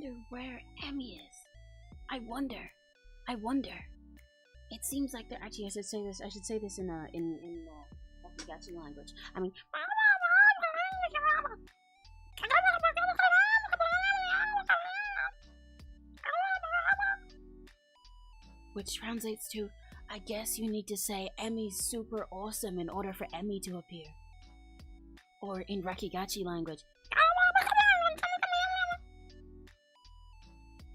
wonder where Emmy is. I wonder. It seems like they're actually. I should say this in 𝘆cie language. I mean, which translates to, I guess you need to say Emmy's super awesome in order for Emmy to appear. Or in 𝘆cie language,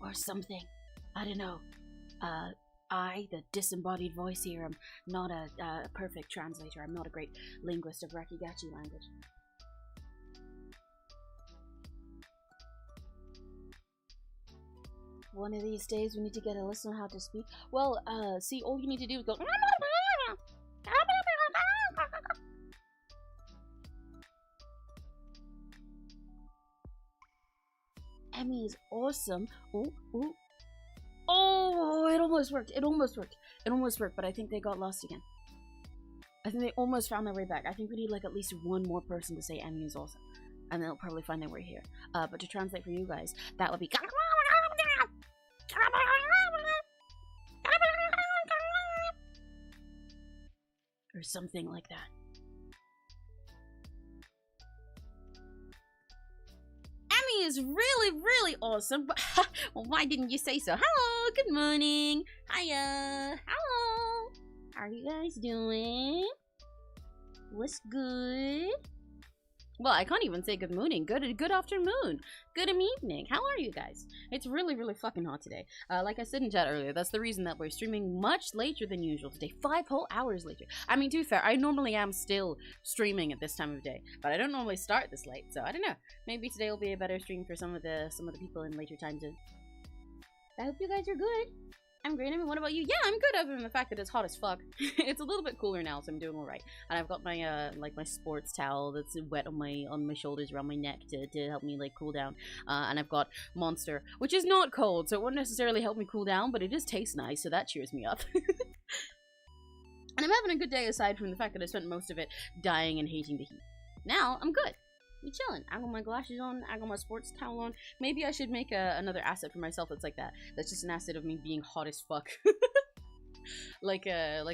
or something. I don't know. I, the disembodied voice here, am not a perfect translator. I'm not a great linguist of 𝘆cie language. One of these days we need to get a lesson on how to speak. Well, see, all you need to do is go. Emmy is awesome. Oh, it almost worked. It almost worked, but I think they got lost again. I think they almost found their way back. I think we need like at least one more person to say Emmy is awesome. And they'll probably find their way here. But to translate for you guys, that would be or something like that. Emmy is really awesome. Well, why didn't you say so? Hello, good morning. Hiya. Hello. How are you guys doing? What's good? Well, I can't even say good morning. Good afternoon. Good evening. How are you guys? It's really fucking hot today. Like I said in chat earlier, that's the reason that we're streaming much later than usual today. 5 whole hours later. I mean, to be fair, I normally am still streaming at this time of day, but I don't normally start this late, so I don't know. Maybe today will be a better stream for some of the people in later times. I hope you guys are good. I'm great. I mean, what about you? Yeah, I'm good, other than the fact that it's hot as fuck. It's a little bit cooler now, so I'm doing alright. And I've got my like my sports towel that's wet on my shoulders, around my neck to help me like cool down. And I've got Monster, which is not cold, so it won't necessarily help me cool down, but it does taste nice, so that cheers me up. And I'm having a good day aside from the fact that I spent most of it dying and hating the heat. Now I'm good. I'm chilling. I got my glasses on. I got my sports towel on. Maybe I should make another asset for myself that's like that. That's just an asset of me being hot as fuck. like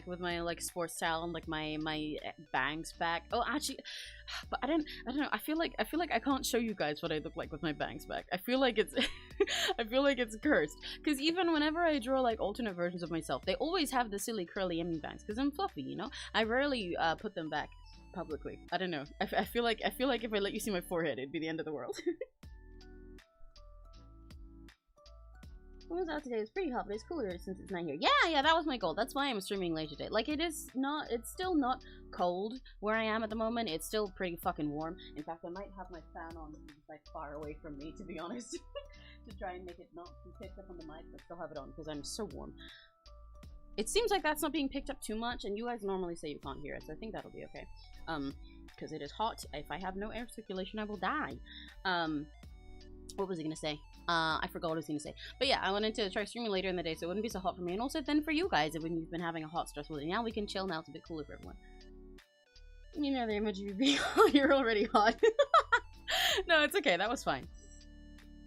with my like sports towel and like my bangs back. Oh, actually, but I don't know. I feel like I can't show you guys what I look like with my bangs back. I feel like it's I feel like it's cursed. Because even whenever I draw like alternate versions of myself, they always have the silly curly Emmy bangs. Because I'm fluffy, you know. I rarely put them back publicly. I don't know. I feel like if I let you see my forehead, it'd be the end of the world. It was out today. It's pretty hot, but it's cooler since it's not here. Yeah, that was my goal. That's why I'm streaming later today. Like, it's still not cold where I am at the moment. It's still pretty fucking warm. In fact, I might have my fan on like far away from me, to be honest, to try and make it not be picked up on the mic, but still have it on because I'm so warm. It seems like that's not being picked up too much, and you guys normally say you can't hear it, so I think that'll be okay. Because it is hot. If I have no air circulation, I will die. What was I gonna say? I forgot what I was gonna say. But yeah, I wanted to try streaming later in the day so it wouldn't be so hot for me, and also then for you guys, when you've been having a hot, stressful day. Now we can chill, now it's a bit cooler for everyone. You know the image of you being hot, you're already hot. No, it's okay, that was fine.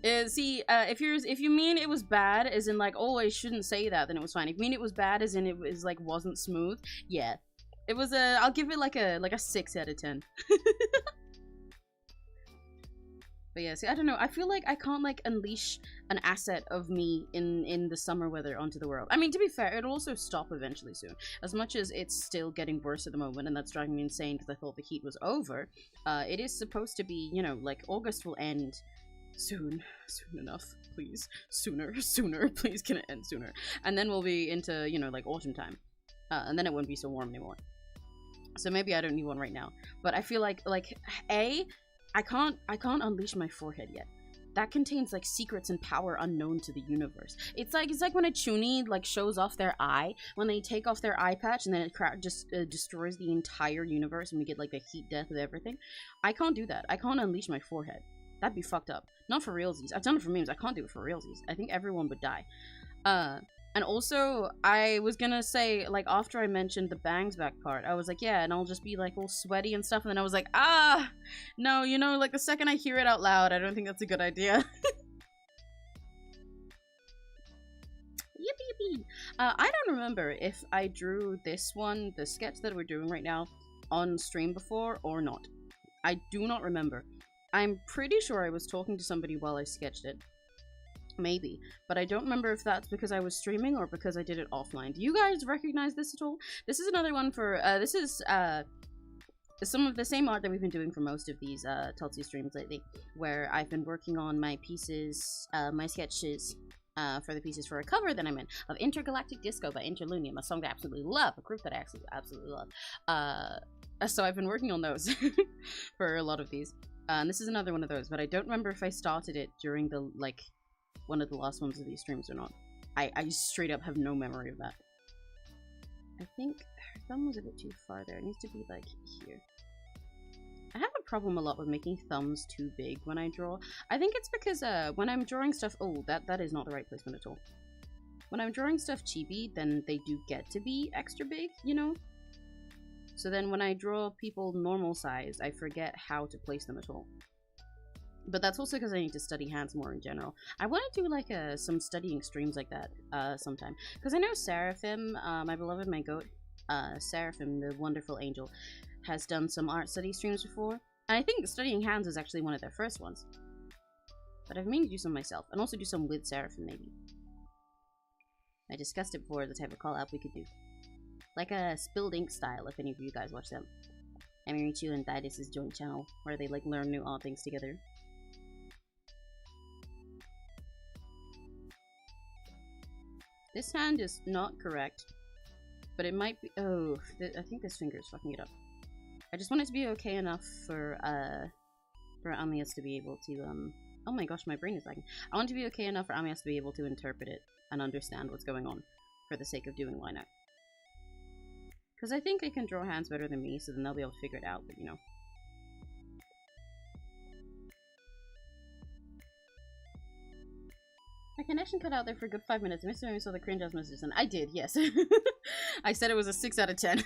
See, if you mean it was bad, as in like, oh, I shouldn't say that, then it was fine. If you mean it was bad, as in it was like wasn't smooth, yeah, it was I'll give it like a 6 out of 10. But yeah, see, I don't know. I feel like I can't like unleash an asset of me in the summer weather onto the world. I mean, to be fair, it'll also stop eventually soon. As much as it's still getting worse at the moment, and that's driving me insane because I thought the heat was over. It is supposed to be, you know, like August will end soon enough, please. Sooner, please, can it end sooner? And then we'll be into, you know, like autumn time, and then it won't be so warm anymore. So maybe I don't need one right now. But I feel like I can't unleash my forehead yet. That contains like secrets and power unknown to the universe. It's like when a chuny like shows off their eye, when they take off their eye patch and then it just destroys the entire universe and we get like the heat death of everything. I can't do that. I can't unleash my forehead. That'd be fucked up. Not for realsies. I've done it for memes. I can't do it for realsies. I think everyone would die. And also, I was gonna say, like, after I mentioned the bangs back part, I was like, yeah, and I'll just be, like, all sweaty and stuff, and then I was like, no, you know, like, the second I hear it out loud, I don't think that's a good idea. I don't remember if I drew this one, the sketch that we're doing right now, on stream before or not. I do not remember. I'm pretty sure I was talking to somebody while I sketched it. Maybe. But I don't remember if that's because I was streaming or because I did it offline. Do you guys recognize this at all? This is another one for, this is, some of the same art that we've been doing for most of these, 𝘆cie streams lately, where I've been working on my pieces, my sketches, for the pieces for a cover that I'm in, of Intergalactic Disco by Interlunium, a song that I absolutely love, a group that I absolutely love. So I've been working on those for a lot of these. And this is another one of those, but I don't remember if I started it during the, like, one of the last ones of these streams or not. I straight up have no memory of that. I think her thumb was a bit too far there. It needs to be, like, here. I have a problem a lot with making thumbs too big when I draw. I think it's because, when I'm drawing stuff— oh, that is not the right placement at all. When I'm drawing stuff chibi, then they do get to be extra big, you know? So then when I draw people normal size, I forget how to place them at all. But that's also because I need to study hands more in general. I want to do, like, some studying streams like that, sometime. Because I know Seraphim, my beloved, my goat, Seraphim, the wonderful angel, has done some art study streams before. And I think studying hands was actually one of their first ones. But I've meant to do some myself. And also do some with Seraphim, maybe. I discussed it before, the type of collab we could do. Like a Spilled Ink style, if any of you guys watch them. Emirichu and Didis' joint channel, where they, like, learn new art things together. This hand is not correct, but it might be— oh, I think this finger is fucking it up. I just want it to be okay enough for Amias to be able to, oh my gosh, my brain is lagging. I want it to be okay enough for Amias to be able to interpret it and understand what's going on for the sake of doing line art. Because I think they can draw hands better than me, so then they'll be able to figure it out, but you know. My connection cut out there for a good 5 minutes. I missed it when we saw the cringe ass messages, and I did, yes. I said it was a 6 out of 10.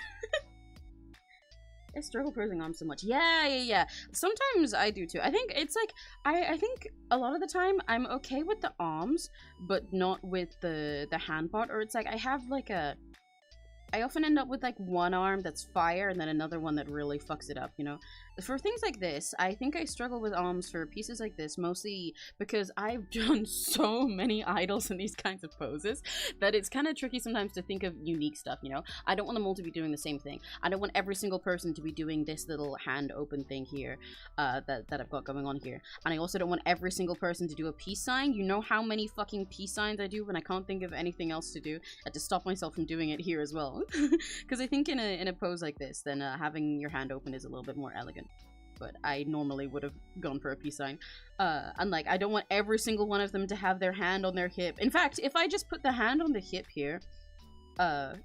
I struggle posing arms so much. Yeah. Sometimes I do too. I think it's like, I think a lot of the time I'm okay with the arms, but not with the hand part. Or it's like I have like I often end up with like one arm that's fire and then another one that really fucks it up, you know? For things like this, I think I struggle with arms for pieces like this, mostly because I've done so many idols in these kinds of poses that it's kind of tricky sometimes to think of unique stuff, you know? I don't want them all to be doing the same thing. I don't want every single person to be doing this little hand open thing here that I've got going on here. And I also don't want every single person to do a peace sign. You know how many fucking peace signs I do when I can't think of anything else to do? I had to stop myself from doing it here as well. Because I think in a pose like this, then having your hand open is a little bit more elegant. But I normally would have gone for a peace sign. And like, I don't want every single one of them to have their hand on their hip. In fact, if I just put the hand on the hip here, and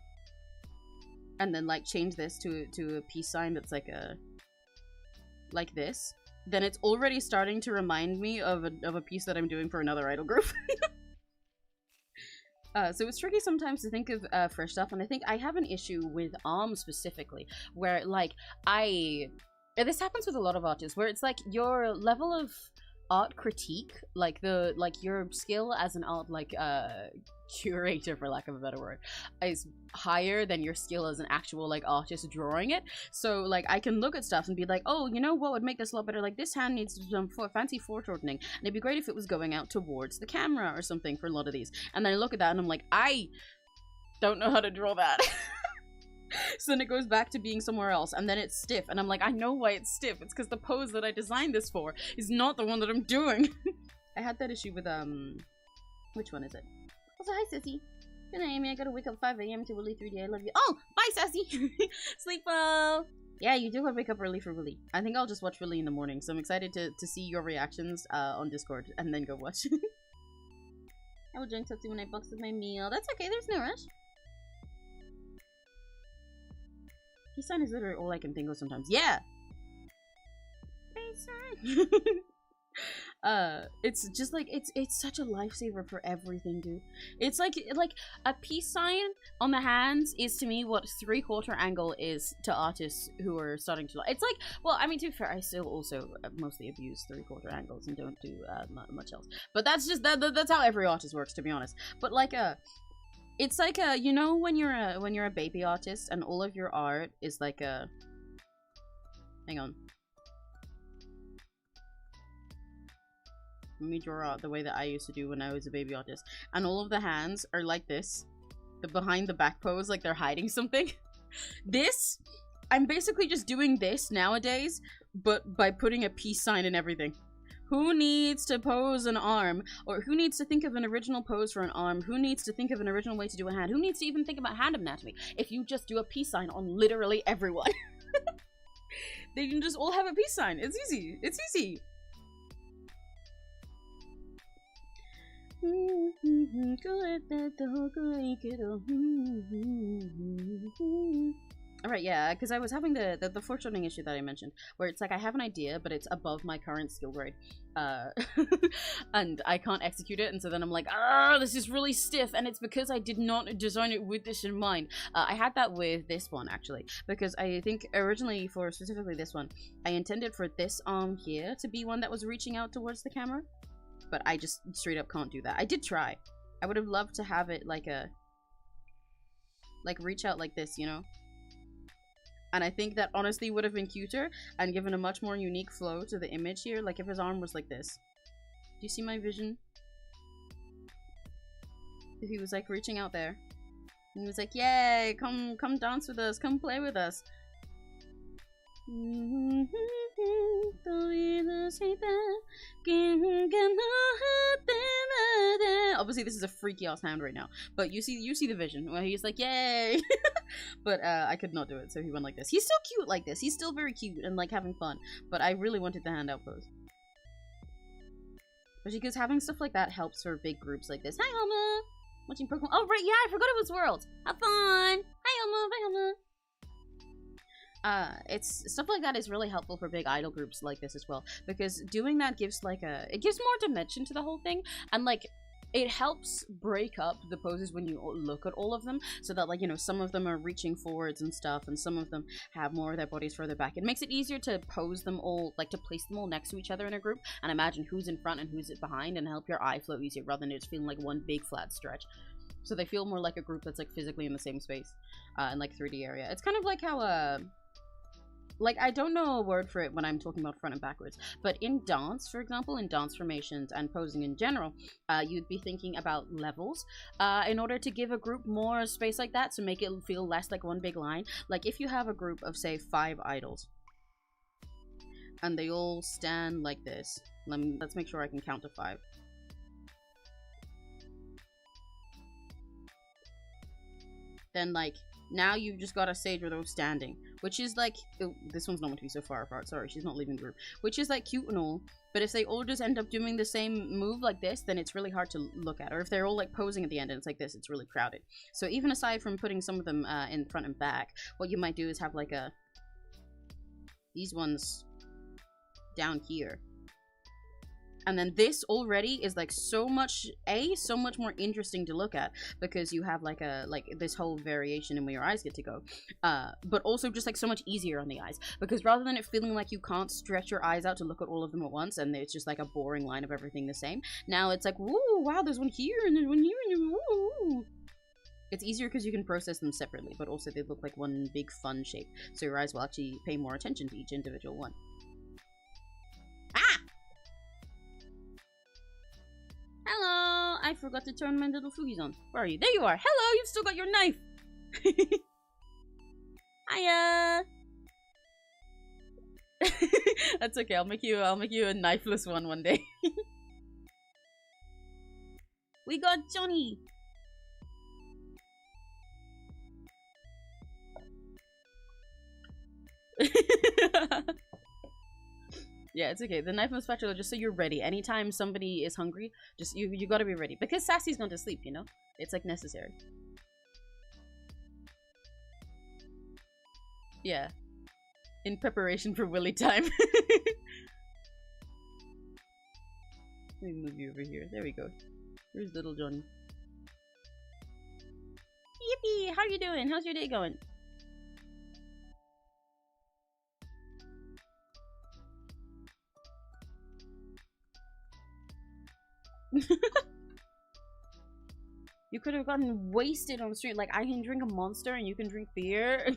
then like change this to a peace sign that's like like this, then it's already starting to remind me of a piece that I'm doing for another idol group. So it's tricky sometimes to think of fresh stuff, and I think I have an issue with arms specifically, where like this happens with a lot of artists, where it's like your level of art critique, like your skill as an art curator, for lack of a better word, is higher than your skill as an actual like artist drawing it. So like I can look at stuff and be like, oh, you know what would make this a lot better? Like this hand needs some fancy foreshortening, and it'd be great if it was going out towards the camera or something for a lot of these. And then I look at that and I'm like, I don't know how to draw that. So then it goes back to being somewhere else, and then it's stiff, and I'm like, I know why it's stiff. It's because the pose that I designed this for is not the one that I'm doing. I had that issue with which one is it? Also, hi Sissy. Good night, Amy. I gotta wake up 5 AM to Willy 3D. I love you. Oh, bye, Sassy. Sleep well. Yeah, you do gotta wake up early for Willy. I think I'll just watch Willy in the morning, so I'm excited to see your reactions on Discord and then go watch. I will join 𝘆cie when I box with my meal. That's okay, there's no rush. Peace sign is literally all I can think of sometimes. Yeah! Peace sign! It's just like, it's such a lifesaver for everything, dude. It's like a peace sign on the hands is to me what 3/4 angle is to artists who are starting to, it's like, well, I mean, to be fair, I still also mostly abuse 3/4 angles and don't do much else. But that's just, that's how every artist works, to be honest. But like It's like a, you know, when you're a baby artist and all of your art is like a, hang on. Let me draw out the way that I used to do when I was a baby artist. And all of the hands are like this. The behind the back pose, like they're hiding something. This, I'm basically just doing this nowadays, but by putting a peace sign in everything. Who needs to pose an arm? Or who needs to think of an original pose for an arm? Who needs to think of an original way to do a hand? Who needs to even think about hand anatomy? If you just do a peace sign on literally everyone. They can just all have a peace sign. It's easy. It's easy. Alright, yeah, because I was having the foreshadowing issue that I mentioned, where it's like I have an idea, but it's above my current skill grade. And I can't execute it, and so then I'm like, ah, this is really stiff, and it's because I did not design it with this in mind. I had that with this one, actually, because I think originally for specifically this one, I intended for this arm here to be one that was reaching out towards the camera. But I just straight up can't do that. I did try. I would have loved to have it like a... like reach out like this, you know? And I think that honestly would have been cuter and given a much more unique flow to the image here. Like if his arm was like this. Do you see my vision? If he was like reaching out there. And he was like, yay, come dance with us, come play with us. Obviously this is a freaky ass hand right now, but you see the vision where he's like, yay. But I could not do it, so he went like this. He's still cute like this, he's still very cute and like having fun, but I really wanted the hand out pose, especially because having stuff like that helps for big groups like this. Hi Alma, watching Pokemon. Oh right, yeah, I forgot it was World. Have fun. Hi Alma. Bye Alma. It's stuff like that is really helpful for big idol groups like this as well, because doing that gives like it gives more dimension to the whole thing, and like it helps break up the poses when you look at all of them, so that like, you know, some of them are reaching forwards and stuff, and some of them have more of their bodies further back. It makes it easier to pose them all, like to place them all next to each other in a group and imagine who's in front and who's behind, and help your eye flow easier rather than it just feeling like one big flat stretch. So they feel more like a group that's like physically in the same space, in like 3D area. It's kind of like how like, I don't know a word for it when I'm talking about front and backwards, but in dance, for example, in dance formations and posing in general, you'd be thinking about levels in order to give a group more space like that, to make it feel less like one big line. Like, if you have a group of, say, 5 idols, and they all stand like this. Let's make sure I can count to 5. Then, like, now you've just got a stage where they're all standing, which is like, oh, this one's not meant to be so far apart, sorry, she's not leaving the group, which is like cute and all, but if they all just end up doing the same move like this, then it's really hard to look at. Or if they're all like posing at the end and it's like this, it's really crowded. So even aside from putting some of them in front and back, what you might do is have like these ones down here. And then this already is like so much more interesting to look at, because you have like this whole variation in where your eyes get to go, but also just like so much easier on the eyes, because rather than it feeling like you can't stretch your eyes out to look at all of them at once and it's just like a boring line of everything the same, now it's like, woo, wow, there's one here and there's one here and woo. It's easier because you can process them separately, but also they look like one big fun shape, so your eyes will actually pay more attention to each individual one. Ah! Hello! I forgot to turn my little foogies on. Where are you? There you are! Hello! You've still got your knife! Hiya! That's okay, I'll make you a knifeless one day. We got Johnny! Yeah, it's okay. The knife and spatula, just so you're ready. Anytime somebody is hungry, just you gotta be ready. Because Sassy's gone to sleep, you know? It's like necessary. Yeah. In preparation for Willy time. Let me move you over here. There we go. Here's little Johnny. Yippee! How you doing? How's your day going? You could have gotten wasted on the street. Like, I can drink a Monster and you can drink beer.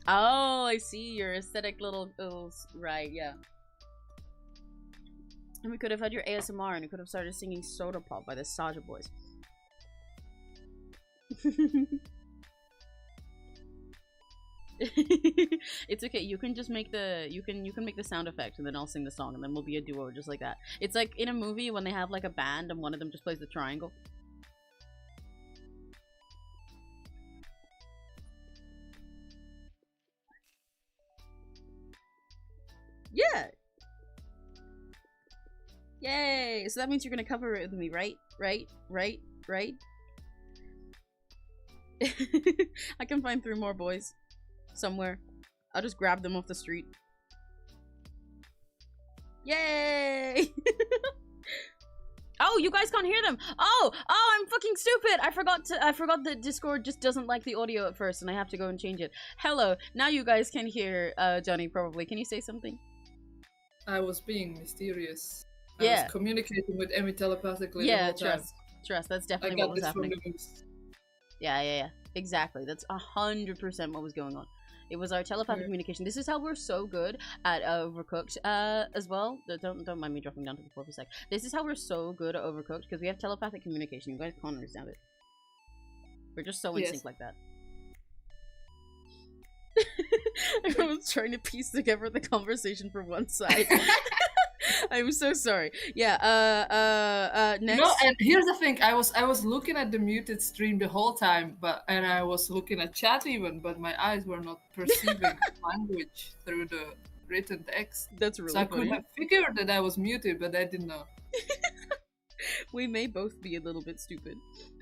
Oh, I see your aesthetic little right, yeah. And we could have had your ASMR and you could have started singing Soda Pop by the Saja Boys. It's okay, you can just make the you can make the sound effect and then I'll sing the song and then we'll be a duo just like that. It's like in a movie when they have like a band and one of them just plays the triangle. Yeah. Yay! So that means you're gonna cover it with me, right? Right? I can find 3 more boys somewhere. I'll just grab them off the street. Yay! Oh, you guys can't hear them. Oh, I'm fucking stupid. I forgot that Discord just doesn't like the audio at first and I have to go and change it. Hello. Now you guys can hear Johnny probably. Can you say something? I was being mysterious. Yeah. I was communicating with Emmy telepathically. Yeah, the whole time. trust. That's definitely what was happening. Yeah. Exactly. That's 100% what was going on. It was our telepathic communication. This is how we're so good at Overcooked as well. Don't mind me dropping down to the floor for a sec. This is how we're so good at Overcooked because we have telepathic communication. You guys can't understand it. We're just so in sync like that. Everyone's trying to piece together the conversation from one side. I'm so sorry. Yeah, next. No, and here's the thing. I was looking at the muted stream the whole time, and I was looking at chat even, but my eyes were not perceiving language through the written text. That's really funny. So I could have figured that I was muted, but I didn't know. We may both be a little bit stupid.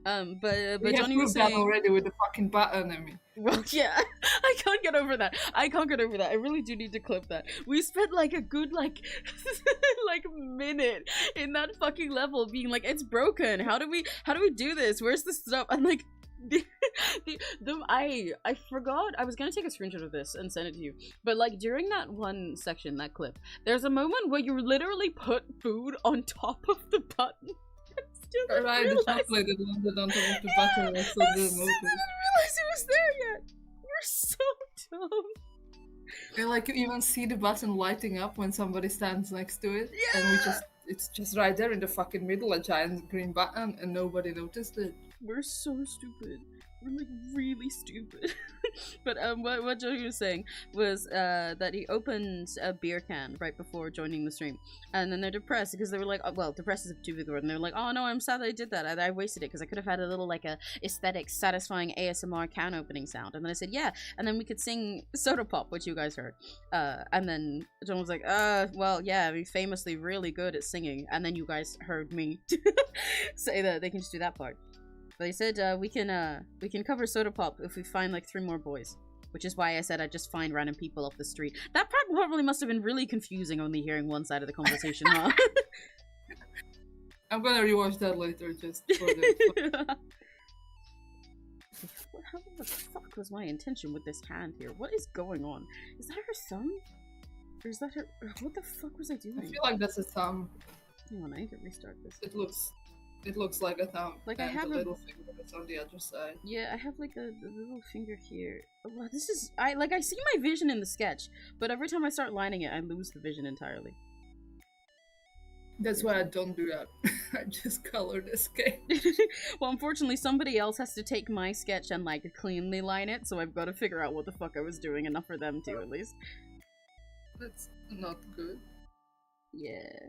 But we Johnny have was saying already with the fucking button, I mean. Well, yeah, I can't get over that. I really do need to clip that. We spent like a good like minute in that fucking level being like, it's broken. How do we do this? Where's the stuff? I'm like, I forgot. I was gonna take a screenshot of this and send it to you. But like during that one section, that clip, there's a moment where you literally put food on top of the button. Right, the chocolate that landed on top of the button. I still didn't notice. Didn't realize it was there yet. We're so dumb. And like you even see the button lighting up when somebody stands next to it. Yeah. And it's just right there in the fucking middle, a giant green button, and nobody noticed it. We're so stupid. We're like really stupid. But what Joey was saying was that he opened a beer can right before joining the stream, and then they're depressed because they were like, oh, well, depressed is too big a word, and they were like, oh no, I'm sad that I did that. I wasted it because I could have had a little like a aesthetic, satisfying ASMR can opening sound. And then I said, yeah, and then we could sing Soda Pop, which you guys heard. And then John was like, well, yeah, I'm famously really good at singing. And then you guys heard me say that they can just do that part. But they said we can cover Soda Pop if we find like 3 more boys, which is why I said I'd just find random people off the street. That probably must have been really confusing, only hearing one side of the conversation, huh? I'm gonna rewatch that later, just for the. How the fuck was my intention with this hand here? What is going on? Is that her thumb? Or is that her? What the fuck was I doing? I feel like that's a thumb. Hang on, I need to restart this. It looks like a thumb. Like I have a little finger that's on the other side. Yeah, I have like a little finger here. Oh, wow, this is I see my vision in the sketch, but every time I start lining it, I lose the vision entirely. That's why I don't do that. I just color the sketch. Well, unfortunately, somebody else has to take my sketch and like cleanly line it, so I've got to figure out what the fuck I was doing, enough for them to at least. That's not good. Yeah.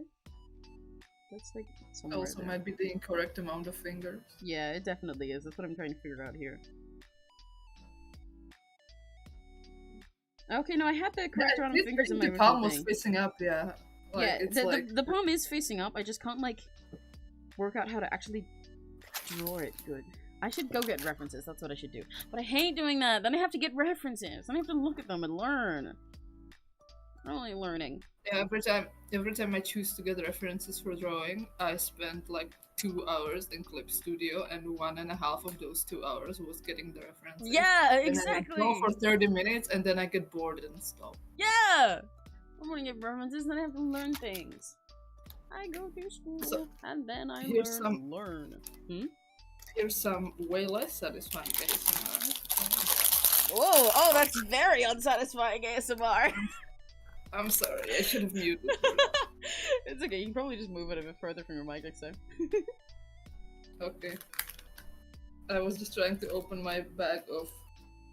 That's like also there. Might be the incorrect amount of fingers. Yeah, it definitely is. That's what I'm trying to figure out here. Okay, no, I had the correct amount of fingers in my original thing. The palm was facing up, yeah. Like, yeah, it's the palm is facing up. I just can't like work out how to actually draw it good. I should go get references. That's what I should do. But I hate doing that. Then I have to get references. Then I have to look at them and learn. I'm only learning. Yeah, every time I choose to get references for drawing, I spend like 2 hours in Clip Studio, and 1.5 of those 2 hours was getting the references. Yeah, exactly. And I go for 30 minutes, and then I get bored and stop. Yeah! I want to get references, then I have to learn things. I go to school So, and then I here's learn. Hmm? Here's some way less satisfying ASMR. Whoa! Oh, that's very unsatisfying ASMR. I'm sorry, I should have muted. It's okay. You can probably just move it a bit further from your mic next time. Okay. I was just trying to open my bag of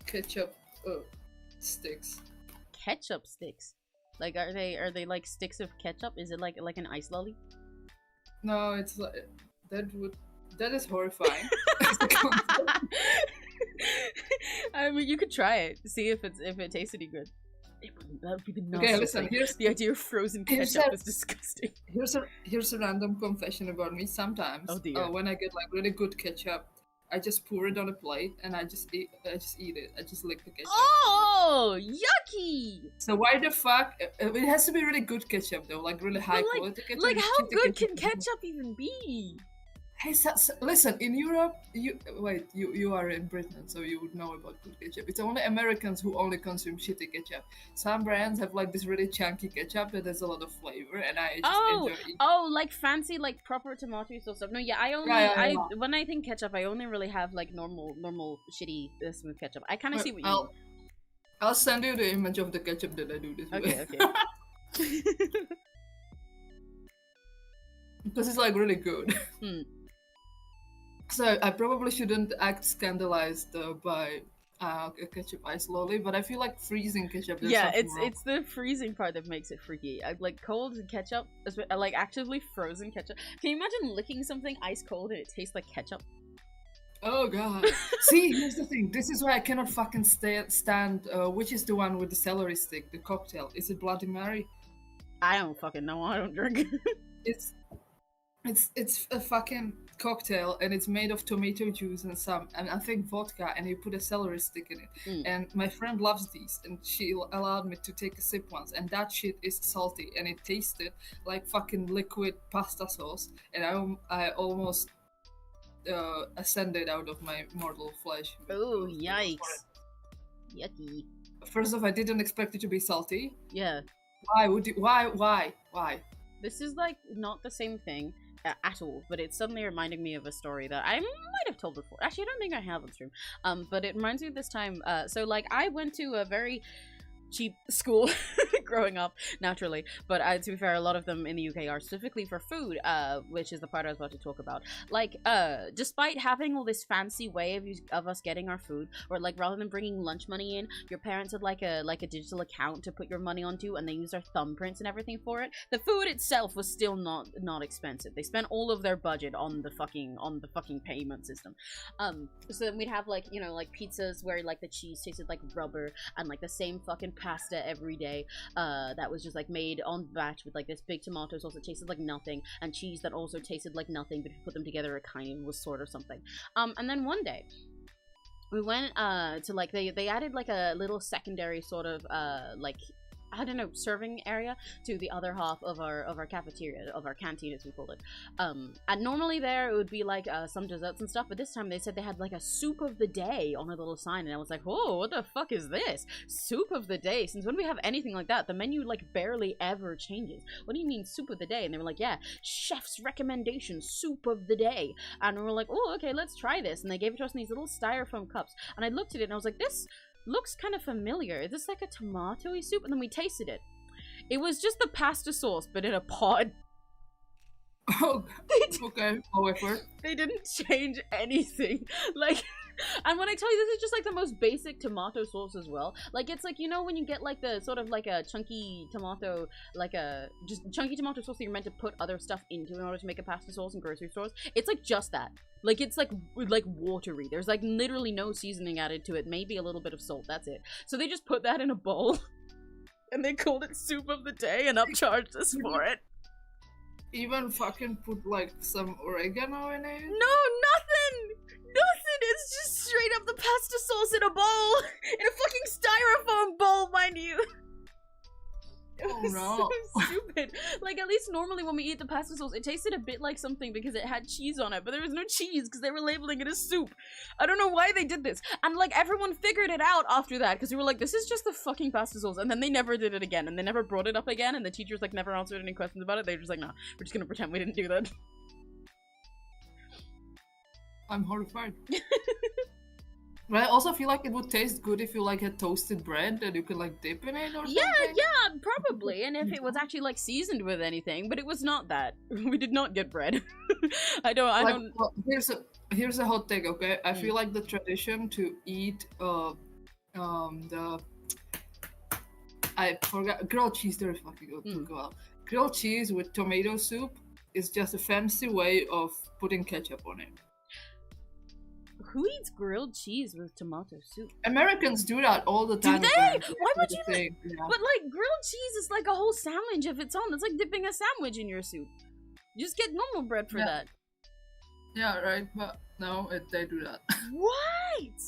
ketchup sticks. Ketchup sticks. Like, are they like sticks of ketchup? Is it like an ice lolly? No, it's like that is horrifying. I mean, you could try it. See if it tastes any good. That would be the Okay, listen. Here's the idea of frozen ketchup is disgusting. Here's a random confession about me. Sometimes, Oh dear. when I get like really good ketchup, I just pour it on a plate and I just eat it. I just lick the ketchup. Oh, yucky! So why the fuck? It has to be really good ketchup though, like really high quality ketchup. Like, how shitty good can ketchup even be? Hey, listen. In Europe, you are in Britain, so you would know about good ketchup. It's only Americans who only consume shitty ketchup. Some brands have like this really chunky ketchup that has a lot of flavor, and I just enjoy it. Oh, like fancy, like proper tomato sauce stuff. No, yeah, I only, when I think ketchup, I only really have like normal shitty smooth ketchup. I kind of see what you mean. I'll send you the image of the ketchup that I do this way. Okay. Because it's like really good. So I probably shouldn't act scandalized by ketchup ice lolly, but I feel like freezing ketchup. Yeah, it's the freezing part that makes it freaky. Like cold ketchup, like actively frozen ketchup. Can you imagine licking something ice cold and it tastes like ketchup? Oh god. See, here's the thing. This is why I cannot fucking stand. Which is the one with the celery stick, the cocktail? Is it Bloody Mary? I don't fucking know. I don't drink. It's a fucking cocktail and it's made of tomato juice and I think vodka, and you put a celery stick in it. And my friend loves these and she allowed me to take a sip once, and that shit is salty and it tasted like fucking liquid pasta sauce, and I almost ascended out of my mortal flesh. Oh, yikes. Yucky. First off, I didn't expect it to be salty. Yeah. Why would you? Why? This is like not the same thing at all, but it's suddenly reminding me of a story that I might have told before. Actually, I don't think I have on stream. But it reminds me of this time. So like I went to a very cheap school growing up, naturally, but to be fair, a lot of them in the UK are specifically for food, which is the part I was about to talk about. Like, despite having all this fancy way of us getting our food, or like rather than bringing lunch money in, your parents had like a digital account to put your money onto, and they used their thumbprints and everything for it. The food itself was still not expensive. They spent all of their budget on the fucking payment system. So then we'd have like, you know, like pizzas where like the cheese tasted like rubber, and like the same fucking pasta every day that was just like made on batch with like this big tomato sauce that tasted like nothing, and cheese that also tasted like nothing, but if you put them together it kind of was sort of something. And then one day we went to like they added like a little secondary sort of like, I don't know, serving area to the other half of our cafeteria, of our canteen as we called it. And normally there it would be like some desserts and stuff, but this time they said they had like a soup of the day on a little sign, and I was like, whoa, what the fuck is this? Soup of the day? Since when we have anything like that? The menu like barely ever changes. What do you mean soup of the day? And they were like, yeah, chef's recommendation, soup of the day. And we were like, oh, okay, let's try this. And they gave it to us in these little styrofoam cups, and I looked at it and I was like, this looks kind of familiar. Is this like a tomatoey soup? And then we tasted it. It was just the pasta sauce, but in a pod. Oh, okay. However, they didn't change anything. Like, and when I tell you, this is just like the most basic tomato sauce as well. Like, it's like, you know, when you get like the sort of like a chunky tomato, like a just chunky tomato sauce that you're meant to put other stuff into in order to make a pasta sauce in grocery stores. It's like just that. Like, it's like watery. There's like literally no seasoning added to it. Maybe a little bit of salt. That's it. So they just put that in a bowl and they called it soup of the day and upcharged us for it. Even fucking put like some oregano in it? No, nothing! Nothing! It's just straight up the pasta sauce in a bowl! In a fucking styrofoam bowl, mind you! Oh Oh no. So stupid. Like, at least normally when we eat the pasta sauce, it tasted a bit like something because it had cheese on it, but there was no cheese because they were labeling it as soup. I don't know why they did this. And like, everyone figured it out after that because we were like, this is just the fucking pasta sauce. And then they never did it again, and they never brought it up again, and the teachers like never answered any questions about it. They were just like, nah, we're just gonna pretend we didn't do that. I'm horrified. But I also feel like it would taste good if you like had toasted bread that you could like dip in it or something. Yeah, probably. And if it was actually like seasoned with anything, but it was not that. We did not get bread. I don't. Well, here's a hot take, okay? I feel like the tradition to eat I forgot grilled cheese. There is fucking good. Well, grilled cheese with tomato soup is just a fancy way of putting ketchup on it. Who eats grilled cheese with tomato soup? Americans do that all the time. Do they? Why would you? Yeah. But like, grilled cheese is like a whole sandwich of its own. It's like dipping a sandwich in your soup. You just get normal bread for that. Yeah, right. But no, they do that. What?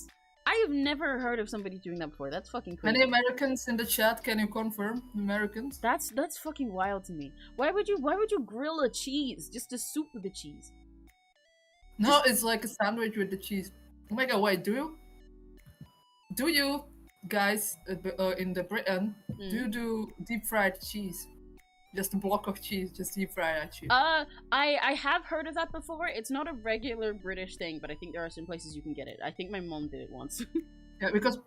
I have never heard of somebody doing that before. That's fucking crazy. Any Americans in the chat? Can you confirm? Americans? That's fucking wild to me. Why would you grill a cheese? Just a soup with the cheese. No, it's like a sandwich with the cheese. Oh my god, wait, do you guys in the Britain, do you do deep fried cheese? Just a block of cheese, just deep fried that cheese. I have heard of that before. It's not a regular British thing, but I think there are some places you can get it. I think my mom did it once. Yeah, because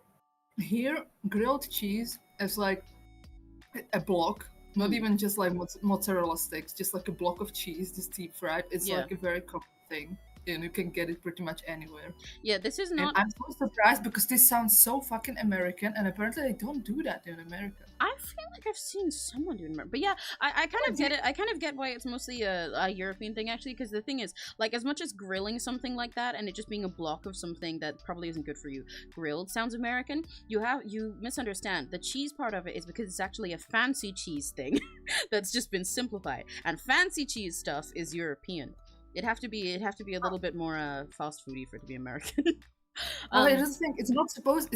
here, grilled cheese is like a block. Not even just like mozzarella sticks, just like a block of cheese, just deep fried. It's like a very common thing. And you can get it pretty much anywhere. Yeah, this is not. And I'm so surprised because this sounds so fucking American, and apparently they don't do that in America. I feel like I've seen someone doing it, but yeah, I kind of get it. I kind of get why it's mostly a European thing, actually, because the thing is, like, as much as grilling something like that and it just being a block of something that probably isn't good for you, grilled sounds American. You misunderstand. The cheese part of it is because it's actually a fancy cheese thing that's just been simplified, and fancy cheese stuff is European. It'd have to be a little bit more fast foody for it to be American. I just think it's not supposed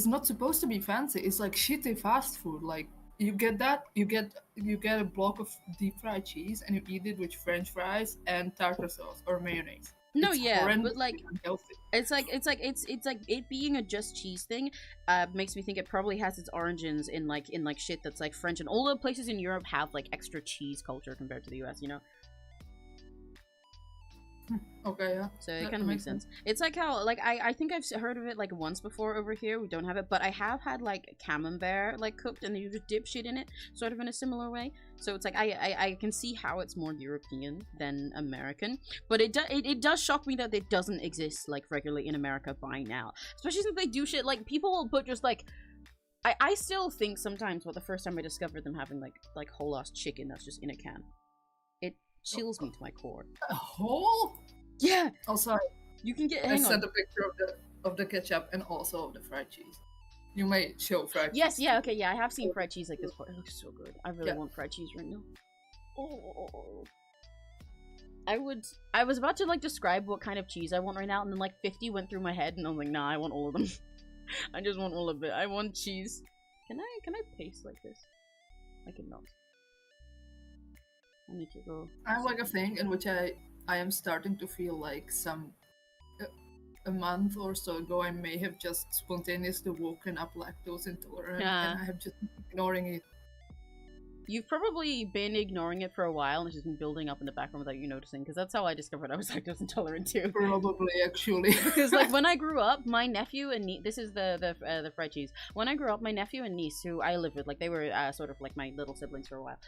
to be fancy. It's like shitty fast food. Like you get a block of deep fried cheese and you eat it with French fries and tartar sauce or mayonnaise. No, it's yeah, but like unhealthy. it's like it being a just cheese thing makes me think it probably has its origins in like shit that's like French, and all the places in Europe have like extra cheese culture compared to the US, you know. Okay, yeah. So it kind of makes sense. It's like how, like, I think I've heard of it, like, once before over here. We don't have it, but I have had, like, camembert, like, cooked, and you just dip shit in it, sort of in a similar way. So it's like, I can see how it's more European than American, but it does shock me that it doesn't exist, like, regularly in America by now. Especially since they do shit, like, people will put just, like, I still think sometimes, the first time I discovered them having, like whole-ass chicken that's just in a can. Chills me to my core. A whole? Yeah. Oh, sorry. You can get. I Hang sent on. a picture of the ketchup and also of the fried cheese. You may show fried cheese. Yes. Yeah. Okay. Yeah. I have seen fried cheese like this before. It looks so good. I really want fried cheese right now. Oh. I was about to like describe what kind of cheese I want right now, and then like 50 went through my head, and I was like, nah, I want all of them. I just want all of it. I want cheese. Can I paste like this? I cannot. I need to go. I have like a thing in which I am starting to feel like a month or so ago I may have just spontaneously woken up lactose intolerant, and I have just been ignoring it. You've probably been ignoring it for a while and it's just been building up in the background without you noticing, because that's how I discovered I was lactose intolerant too. Probably, actually. Because like when I grew up, my nephew and niece, this is the fried cheese. When I grew up, my nephew and niece, who I lived with, like they were sort of like my little siblings for a while,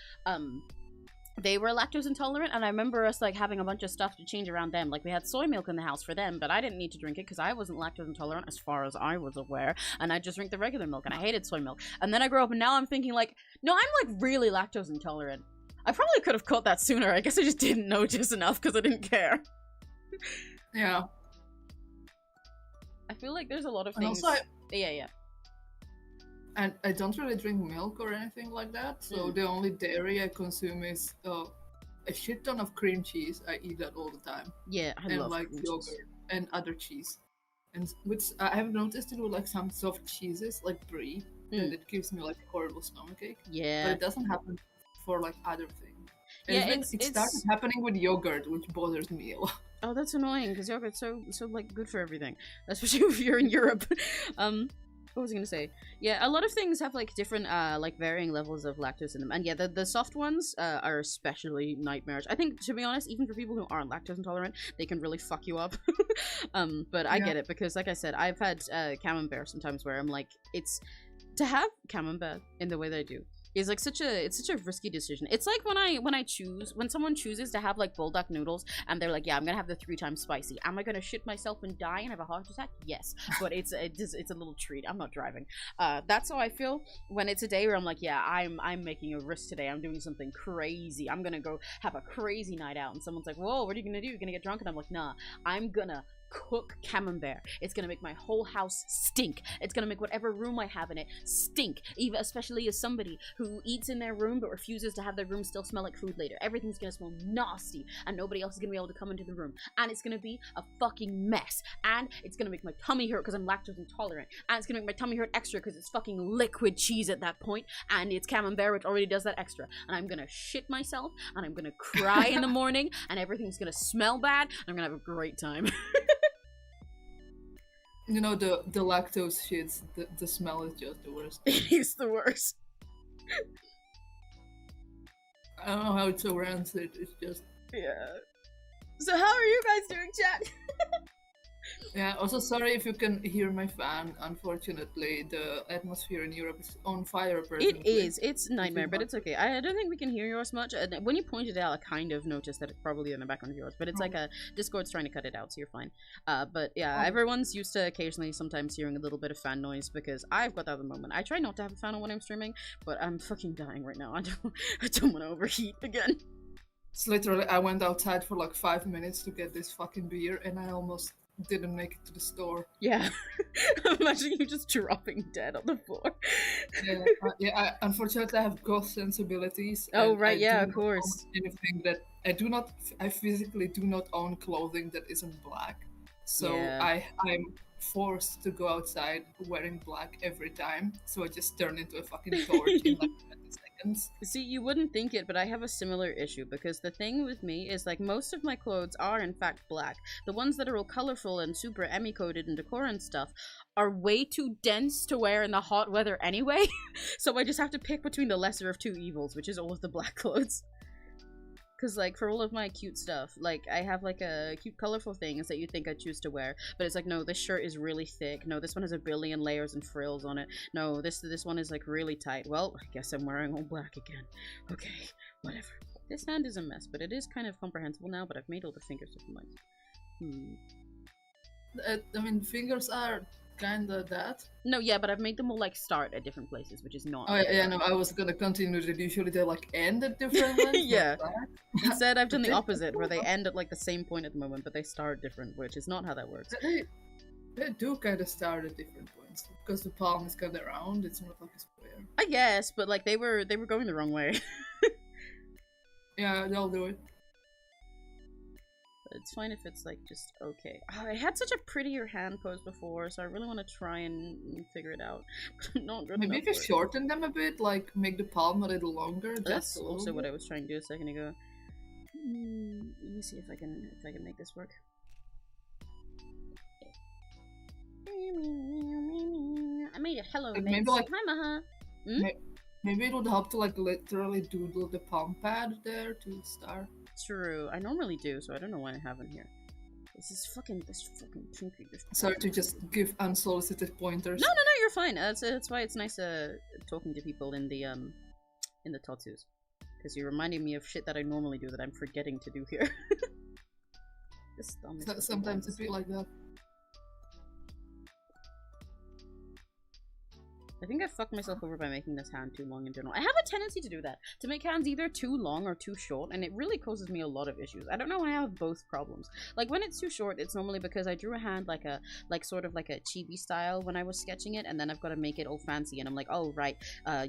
they were lactose intolerant, and I remember us like having a bunch of stuff to change around them. Like we had soy milk in the house for them, but I didn't need to drink it because I wasn't lactose intolerant as far as I was aware, and I just drink the regular milk, and I hated soy milk. And then I grew up, and now I'm thinking like, no, I'm like really lactose intolerant. I probably could have caught that sooner. I guess I just didn't notice enough because I didn't care. Yeah. I feel like there's a lot of things. And also yeah. And I don't really drink milk or anything like that, so the only dairy I consume is a shit ton of cream cheese. I eat that all the time. Yeah, I love like cream yogurt cheese. And other cheese. And which I have noticed it with like some soft cheeses, like brie, and it gives me like a horrible stomachache. Yeah. But it doesn't happen for like other things. Yeah, And it started happening with yogurt, which bothers me a lot. Oh, that's annoying because yogurt's so like good for everything, especially if you're in Europe. What was I gonna say? Yeah, a lot of things have like different like varying levels of lactose in them, and yeah, the soft ones are especially nightmarish. I think, to be honest, even for people who aren't lactose intolerant, they can really fuck you up. But I get it because, like I said, I've had camembert sometimes where I'm like, it's to have camembert in the way that I do is like such a risky decision. It's like when someone chooses to have like bulldog noodles and they're like, yeah, I'm gonna have the 3 times spicy. Am I gonna shit myself and die and have a heart attack? Yes, but it's a little treat. I'm not driving. That's how I feel when it's a day where I'm like, yeah, I'm making a risk today. I'm doing something crazy. I'm gonna go have a crazy night out, and someone's like, whoa, what are you gonna do? You're gonna get drunk? And I'm like, nah, I'm gonna cook camembert. It's gonna make my whole house stink. It's gonna make whatever room I have in it stink, even especially as somebody who eats in their room but refuses to have their room still smell like food later. Everything's gonna smell nasty and nobody else is gonna be able to come into the room, and it's gonna be a fucking mess, and it's gonna make my tummy hurt because I'm lactose intolerant, and it's gonna make my tummy hurt extra because it's fucking liquid cheese at that point, and it's camembert, which already does that extra, and I'm gonna shit myself and I'm gonna cry in the morning and everything's gonna smell bad and I'm gonna have a great time. You know, the lactose shits, the smell is just the worst. It is the worst. I don't know how it's so rancid, it's just... Yeah. So how are you guys doing, chat? Yeah, also sorry if you can hear my fan. Unfortunately, the atmosphere in Europe is on fire. It is. It's a nightmare, but it's okay. I don't think we can hear yours much. And when you pointed it out, I kind of noticed that it's probably in the background of yours, but it's like a Discord's trying to cut it out, so you're fine. But yeah, everyone's used to occasionally sometimes hearing a little bit of fan noise because I've got that at the moment. I try not to have a fan on when I'm streaming, but I'm fucking dying right now. I don't want to overheat again. It's literally, I went outside for like 5 minutes to get this fucking beer, and I almost didn't make it to the store. Yeah. Imagine you just dropping dead on the floor. Yeah, unfortunately I have goth sensibilities. Oh, right, yeah, of course. Anything that I physically do not own clothing that isn't black. So yeah. I'm forced to go outside wearing black every time. So I just turn into a fucking torch in like 20 seconds. See, you wouldn't think it, but I have a similar issue because the thing with me is like most of my clothes are in fact black. The ones that are all colorful and super Emmy-coded and decor and stuff are way too dense to wear in the hot weather anyway. So I just have to pick between the lesser of two evils, which is all of the black clothes. Because, like, for all of my cute stuff, like, I have, like, a cute colorful things that you think I choose to wear. But it's like, no, this shirt is really thick. No, this one has a billion layers and frills on it. No, this one is, like, really tight. Well, I guess I'm wearing all black again. Okay, whatever. This hand is a mess, but it is kind of comprehensible now, but I've made all the fingers different lengths. I mean, fingers are kinda that. No, yeah, but I've made them all like start at different places, which is not. Oh yeah, no, I was gonna continue that usually they like end at different lengths. Yeah. Instead, I've done the opposite, where they end at like the same point at the moment, but they start different, which is not how that works. They do kind of start at different points because the palm is kind of round. It's not like a square. I guess, but like they were going the wrong way. Yeah, they'll do it. It's fine if it's like just okay. Oh, I had such a prettier hand pose before, so I really want to try and figure it out. Not good. Maybe if you shorten them a bit, like make the palm a little longer. That's also what I was trying to do a second ago. Let me see if I can make this work. I made a hello. Like maybe like hi, Maha. Maybe it would help to like literally doodle the palm pad there to start. True. I normally do, so I don't know why I haven't here. This fucking kinky. Sorry to just give unsolicited pointers. No, you're fine. That's why it's nice talking to people in the tattoos, because you're reminding me of shit that I normally do that I'm forgetting to do here. This thumb is sometimes it feel like that. I think I fucked myself over by making this hand too long in general. I have a tendency to do that. To make hands either too long or too short, and it really causes me a lot of issues. I don't know why I have both problems. Like, when it's too short, it's normally because I drew a hand sort of like a chibi style when I was sketching it, and then I've got to make it all fancy, and I'm like, oh, right,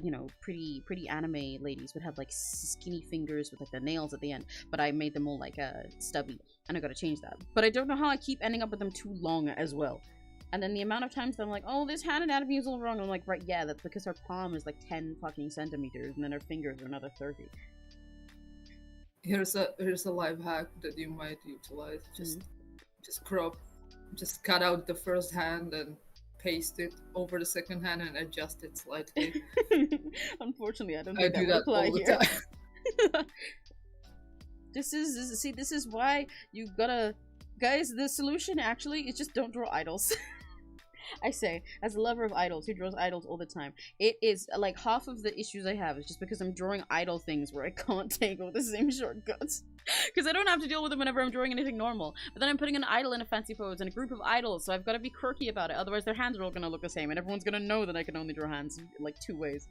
you know, pretty anime ladies would have, like, skinny fingers with, like, the nails at the end, but I made them all, like, stubby, and I gotta change that. But I don't know how I keep ending up with them too long as well. And then the amount of times that I'm like, oh, this hand anatomy is all wrong. I'm like, right, yeah, that's because her palm is like 10 fucking centimeters, and then her fingers are another 30. Here's a life hack that you might utilize. Just cut out the first hand and paste it over the second hand and adjust it slightly. Unfortunately, I don't think that would apply here. This is why you gotta, guys. The solution actually is just don't draw idols. I say, as a lover of idols who draws idols all the time, it is like half of the issues I have is just because I'm drawing idol things where I can't take all the same shortcuts. Because I don't have to deal with them whenever I'm drawing anything normal. But then I'm putting an idol in a fancy pose and a group of idols, so I've got to be quirky about it. Otherwise their hands are all going to look the same, and everyone's going to know that I can only draw hands like 2 ways.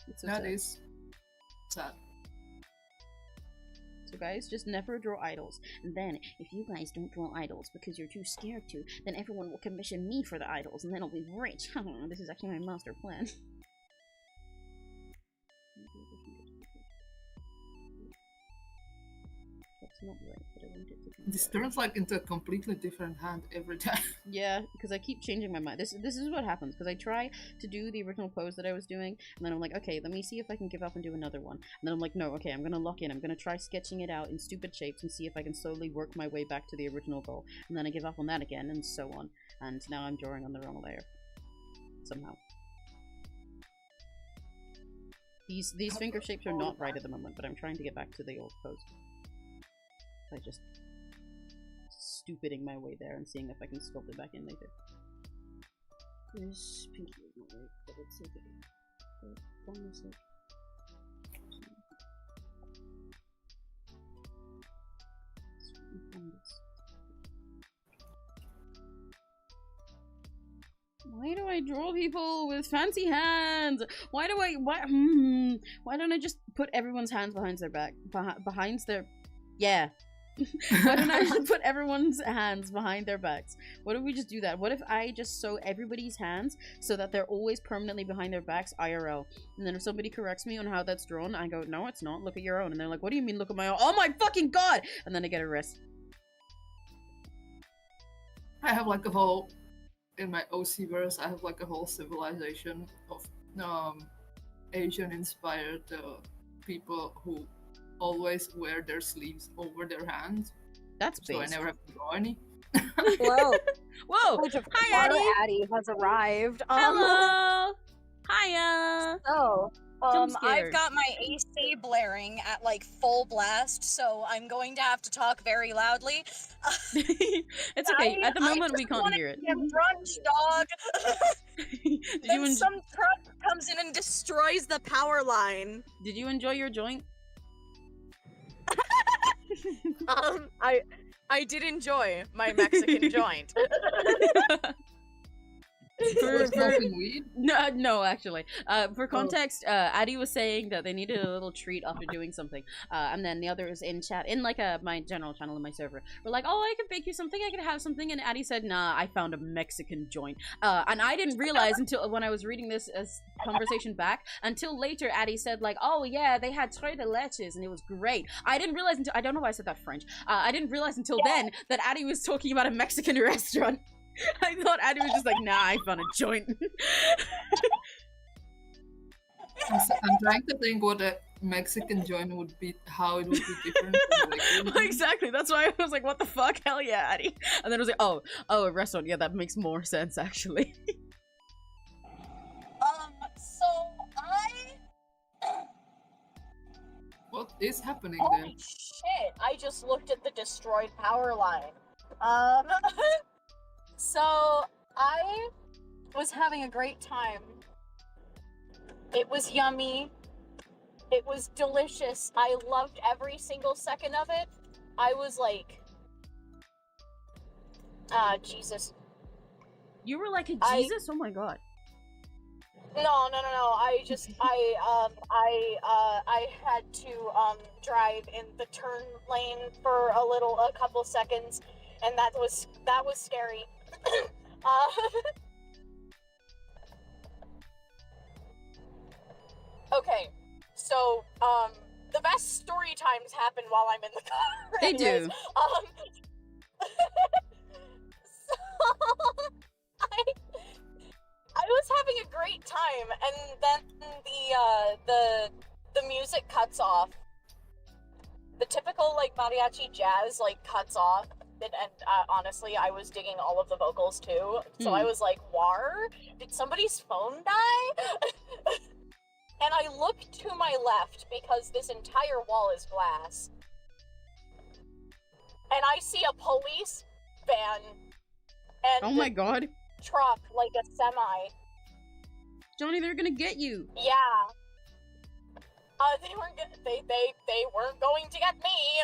It's so That sad. is sad. So guys, just never draw idols. And then, if you guys don't draw idols because you're too scared to, then everyone will commission me for the idols, and then I'll be rich. This is actually my master plan. That's not right, but I want it to be This right. turns like into a completely different hand every time. Yeah, because I keep changing my mind. This is what happens, because I try to do the original pose that I was doing, and then I'm like, okay, let me see if I can give up and do another one. And then I'm like, no, okay, I'm gonna lock in. I'm gonna try sketching it out in stupid shapes and see if I can slowly work my way back to the original goal. And then I give up on that again, and so on. And now I'm drawing on the wrong layer. Somehow. These finger shapes are not right at the moment, but I'm trying to get back to the old pose. By just stupiding my way there and seeing if I can sculpt it back in later. This pinky is not right, but it's okay. But almost like... Why do I draw people with fancy hands? Why don't I just put everyone's hands behind their back? Behind their... Yeah. Why don't I just put everyone's hands behind their backs? What if we just do that? What if I just sew everybody's hands so that they're always permanently behind their backs IRL? And then if somebody corrects me on how that's drawn, I go, no, it's not. Look at your own. And they're like, what do you mean look at my own? Oh my fucking god! And then I get a wrist. I have like a whole, in my OC verse, I have like a whole civilization of Asian inspired people who always wear their sleeves over their hands. That's so based. I never have to draw any. Whoa. Whoa! Hi, Addie! Addie has arrived. Hello! Hiya! So, Jump scared. I've got my AC blaring at like full blast, so I'm going to have to talk very loudly. It's okay. At the moment, we can't hear it. Brunch, dog. Did you some truck comes in and destroys the power line. Did you enjoy your joint? I did enjoy my Mexican joint. For smoking weed? No, actually. For context, Addie was saying that they needed a little treat after doing something. And then the others in chat, in like my general channel in my server, were like, oh, I could bake you something, I could have something. And Addie said, nah, I found a Mexican joint. And I didn't realize until when I was reading this conversation back, until later Addie said like, oh yeah, they had tres de leches and it was great. I didn't realize until, I don't know why I said that French. I didn't realize until then that Addie was talking about a Mexican restaurant. I thought Addie was just like, nah, I found a joint. I'm trying to think what a Mexican joint would be, how it would be different from regular. Exactly, that's why I was like, what the fuck? Hell yeah, Addie. And then I was like, oh, a restaurant. Yeah, that makes more sense, actually. What is happening Holy there? shit, I just looked at the destroyed power line. So, I was having a great time. It was yummy. It was delicious. I loved every single second of it. I was like... Jesus. You were like a Jesus? Oh my god. No. I had to drive in the turn lane for a couple seconds, and that was scary. Okay, so the best story times happen while I'm in the car. They do. and then the music cuts off. The typical like mariachi jazz like cuts off, and honestly, I was digging all of the vocals too. So I was like, "War? Did somebody's phone die?" And I look to my left because this entire wall is glass, and I see a police van and Oh my god. truck, like a semi. Johnny, they're gonna get you. Yeah. They weren't going to get me.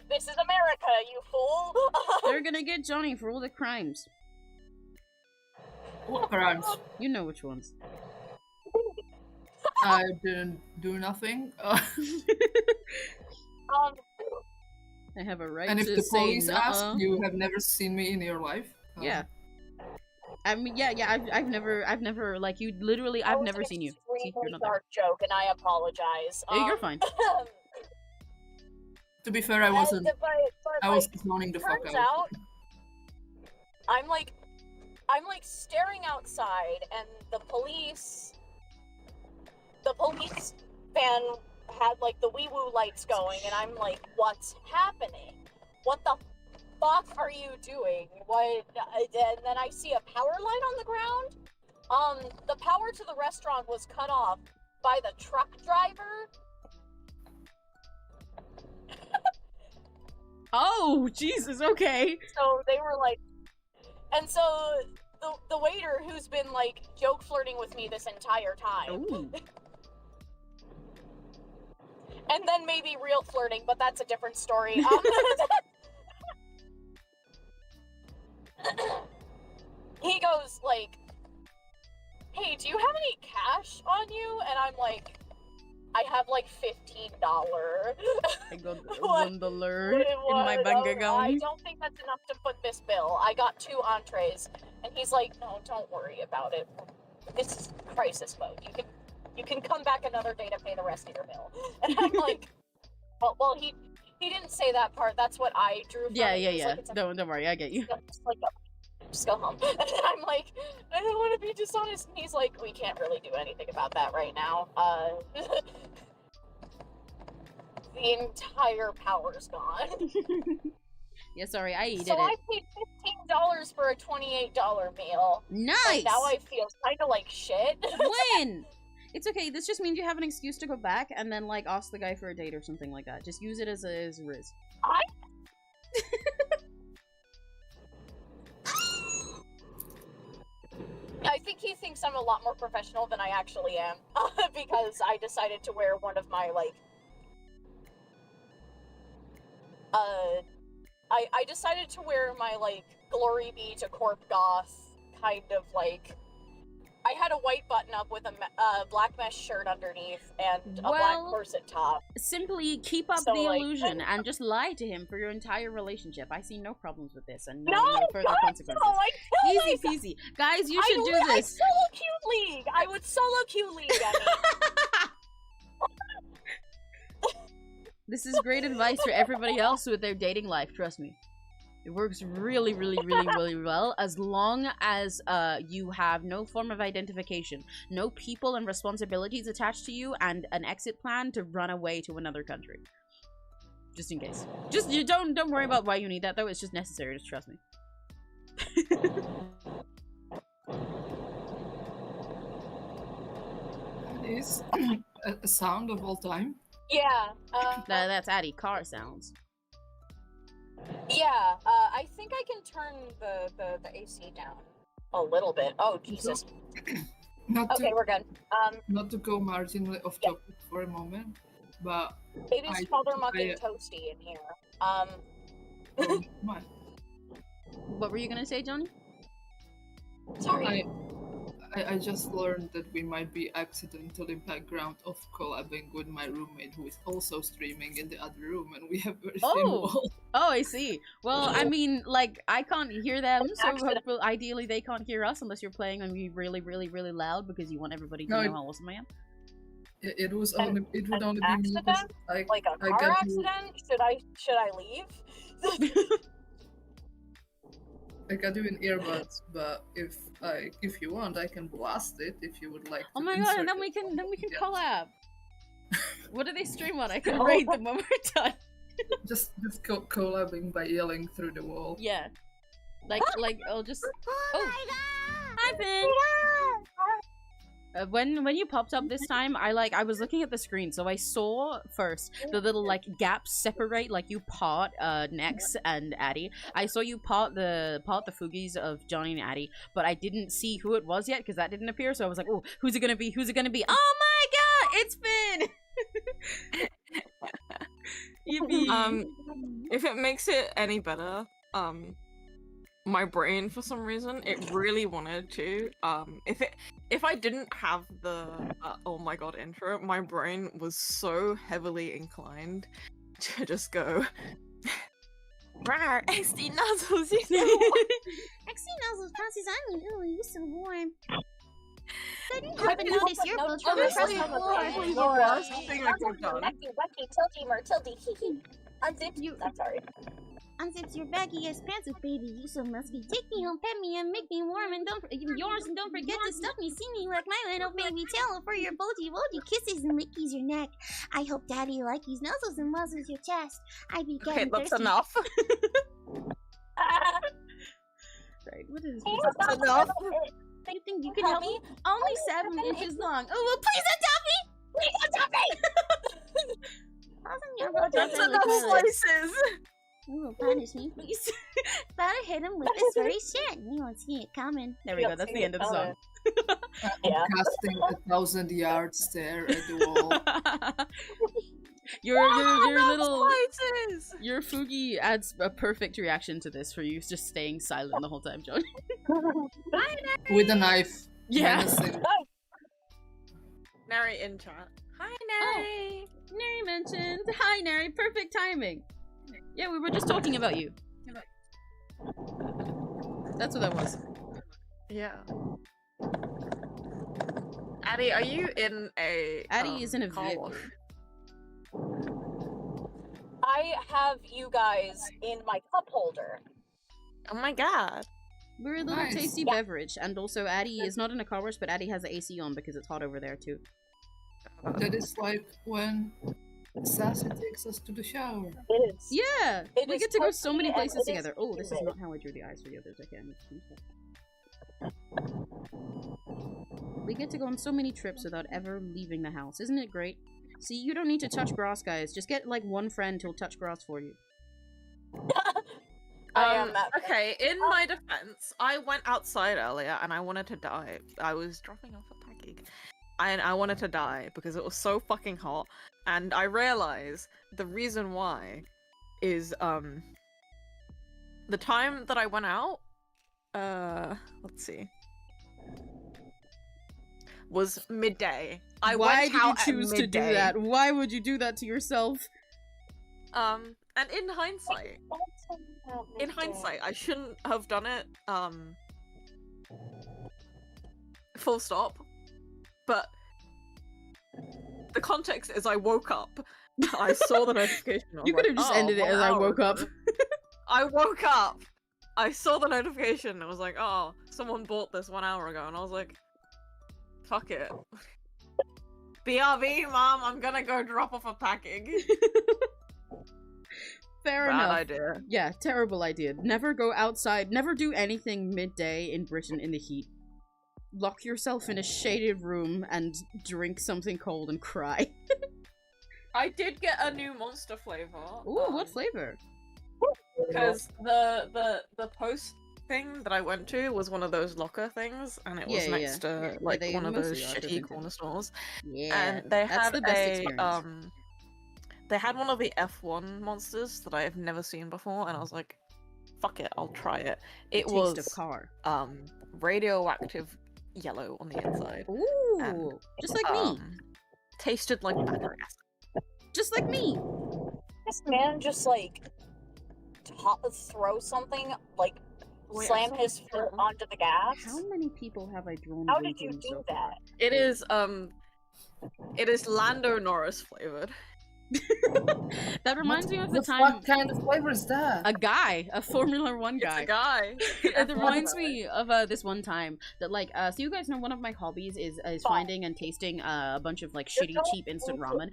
This is America, you fool. They're gonna get Johnny for all the crimes. What crimes? You know which ones. I didn't do nothing. I have a right And if to the say police ask, nuh-uh. you have never seen me in your life? Yeah. I mean, yeah, I've never, like, you literally, I've never seen you. See, Extremely you're not there. dark joke, and I apologize. Yeah, you're fine. To be fair, I wasn't. But I was zoning the fuck turns out. out, I'm like staring outside, and the police van had like the wee woo lights going, and I'm like, what's happening? What the fuck are you doing? What? And then I see a power line on the ground. The power to the restaurant was cut off by the truck driver. Oh, Jesus, okay. So they were like, and so the waiter who's been like joke flirting with me this entire time. Ooh. And then maybe real flirting, but that's a different story. He goes like, "Hey, do you have any cash on you?" And I'm like, "I have like $15." I got $1 in my bank I account. don't think that's enough to foot this bill. I got 2 entrees. And he's like, "No, don't worry about it. This is crisis mode. You can come back another day to pay the rest of your bill." And I'm like, well, he didn't say that part. That's what I drew from Yeah, it. yeah, He was yeah. like, "It's a- Don't worry, I get you. just go home." And I'm like, "I don't want to be dishonest." And he's like, "We can't really do anything about that right now. The entire power's gone." Yeah, sorry, I ate So it. I paid $15 for a $28 meal. Nice! And now I feel kind of like shit. Win! It's okay, this just means you have an excuse to go back and then, like, ask the guy for a date or something like that. Just use it as a riz. I think he thinks I'm a lot more professional than I actually am. Because I decided to wear one of my, like... I decided to wear my, like, Glory Be to Corp Goth kind of, like... I had a white button-up with a black mesh shirt underneath and a black corset top. Simply keep up So, the like, illusion and just lie to him for your entire relationship. I see no problems with this and No, no further God, consequences. no, I kill Easy myself. peasy. Guys, you should do I this. solo Q League. I would solo Q League. This is great advice for everybody else with their dating life, trust me. It works really, really, really, really well as long as you have no form of identification, no people and responsibilities attached to you, and an exit plan to run away to another country. Just in case. Just you don't worry about why you need that though. It's just necessary. Just trust me. That is a sound of all time. Yeah. That's Addie. Car sounds. Yeah. I think I can turn the AC down a little bit. Oh Jesus. Okay, we're good. Not to go marginally off topic for a moment, but It is motherfucking toasty in here. What were you gonna say, Johnny? Sorry. I just learned that we might be accidentally background of collabing with my roommate who is also streaming in the other room, and we have very same wall. Oh, I see. Well, I mean, like, I can't hear them, so hopefully, ideally they can't hear us unless you're playing on me really, really, really loud because you want everybody to know how awesome I am. It would only be me because like a car accident? Should I leave? I got you in earbuds, but if like, if you want, I can blast it if you would like. Oh to my god! And insert then we can it. collab. What do they stream on? I can raid them when we're done. Just collabing by yelling through the wall. Yeah. Like I'll just. Oh my god! Hi, Finn. When you popped up this time, I was looking at the screen, so I saw first the little like gaps separate, like you part Nex and Addy. I saw you part the Foogies of Johnny and Addy, but I didn't see who it was yet because that didn't appear. So I was like, oh, who's it gonna be? Who's it gonna be? Oh my god, it's Finn! Yippee! If it makes it any better, my brain, for some reason, it really wanted to. If I didn't have the oh my god intro, my brain was so heavily inclined to just go. Rawr, XD nuzzles, you know. XD nuzzles passes on me. Ooh, you're so warm. I didn't I've happen been notice your no boat choice from across honestly, the floor. probably the worst thing I could have done. Wacky, wacky, tilty, mertilty, hee hee. Unzip You- I'm sorry. Unzips your baggy ass pants, baby. You so musky. Take me home, pet me, and make me warm. And don't yours, and don't forget to stuff me. See me like my little baby tail for your boji woji kisses and lickies your neck. I hope Daddy likes nuzzles and muzzles your chest. I be Okay, getting that's thirsty. enough. Right, what is That's enough. You think you can help me? Only 7 inches long. Oh, well, please adopt me! Please adopt me! Wasn't your boat That's really enough good? slices. You will punish me, please. Better hit him with this very shit. You won't see it coming. There we go. That's the end of the song. Yeah. Casting 1,000 yard stare at the wall. your little Slices. your Fugi adds a perfect reaction to this for you just staying silent the whole time, John. With a knife. Yeah. menacing. Nary in chat. Hi, Nary. Neri mentioned. Hi, Neri. Perfect timing. Yeah, we were just talking about you. That's what that was. Yeah. Addy, are you in a Addy is in a car vehicle. wash? I have you guys in my cup holder. Oh my god. We're a little Nice. tasty Yeah. beverage, and also Addy is not in a car wash, but Addy has the AC on because it's hot over there too. That is like when Sassy takes us to the shower. It is. Yeah, It we is get to go so comfy many and places it is together. Oh, this is humid. not how I drew the eyes for the others. Okay, I need to change that. We get to go on so many trips without ever leaving the house. Isn't it great? See, you don't need to touch grass, guys. Just get like one friend who'll touch grass for you. I am that Okay, in my defense, I went outside earlier and I wanted to die. I was dropping off a package. And I wanted to die because it was so fucking hot. And I realized the reason why is the time that I went out, let's see, was midday. I Why went did you out at choose to do midday. that? Why would you do that to yourself? And in hindsight, I shouldn't have done it. Full stop. But the context is I woke up. I saw the notification. I was You could have like, just "Oh, ended it 1 as I hour woke up. ago." I woke up. I saw the notification. And I was like, "Oh, someone bought this 1 hour ago," and I was like, "Fuck it." BRB, mom. I'm gonna go drop off a package. Fair Bad enough. idea. Yeah, terrible idea. Never go outside. Never do anything midday in Britain in the heat. Lock yourself in a shaded room and drink something cold and cry. I did get a new monster flavor. Ooh, what flavor? Because the post thing that I went to was one of those locker things, and it was Yeah, next to like they one of those mostly are, shitty they've corner stores. Yeah, And they that's had the best a experience. they had one of the F1 monsters that I have never seen before, and I was like, fuck it, I'll try it. It Taste was of car. radioactive yellow on the inside. Ooh, just like me. Tasted like battery acid. Just like me. This man just like throw something, like Wait, slam I his see. foot onto the gas. How many people have I drawn? How did you drinking do so far? that? It is Lando Norris flavored. That reminds me of the What time kind of flavor is that? a Formula One guy. It's a guy. It reminds me of this one time that like so you guys know one of my hobbies is finding and tasting a bunch of like shitty cheap instant ramen.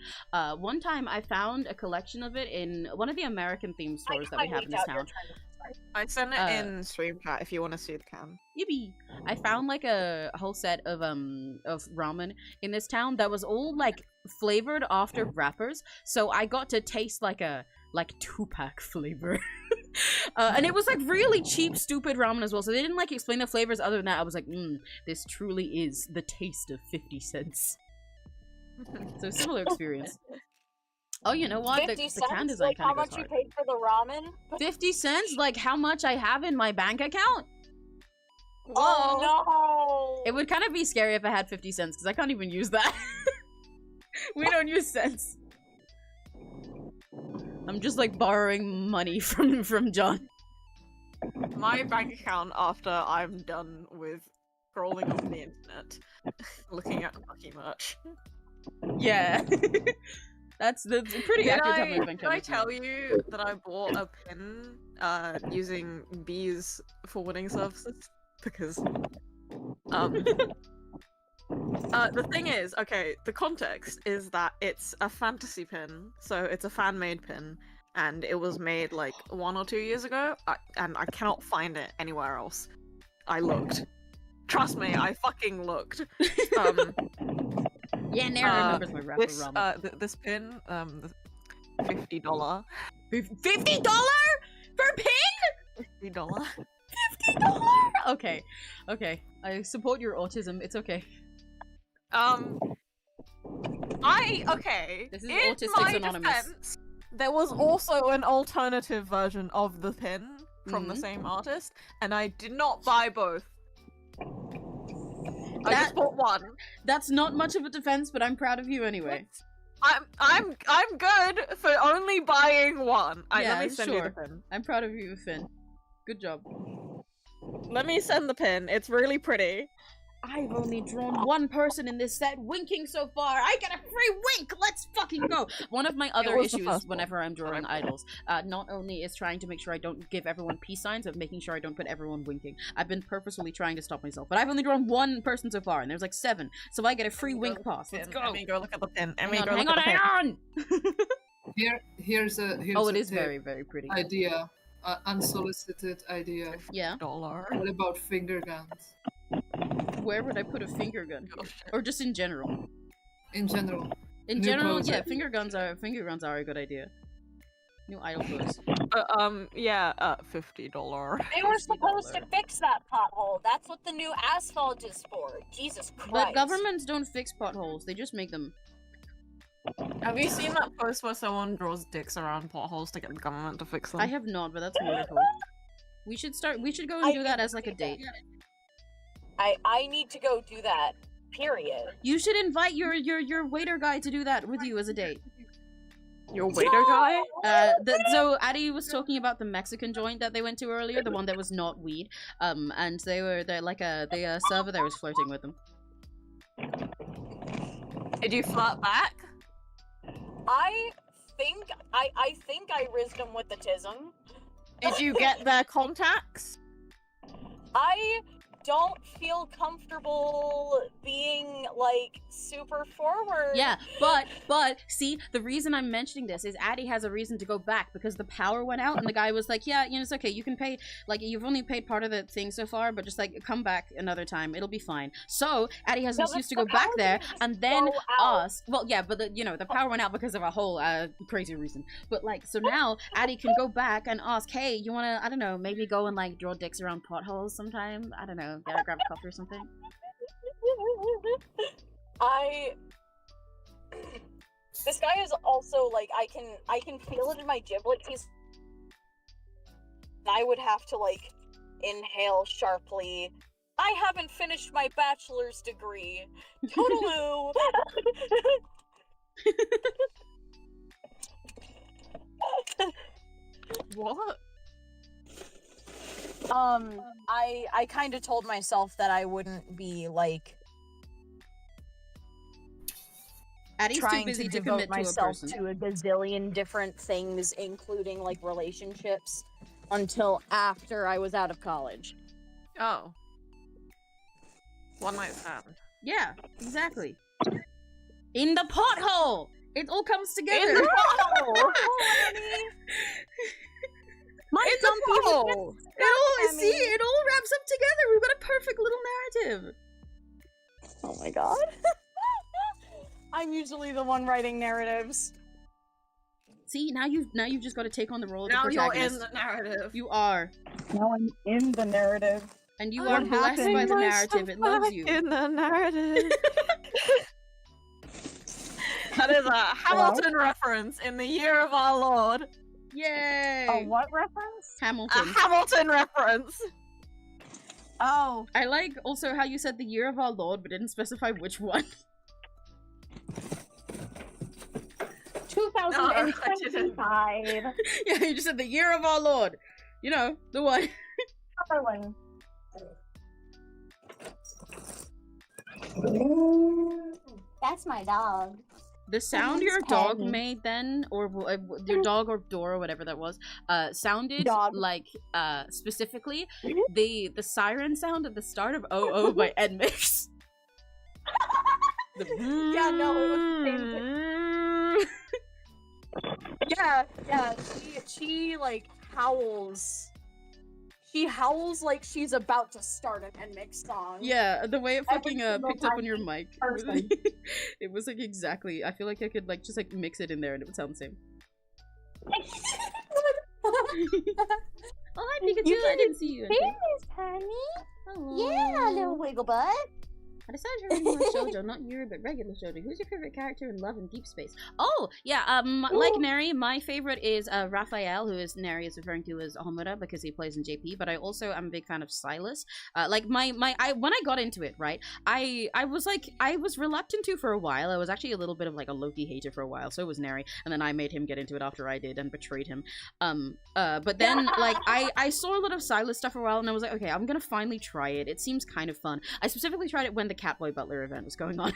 One time I found a collection of it in one of the American themed stores that we have in this town. I sent it in stream chat if you want to see the can. Yippee! I found like a whole set of ramen in this town that was all like flavored after wrappers, so I got to taste like a 2-pack flavor. And it was like really cheap, stupid ramen as well, so they didn't like explain the flavors. Other than that, I was like, this truly is the taste of 50 cents. So similar experience. Oh, you know what? 50 The can cents? design Like kind how of much goes you hard. paid for the ramen? 50 cents? Like how much I have in my bank account? Oh no! It would kind of be scary if I had 50 cents, because I can't even use that. We don't use cents. I'm just like borrowing money from John. My bank account after I'm done with scrolling on the internet, looking at Lucky merch. Yeah. That's pretty accurate to have my bank Did I account. tell you that I bought a pin using B's forwarding services? Because the thing is, okay, the context is that it's a fantasy pin, so it's a fan-made pin, and it was made like 1 or 2 years ago, and I cannot find it anywhere else. I looked. Trust me, I fucking looked. Yeah, Nara remembers my rapper ramen. This pin, $50. $50 for pin? $50. $50? Okay, okay. I support your autism. It's okay. Okay. This is in Autistics my Anonymous. defense, there was also an alternative version of the pin from the Mhm. same artist, and I did not buy both. I just bought one. That's not much of a defense, but I'm proud of you anyway. I'm good for only buying one. Yeah, Let me send you sure. the pin. I'm proud of you, Finn. Good job. Let me send the pin. It's really pretty. I've only drawn one person in this set winking so far. I get a free wink! Let's fucking go! One of my other was the issues first one. whenever I'm drawing idols, not only is trying to make sure I don't give everyone peace signs, but making sure I don't put everyone winking. I've been purposefully trying to stop myself, but I've only drawn one person so far, and there's like 7, so I get a free wink pass. Let's go! Emmy, go look at the pin. Hang Emmy, on, go hang look on, at the hang pin. on! Here's Oh, it a is tip. very, very pretty. Idea, unsolicited idea. Yeah. $50. What about finger guns? Where would I put a finger gun? Oh, shit. Or just in general? In general. In New general, pose. yeah, finger guns are a good idea. New idol pose. Yeah, $50. They were supposed to fix that pothole. That's what the new asphalt is for. Jesus Christ. But governments don't fix potholes, they just make them. Have you seen that post where someone draws dicks around potholes to get the government to fix them? I have not, but that's wonderful. We should go and do that as like a date. I need to go do that. Period. You should invite your waiter guy to do that with you as a date. Your waiter guy? So Addie was talking about the Mexican joint that they went to earlier, the one that was not weed. And the server there was flirting with them. Did you flirt back? I think I rizzed them with the tism. Did you get their contacts? I don't feel comfortable being like super forward. Yeah, but see, the reason I'm mentioning this is Addie has a reason to go back because the power went out and the guy was like, yeah, you know, it's okay, you can pay, like, you've only paid part of the thing so far, but just like come back another time, it'll be fine. So Addie has an excuse to go back there and then us. Well, yeah, but the power went out because of a whole crazy reason. But like, so now Addie can go back and ask, hey, you wanna, I don't know, maybe go and like draw dicks around potholes sometime? I don't know. Gotta grab a cup or something. This guy is also like I can feel it in my giblet teeth. I would have to like inhale sharply. I haven't finished my bachelor's degree. Toodaloo. What? I kind of told myself that I wouldn't be like Addie's too trying busy to to devote commit to a myself person. to a gazillion different things, including like relationships, until after I was out of college. Oh. One night stand. Yeah, exactly. In the pothole! It all comes together. In the pothole! My In the dumpy pothole! It all wraps up together. We've got a perfect little narrative. Oh my god. I'm usually the one writing narratives. See, now you've just got to take on the role of Now the you're protagonist. in the narrative. You are. Now I'm in the narrative. And you What are blessed by happened? the narrative. It loves you. In the narrative. That is a Hamilton reference in the year of our Lord. Yay! A what reference? A Hamilton. Hamilton reference. Oh. I like also how you said the year of our Lord, but didn't specify which one. 2025. Yeah, you just said the year of our Lord. You know, the one. Other one. That's my dog. The sound Someone's your dog tagging. made then, or your dog or door or whatever that was, sounded Dog. like, specifically, the siren sound at the start of Oh by Edmix. Yeah, no, it was the Yeah, she like howls. She howls like she's about to start an NMIX song. Yeah, the way it Every fucking single picked up time on your mic. person. It was like exactly. I feel like I could like just like mix it in there and it would sound the same. Oh hi Pikachu, You I didn't see you. Miss Honey. Yeah, little wiggle butt. I decided to read more shoujo, not Yuri, but regular shoujo. Who's your favorite character in Love and Deep Space? Oh, yeah, like Neri, my favorite is Raphael, who is Neri is referring to as Homura because he plays in JP, but I also am a big fan of Silas. Like when I got into it, right, I was reluctant to for a while. I was actually a little bit of like a Loki hater for a while, so was Neri, and then I made him get into it after I did and betrayed him. But then like I saw a lot of Silas stuff for a while, and I was like, okay, I'm gonna finally try it. It seems kind of fun. I specifically tried it when the Catboy Butler event was going on.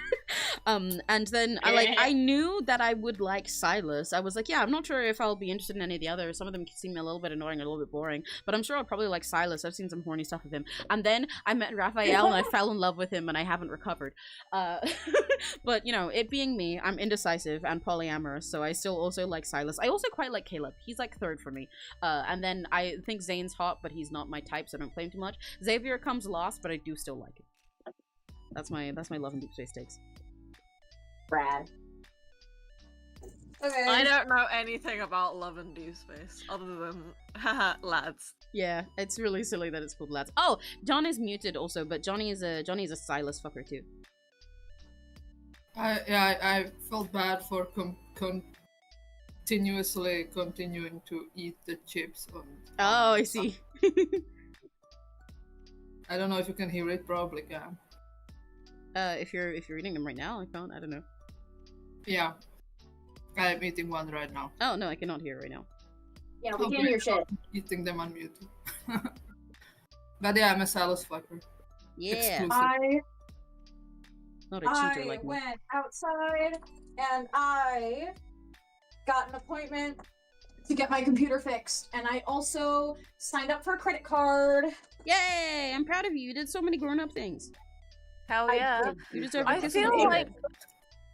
And then I knew that I would like Silas. I was like, yeah, I'm not sure if I'll be interested in any of the others. Some of them seem a little bit annoying, a little bit boring, but I'm sure I'll probably like Silas. I've seen some horny stuff of him. And then I met Raphael and I fell in love with him and I haven't recovered. But you know, it being me, I'm indecisive and polyamorous, so I still also like Silas. I also quite like Caleb. He's like third for me. And then I think Zane's hot, but he's not my type, so I don't play him too much. Xavier comes last, but I do still like him. That's my Love and Deep Space takes. Brad. Okay. I don't know anything about Love and Deep Space other than haha lads. Yeah, it's really silly that it's called lads. Oh, John is muted also, but Johnny is a Silas fucker too. I felt bad for continuously continuing to eat the chips. Oh, I see. I don't know if you can hear it. Probably can. If you're eating them right now, I can't. I don't know. Yeah, I'm eating one right now. Oh no, I cannot hear it right now. Yeah, we can hear shit. Eating them unmuted. But yeah, I'm a Silas fucker. Yeah, Exclusive. not a cheater like me. went outside and I got an appointment to get my computer fixed, and I also signed up for a credit card. Yay! I'm proud of you. You did so many grown-up things. Hell I yeah. did. You deserve a I kiss on feel the like forehead.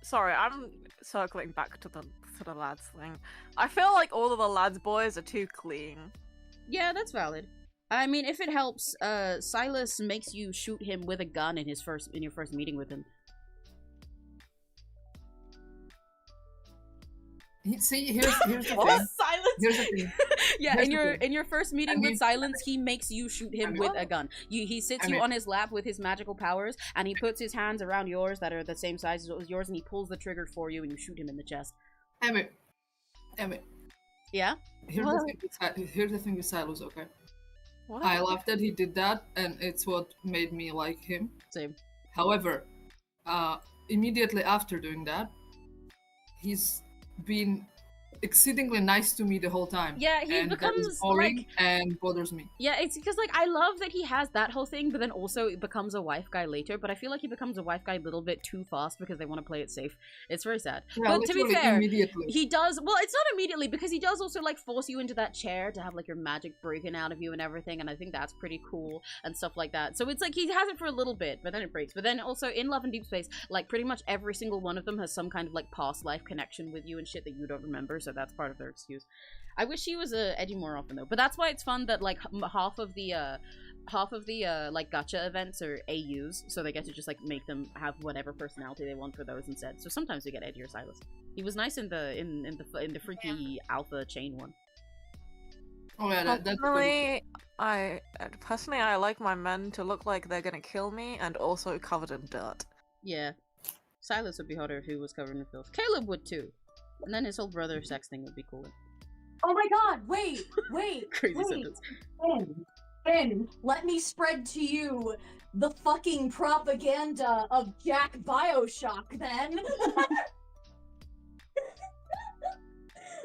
sorry, I'm circling back to the lads thing. I feel like all of the lads boys are too clean. Yeah, that's valid. I mean, if it helps, Silas makes you shoot him with a gun in your first meeting with him. See, here's the thing. Silence. Here's the thing. Yeah, Here's in your first meeting I mean- with Silence, he makes you shoot him with a gun. He sits I you mean- on his lap with his magical powers, and he puts his hands around yours that are the same size as yours, and he pulls the trigger for you, and you shoot him in the chest. Emmett. Yeah. Here's the thing with Silas, okay? What? I love that he did that, and it's what made me like him. Same. However, immediately after doing that, he's been exceedingly nice to me the whole time. Yeah, he and that becomes is boring like and bothers me. yeah, it's because like I love that he has that whole thing, but then also it becomes a wife guy later. But I feel like he becomes a wife guy a little bit too fast because they want to play it safe. It's very sad. Yeah, but to be literally fair, immediately. he does well. It's not immediately because he does also like force you into that chair to have like your magic breaking out of you and everything, and I think that's pretty cool and stuff like that. So it's like he has it for a little bit, but then it breaks. But then also in Love and Deep Space, like pretty much every single one of them has some kind of like past life connection with you and shit that you don't remember. So that's part of their excuse. I wish he was edgy more often though, but that's why it's fun that like half of the like gacha events are AUs, so they get to just like make them have whatever personality they want for those instead. So sometimes we get edgier Silas. He was nice in the freaky alpha chain one. Oh yeah, that's Personally, I like my men to look like they're gonna kill me and also covered in dirt. Yeah, Silas would be hotter if he was covered in filth. Caleb would too, and then his whole brother sex thing would be cooler. Oh my god, wait! Crazy sentence. Ben, let me spread to you the fucking propaganda of Jack Bioshock, then.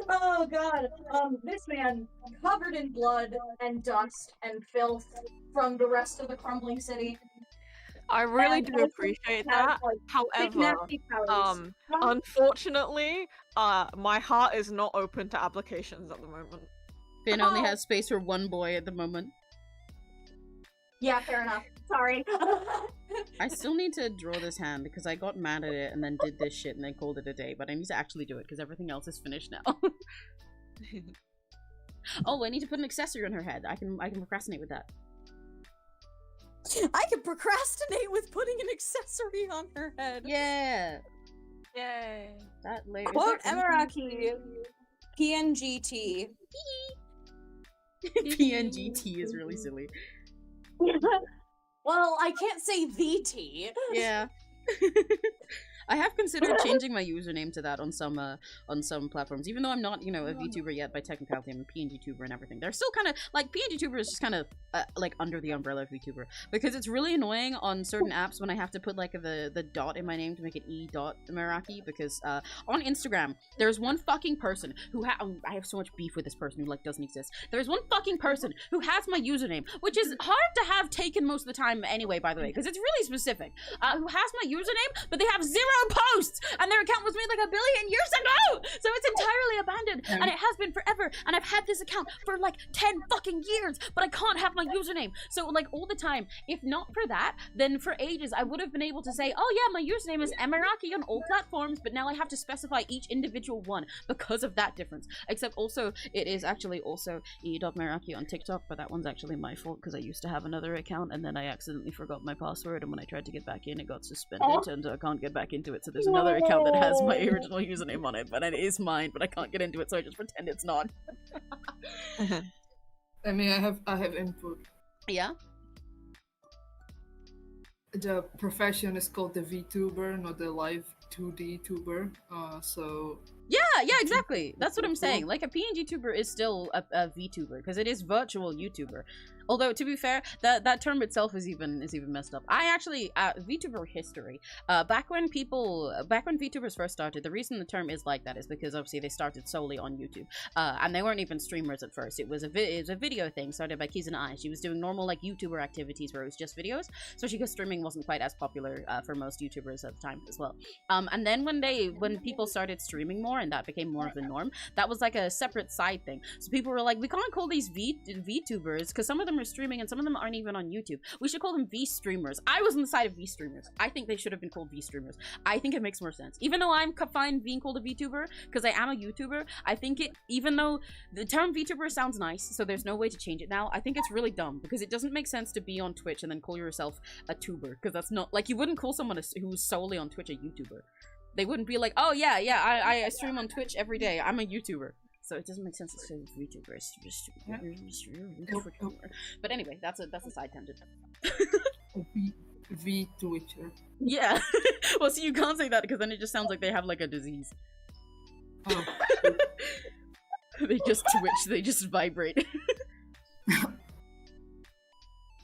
Oh god, this man covered in blood and dust and filth from the rest of the crumbling city. I really And do also appreciate has, that. like, big However, nasty powers. unfortunately, my heart is not open to applications at the moment. Finn only has space for one boy at the moment. Yeah, fair enough. Sorry. I still need to draw this hand because I got mad at it and then did this shit and then called it a day, but I need to actually do it because everything else is finished now. Oh, I need to put an accessory on her head. I can procrastinate with that. I can procrastinate with putting an accessory on her head. Yeah. Yay. That later. Quote Emiraki. PNGT. PNGT is really silly. Well, I can't say VT. Yeah. I have considered changing my username to that on some platforms, even though I'm not, you know, a VTuber yet by technicality. I'm a PNG tuber and everything. They're still kind of like PNG tuber is just kind of like under the umbrella of VTuber because it's really annoying on certain apps when I have to put like the dot in my name to make it _Meraki because on Instagram there's one fucking person who I have so much beef with this person who like doesn't exist. There's one fucking person who has my username, which is hard to have taken most of the time anyway, by the way, because it's really specific. Who has my username, but they have 0 posts, and their account was made like 1 billion years ago, so it's entirely abandoned, and it has been forever, and I've had this account for like 10 fucking years, but I can't have my username, so like all the time. If not for that, then for ages I would have been able to say, oh yeah, my username is Emiraki on all platforms, but now I have to specify each individual one because of that difference. Except also, it is actually also e.meraki on TikTok, but that one's actually my fault because I used to have another account, and then I accidentally forgot my password, and when I tried to get back in, it got suspended, and I can't get back into it, so there's another account that has my original username on it, but it is mine, but I can't get into it, so I just pretend it's not. I mean, I have input. Yeah? The profession is called the VTuber, not the live 2D tuber. So Yeah, exactly. That's what I'm saying. Like, a PNG tuber is still a VTuber because it is virtual YouTuber. Although, to be fair, that term itself is even messed up. I actually VTuber history. Back when VTubers first started, the reason the term is like that is because obviously they started solely on YouTube, and they weren't even streamers at first. It was a video thing started by Keys and I. She was doing normal like YouTuber activities where it was just videos, especially because streaming wasn't quite as popular for most YouTubers at the time as well. And then when people started streaming more and that became more of the norm, that was like a separate side thing. So people were like, we can't call these VTubers because some of them are streaming and some of them aren't even on YouTube. We should call them V-streamers. I was on the side of V-streamers. I think they should have been called V-streamers. I think it makes more sense. Even though I'm fine being called a VTuber, because I am a YouTuber, I think even though the term VTuber sounds nice, so there's no way to change it now, I think it's really dumb, because it doesn't make sense to be on Twitch and then call yourself a tuber, because that's not, like, you wouldn't call someone who's solely on Twitch a YouTuber. They wouldn't be like, oh yeah, I stream on Twitch every day, I'm a YouTuber. So it doesn't make sense to say VTuber. But anyway, that's a side tangent. V-Twitcher. Yeah. Well, see, you can't say that because then it just sounds like they have like a disease. Oh. They just twitch, they just vibrate.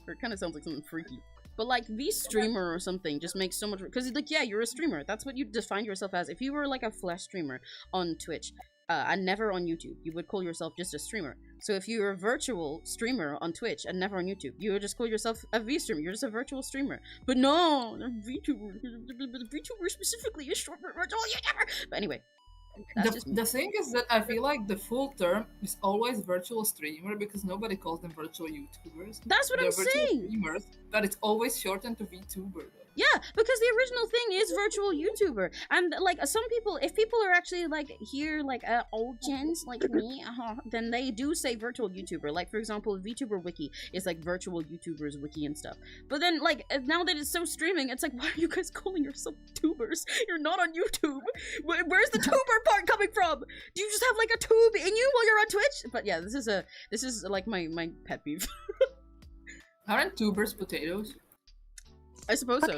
Or it kind of sounds like something freaky. But like streamer or something just makes so much, because like, yeah, you're a streamer. That's what you define yourself as. If you were like a flesh streamer on Twitch, and never on YouTube, you would call yourself just a streamer. So if you're a virtual streamer on Twitch and never on YouTube, you would just call yourself a V-streamer. You're just a virtual streamer. But no, a VTuber. VTuber specifically is short for virtual YouTuber. But anyway. The thing is that I feel like the full term is always virtual streamer because nobody calls them virtual YouTubers. That's what I'm saying. Streamers, but it's always shortened to VTuber. Yeah, because the original thing is virtual YouTuber, and like some people, if people are actually like here, like old gens like me, then they do say virtual YouTuber. Like for example, VTuber Wiki is like virtual YouTubers Wiki and stuff. But then like now that it's so streaming, it's like, why are you guys calling yourself tubers? You're not on YouTube. Where's the tuber part coming from? Do you just have like a tube in you while you're on Twitch? But yeah, this is like my pet peeve. Aren't tubers potatoes? I suppose so.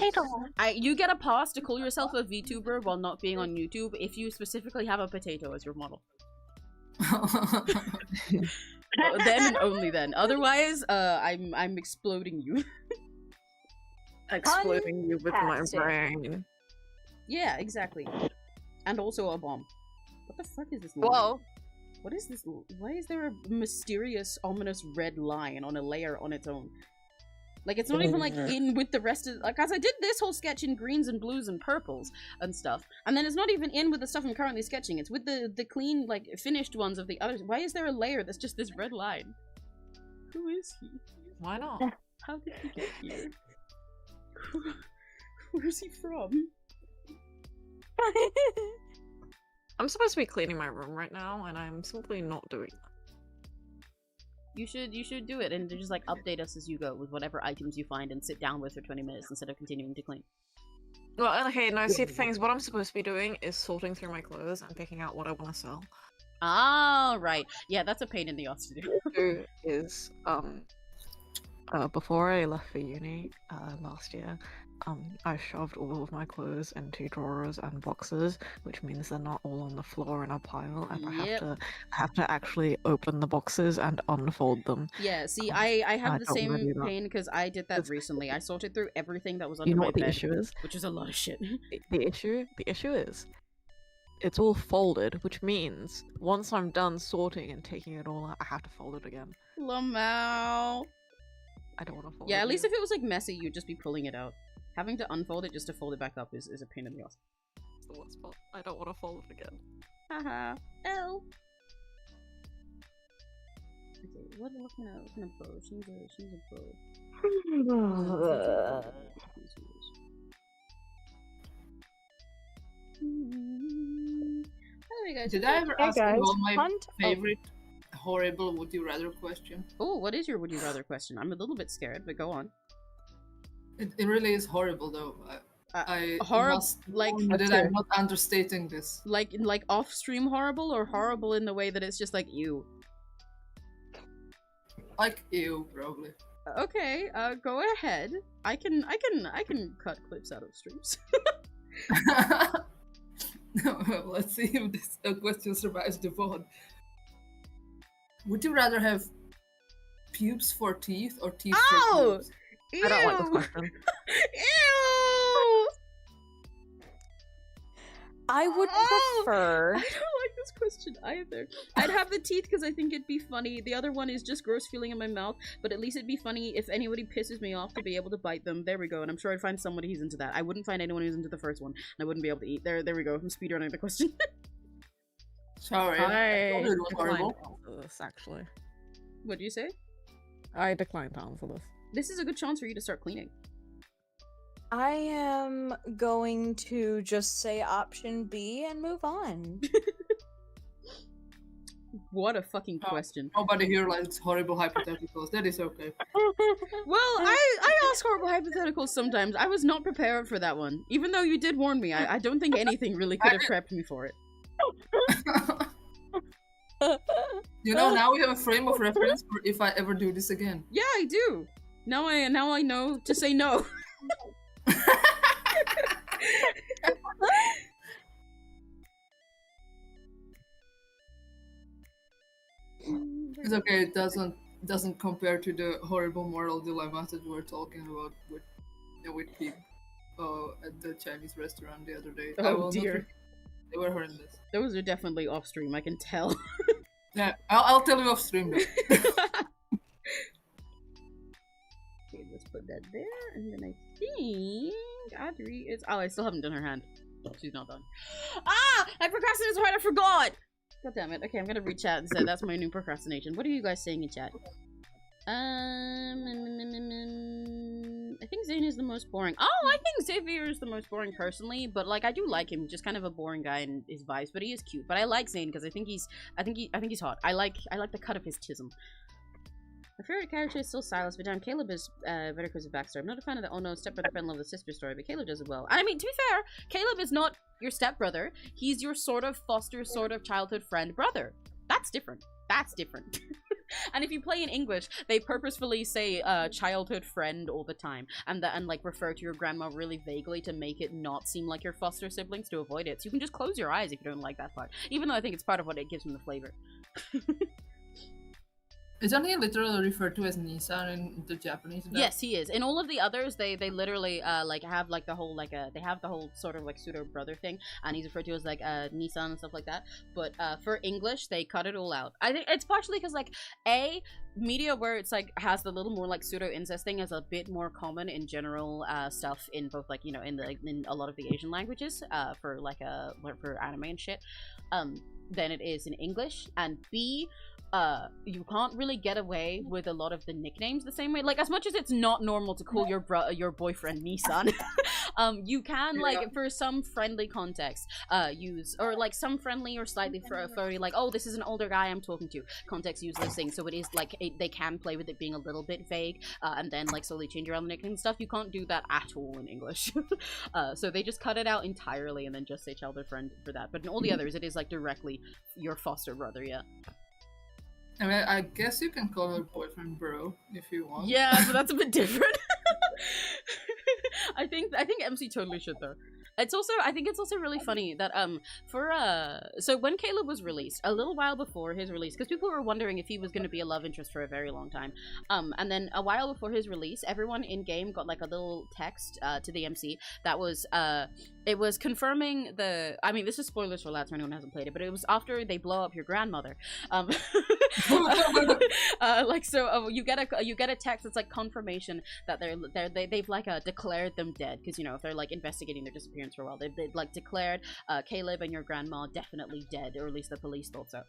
You get a pass to call yourself a VTuber while not being on YouTube if you specifically have a potato as your model. Then and only then. Otherwise, I'm exploding you. Exploding you with my brain. Yeah, exactly. And also a bomb. What the fuck is this? Whoa. What is this? Why is there a mysterious, ominous red line on a layer on its own? Like, it's not even, like, in with the rest of... Like, as I did this whole sketch in greens and blues and purples and stuff. And then it's not even in with the stuff I'm currently sketching. It's with the clean, like, finished ones of the others. Why is there a layer that's just this red line? Who is he? Why not? How did he get here? Where's he from? I'm supposed to be cleaning my room right now, and I'm simply not doing that. You should do it and just like update us as you go with whatever items you find and sit down with for 20 minutes instead of continuing to clean. Well, okay, no, see, the thing is, what I'm supposed to be doing is sorting through my clothes and picking out what I want to sell. Oh, right. Yeah, that's a pain in the ass to do. Is, before I left for uni, last year, I shoved all of my clothes into drawers and boxes, which means they're not all on the floor in a pile, and I have to actually open the boxes and unfold them. Yeah, see, I have the same pain because I did that recently. I sorted through everything that was under my bed. You know what the issue is? Which is a lot of shit. The issue is, it's all folded, which means once I'm done sorting and taking it all out, I have to fold it again. Lamau. I don't want to fold it. Yeah, at least if it was like messy, you'd just be pulling it out. Having to unfold it just to fold it back up is a pain in the ass. It's the worst part. I don't want to fold it again. Haha. L. Okay, what kind of bow? She's a bow. Did I ever ask you all my favorite horrible would you rather question? Oh, what is your would you rather question? I'm a little bit scared, but go on. It really is horrible though. I must like that I'm not understating this. Like off-stream horrible or horrible in the way that it's just like ew? Like ew, probably. Okay, go ahead. I can cut clips out of streams. Well, let's see if this question survives the VOD. Would you rather have pubes for teeth or teeth for pubes? Ew! I don't like this question. Ew! I would prefer... I don't like this question either. I'd have the teeth because I think it'd be funny. The other one is just gross feeling in my mouth, but at least it'd be funny if anybody pisses me off to be able to bite them. There we go, and I'm sure I'd find somebody who's into that. I wouldn't find anyone who's into the first one, and I wouldn't be able to eat. There we go. I'm speedrunning the question. Sorry. I declined to answer this, actually. What do you say? I declined to answer this. This is a good chance for you to start cleaning. I am going to just say option B and move on. What a fucking question. Nobody here likes horrible hypotheticals. That is okay. Well, I ask horrible hypotheticals sometimes. I was not prepared for that one. Even though you did warn me, I don't think anything really could have prepped me for it. You know, now we have a frame of reference for if I ever do this again. Yeah, I do. Now I know to say no. It's okay. It doesn't compare to the horrible moral dilemma that we're talking about with with people at the Chinese restaurant the other day. Oh, I will dear. not. They were horrendous. Those are definitely off stream, I can tell. Yeah, I'll tell you off stream though. Okay, let's put that there, and then I think Audrey is. Oh, I still haven't done her hand. She's not done. Ah! I procrastinated so hard I forgot! God damn it. Okay, I'm gonna read chat and say that's my new procrastination. What are you guys saying in chat? I think Zane is the most boring. Oh, I think Xavier is the most boring personally, but like I do like him. Just kind of a boring guy in his vibes, but he is cute. But I like Zane because I think he's hot. I like the cut of his chism. My favorite character is still Silas, but damn, Caleb is better because of backstory. I'm not a fan of the oh no, stepbrother fell in love with sister story, but Caleb does it well. I mean, to be fair, Caleb is not your stepbrother. He's your sort of foster, sort of childhood friend brother. That's different. That's different. And if you play in English, they purposefully say childhood friend all the time, and like refer to your grandma really vaguely to make it not seem like your foster siblings to avoid it. So you can just close your eyes if you don't like that part, even though I think it's part of what it gives them the flavor. Isn't he literally referred to as Nissan in the Japanese dub? Yes, he is. In all of the others, they literally like have like the whole they have the whole sort of like pseudo brother thing, and he's referred to as like Nissan and stuff like that. But for English, they cut it all out. I think it's partially because like media where it's like has the little more like pseudo incest thing is a bit more common in general stuff in both like in a lot of the Asian languages for like for anime and shit than it is in English. And B, you can't really get away with a lot of the nicknames the same way. Like, as much as it's not normal to call your boyfriend Nissan, you can, like, for some friendly context, use, or, like, some friendly or slightly flirty, like, oh, this is an older guy I'm talking to, context use those things. So it is, like, they can play with it being a little bit vague, and then, like, slowly change around the nickname and stuff. You can't do that at all in English. So they just cut it out entirely and then just say childhood friend for that. But in all the others, it is, like, directly your foster brother, yeah. I mean, I guess you can call her boyfriend bro if you want. Yeah, but that's a bit different. I think MC totally should though. I think it's also really funny that so when Caleb was released, a little while before his release, because people were wondering if he was going to be a love interest for a very long time, and then a while before his release, everyone in game got like a little text to the MC that was it was confirming the, I mean, this is spoilers for lads for anyone who hasn't played it, but it was after they blow up your grandmother. Like, so you get a text that's like confirmation that they've like declared them dead, because you know, if they're like investigating their disappearance for a while, they've like declared Caleb and your grandma definitely dead, or at least the police thought so.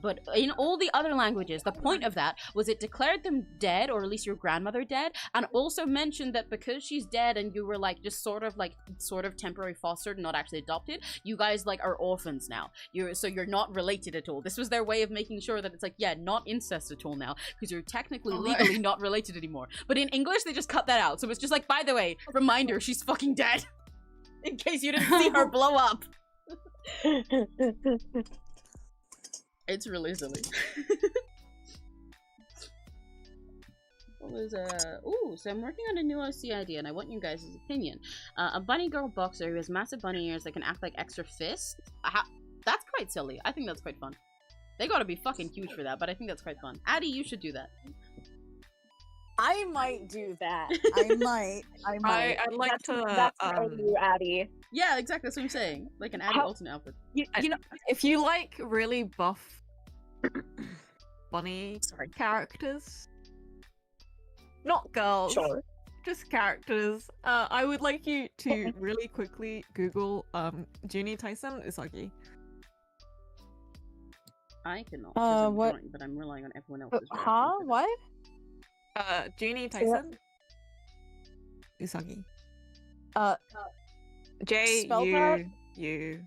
But in all the other languages, the point of that was it declared them dead, or at least your grandmother dead, and also mentioned that because she's dead and you were like just sort of temporary fostered, not actually adopted, you guys like are orphans now. You're not related at all. This was their way of making sure that it's like, yeah, not incest at all now, because you're technically legally not related anymore. But in English, they just cut that out. So it's just like, by the way, reminder, she's fucking dead. In case you didn't see her blow up. It's really silly. Ooh, so I'm working on a new OC idea and I want you guys' opinion. A bunny girl boxer who has massive bunny ears that can act like extra fists. That's quite silly. I think that's quite fun. They gotta be fucking huge for that, but I think that's quite fun. Addie, you should do that. I might do that. I might. I'd like to. That's you, Addie. Yeah, exactly. That's what I'm saying. Like an Addie alternate outfit. You know, if you like really buff bunny characters, not girls, Sure. just characters, I would like you to really quickly Google Junie Tyson 𝘆cie𝗂𝗿. I cannot. I'm what? drawing, but I'm relying on everyone else's. Huh? What? Junie Tyson 𝘆cie𝗂𝗿. Spell that? JUUNI.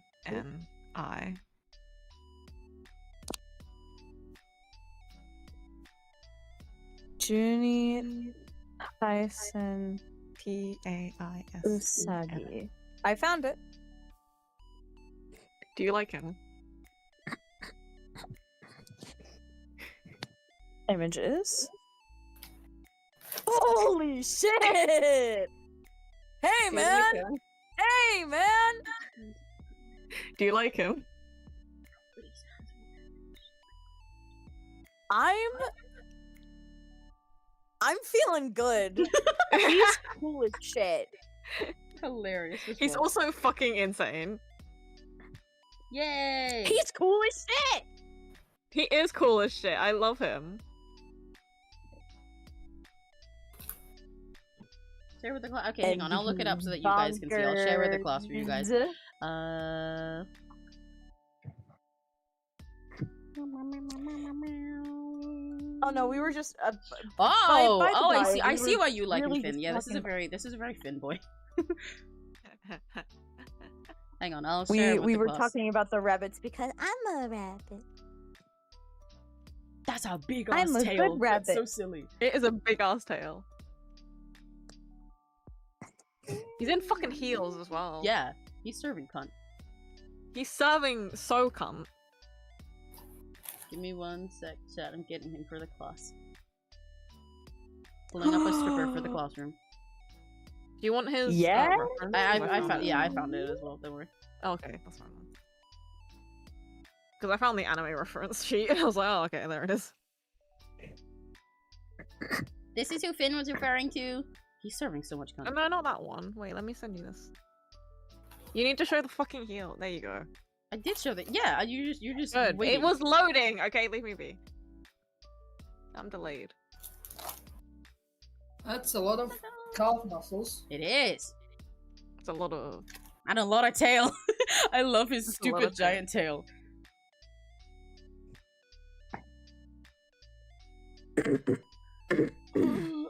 Junie Tyson 𝘆cie𝗂𝗿. 𝘆cie𝗂𝗍. I found it. Do you like him? Images. Holy shit! Hey man! Hey man! Do you like him? I'm I'm feeling good. He's cool as shit. Hilarious. He's also fucking insane. Yay! He's cool as shit. He is cool as shit. I love him. Share with the class. Okay, hang on. I'll look it up so that you guys can see. I'll share with the class for you guys. Oh no, we were just. I see why you like him, really Finn. just Yeah, this is a very Finn boy. Hang on, I'll share it with we the were class. talking about the rabbits because I'm a rabbit. That's a big I'm ass a tail. good rabbit. That's so silly. It is a big ass tail. He's in fucking heels as well. Yeah, he's serving cunt. He's serving so cunt. Give me one sec, chat. I'm getting him for the class. Pulling up a stripper for the classroom. Do you want his? Yeah? Reference? I found it as well. Don't worry. Okay, that's fine. Because I found the anime reference sheet and I was like, oh, okay, there it is. This is who Finn was referring to. He's serving so much Oh, cunt. no, not that one. Wait, let me send you this. You need to show the fucking heel. There you go. I did show that. Yeah, you're just Good. waiting. It was loading. Okay, leave me be. I'm delayed. That's a lot of calf muscles. It is. It's a lot of. And a lot of tail. I love his That's a lot stupid of tail. giant tail.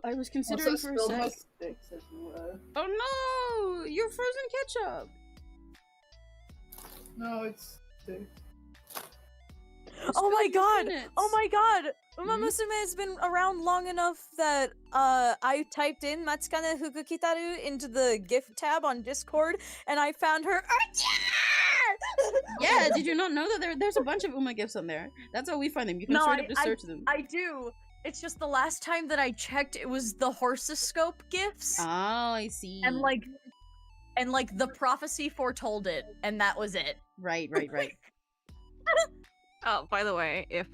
I was considering Also for a spilled my sec. sticks everywhere. Oh no! You're frozen ketchup. No, it's sticks. Oh my god! Minutes. Oh my god! Hmm? Uma Musume has been around long enough that I typed in Matsukane Fukukitaru into the gift tab on Discord and I found her. Yeah, did you not know that there's a bunch of Uma gifts on there? That's how we find them. You can No, straight up just search them. I do. It's just the last time that I checked, it was the horoscope gifts, Oh, I see. and like the prophecy foretold it, and that was it. Right. Oh, by the way, if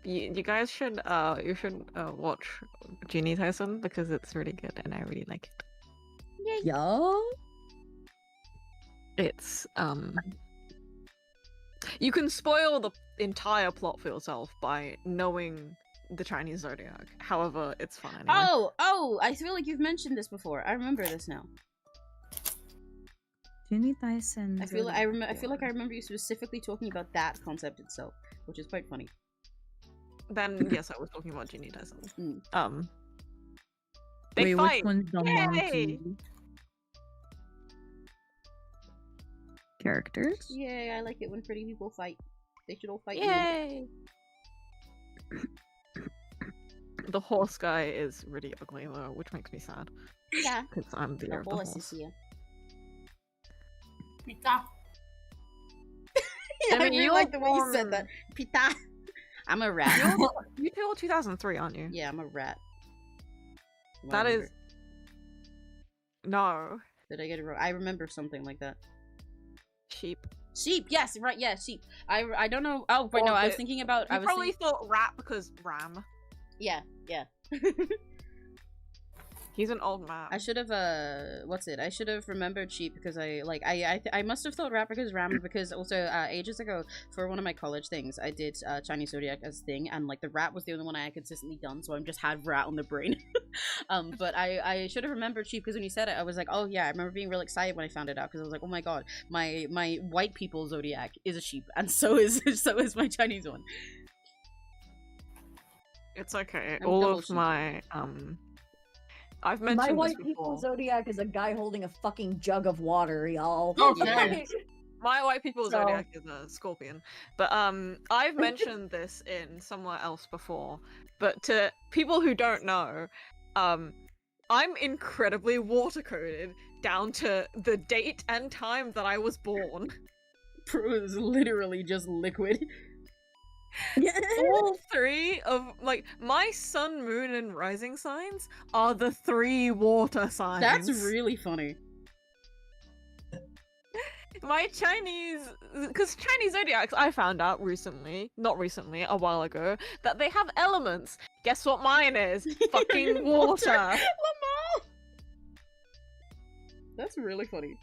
you guys should watch Genie Tyson because it's really good and I really like it. Yo. It's you can spoil the entire plot for yourself by knowing the Chinese zodiac. However, it's fun anyway. Oh! I feel like you've mentioned this before. I remember this now. Jenny Tyson. I feel like I remember you specifically talking about that concept itself, which is quite funny. Then yes, I was talking about Genie Tyson. Mm. They fight. Which one's the Yay! monkey? Characters? Yay! I like it when pretty people fight. They should all fight. Yay! The horse guy is really ugly though, which makes me sad. Yeah. Because I'm the heir of the horse is horse. here. Pita. I I mean, really you're like the way you said born- that. Pita. I'm a rat. You two are 2003, aren't you? Yeah, I'm a rat. That Whatever. is. No. Did I get it wrong? I remember something like that. Sheep. Sheep. Yes. Right. Yeah. Sheep. I don't know. Oh, wait. No. I was thinking about. You probably thought rat because ram. Yeah. Yeah. He's an old man. I should have I should have remembered sheep because I must have thought rat because ram because also ages ago for one of my college things I did Chinese zodiac as a thing and like the rat was the only one I had consistently done, so I just had rat on the brain. But I should have remembered sheep because when you said it I was like, oh yeah, I remember being real excited when I found it out because I was like, oh my god, my white people zodiac is a sheep and so is my Chinese one. It's okay. I'm All double of sheep. my I've mentioned My this white before. people zodiac is a guy holding a fucking jug of water, y'all. Okay. My white people So- zodiac is a scorpion. But I've mentioned this in somewhere else before. But to people who don't know, I'm incredibly water coded down to the date and time that I was born. Prue is literally just liquid. All three of like my sun, moon, and rising signs are the 3 water signs. That's really funny. my Chinese, because Chinese zodiacs, I found out recently, not recently, a while ago, that they have elements. Guess what mine is? Fucking water. Lamar! That's really funny.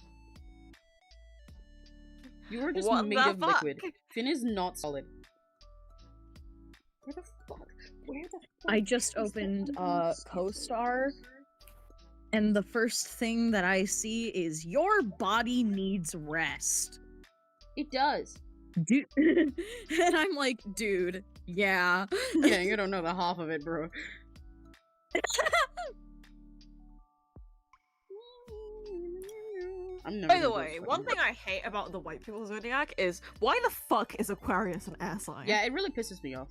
You are just What made the of fuck? liquid. Finn is not solid. Where the fuck? Where the fuck? I just opened CoStar, and the first thing that I see is your body needs rest. It does. Dude. And I'm like, dude, yeah. Yeah, you don't know the half of it, bro. I'm never By the gonna way, go one fucking- thing I hate about the white people zodiac is why the fuck is Aquarius an air sign? Yeah, it really pisses me off.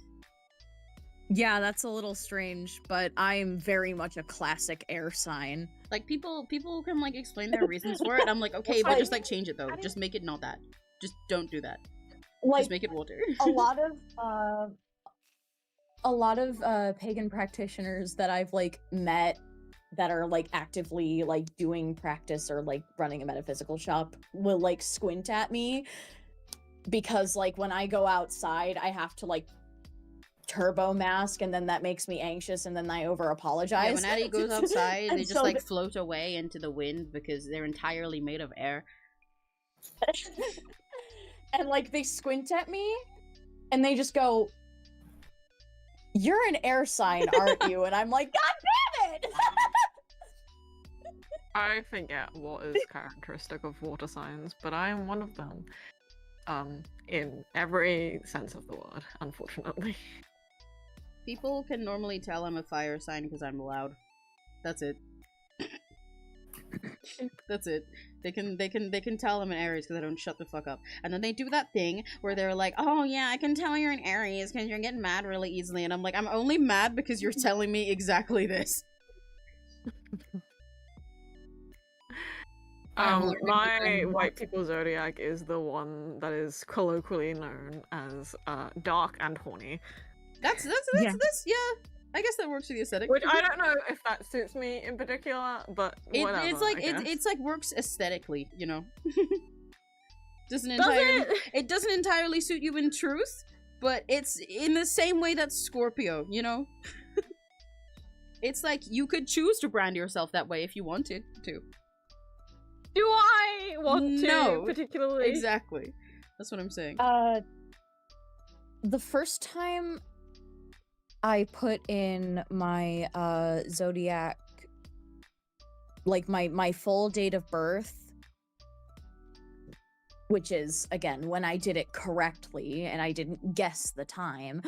Yeah, that's a little strange, but I'm very much a classic air sign. Like people can like explain their reasons for it. I'm like, okay, but just like change it though. Just make it not that. Just don't do that. Like Just make it water. a lot of pagan practitioners that I've like met that are like actively like doing practice or like running a metaphysical shop will like squint at me because like when I go outside I have to like turbo mask and then that makes me anxious and then I over apologize. Yeah, when Addie goes outside, And they just so like float away into the wind because they're entirely made of air. and like they squint at me and they just go, "You're an air sign, aren't you?" And I'm like, "God damn it!" I forget what is characteristic of water signs, but I am one of them. In every sense of the word, unfortunately. People can normally tell I'm a fire sign because I'm loud. That's it. That's it. They can tell I'm an Aries because I don't shut the fuck up. And then they do that thing where they're like, "Oh yeah, I can tell you're an Aries because you're getting mad really easily." And I'm like, I'm only mad because you're telling me exactly this. My white people zodiac is the one that is colloquially known as dark and horny. That's Yeah. yeah. I guess that works for the aesthetic. Which I don't know if that suits me in particular, but whatever. It's like I guess. it's like works aesthetically, you know. Does It doesn't entirely suit you in truth, but it's in the same way that Scorpio, you know. It's like you could choose to brand yourself that way if you wanted to. Do I want to No, particularly? Exactly. That's what I'm saying. The first time I put in my zodiac, like my full date of birth, which is again when I did it correctly and I didn't guess the time.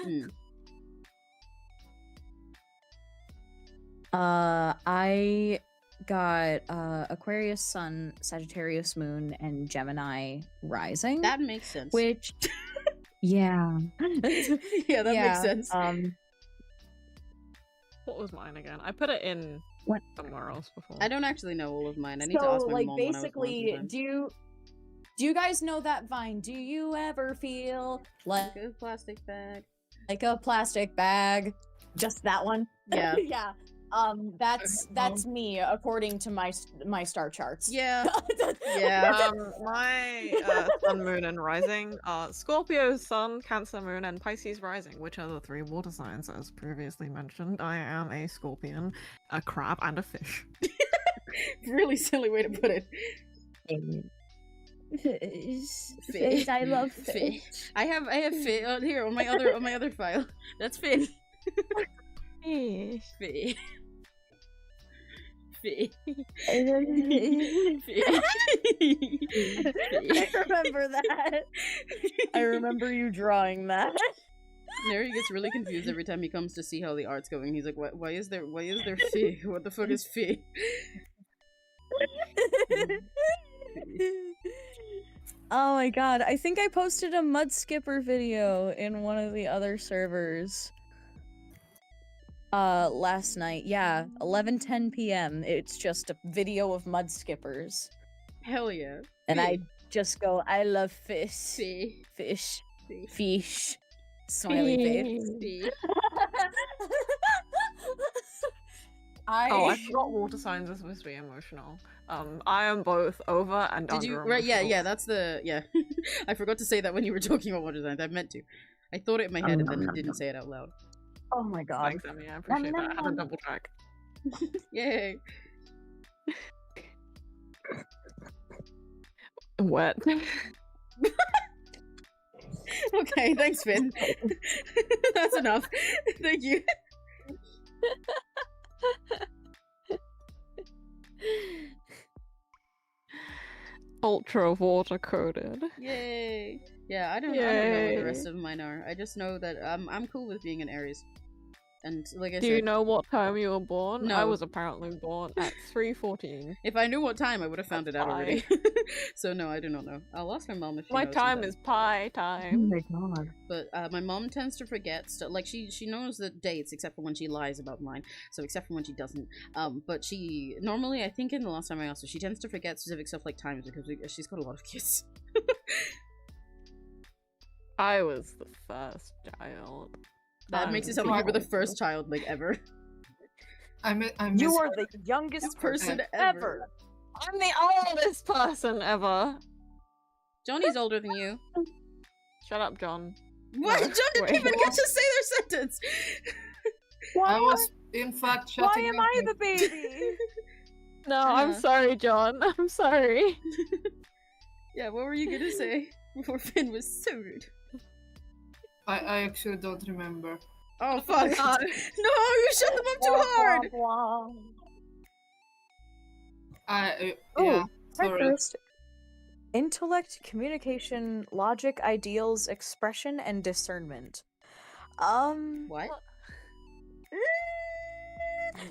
I got Aquarius Sun, Sagittarius Moon, and Gemini Rising. That makes sense. Which, yeah, yeah, that makes sense. What was mine again? I put it in What? somewhere else before. I don't actually know all of mine. I need to ask my like mom when I was basically, born do you guys know that Vine? Do you ever feel like sometime. Good plastic bag. a plastic bag? Just that one? Yeah. Yeah. That's me according to my star charts. Yeah. Yeah. My sun, moon, and rising are Scorpio, sun, Cancer, moon, and Pisces rising, which are the 3 water signs as previously mentioned. I am a scorpion, a crab, and a fish. Really silly way to put it. Fish. I love Fish. I have fish here on my other file. That's Finn. Fish. Fish. Fish. I remember that. I remember you drawing that. Neri gets really confused every time he comes to see how the art's going. He's like, why is there Fi? What the fuck is Fi? Oh my god, I think I posted a Mud Skipper video in one of the other servers. Last night. Yeah, 11:10 p.m. It's just a video of Mud Skippers. Hell yeah. And Fi. I just go, I love fish. Fi. Fish. Fi. Fish. Smiley face. Fi. Oh, I forgot water signs are supposed to be emotional. I am both over and Did under you? Right? Yeah, emotional. yeah. That's the yeah. I forgot to say that when you were talking about water signs. I meant to. I thought it in my head and then didn't say it out loud. Oh my god. Thanks, Emmy. I appreciate that. I had a double track. Yay! Wet. Okay, thanks, Finn. That's enough. Thank you. Ultra water coated. Yay! Yeah, I don't know what the rest of mine are. I just know that I'm cool with being an Aries. And like I said, Do you know what time you were born? No. I was apparently born at 3:14. if I knew what time, I would have found it out already. So no, I do not know. I'll ask my mom if she My knows time sometime. is pie Oh time. my god. But my mom tends to forget stuff. Like she knows the dates except for when she lies about mine. So except for when she doesn't. But she normally, I think in the last time I asked her, she tends to forget specific stuff like times because she's got a lot of kids. I was the first child. That makes it sound like you were the first child like ever. I You are the youngest person person ever. ever. I'm the oldest person ever. Johnny's older than you. Shut up, John. What? No, John didn't wait. even get to say their sentence. I was in fact shutting Why am up I and- the baby? No, I'm Yeah. sorry, John. I'm sorry. Yeah, what were you gonna say before Finn was so rude? I actually don't remember. Oh fuck! God. No, you shut them up too hard. Yeah, My sorry. first. Intellect, communication, logic, ideals, expression, and discernment. What?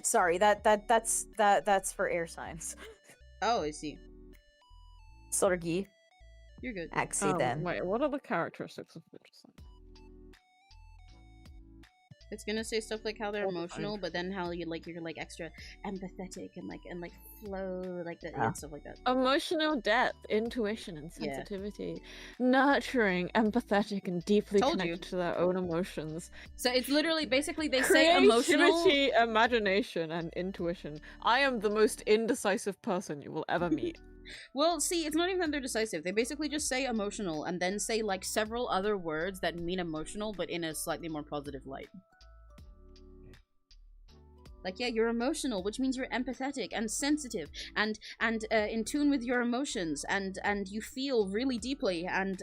Sorry, that's for air signs. Oh, I see. Sorgi. You're good. Accident. Wait, what are the characteristics of Bitch? It's gonna say stuff like how they're All the emotional, time. but then how you're like extra empathetic and like flow like that Yeah. and stuff like that. Emotional depth, intuition, and Yeah. sensitivity. Nurturing, empathetic, and deeply Told you. connected to their own emotions. So it's literally basically they say emotional. Creativity, imagination, and intuition. I am the most indecisive person you will ever meet. Well, see, it's not even that they're decisive. They basically just say emotional and then say like several other words that mean emotional, but in a slightly more positive light. Like, yeah, you're emotional, which means you're empathetic and sensitive and in tune with your emotions and you feel really deeply and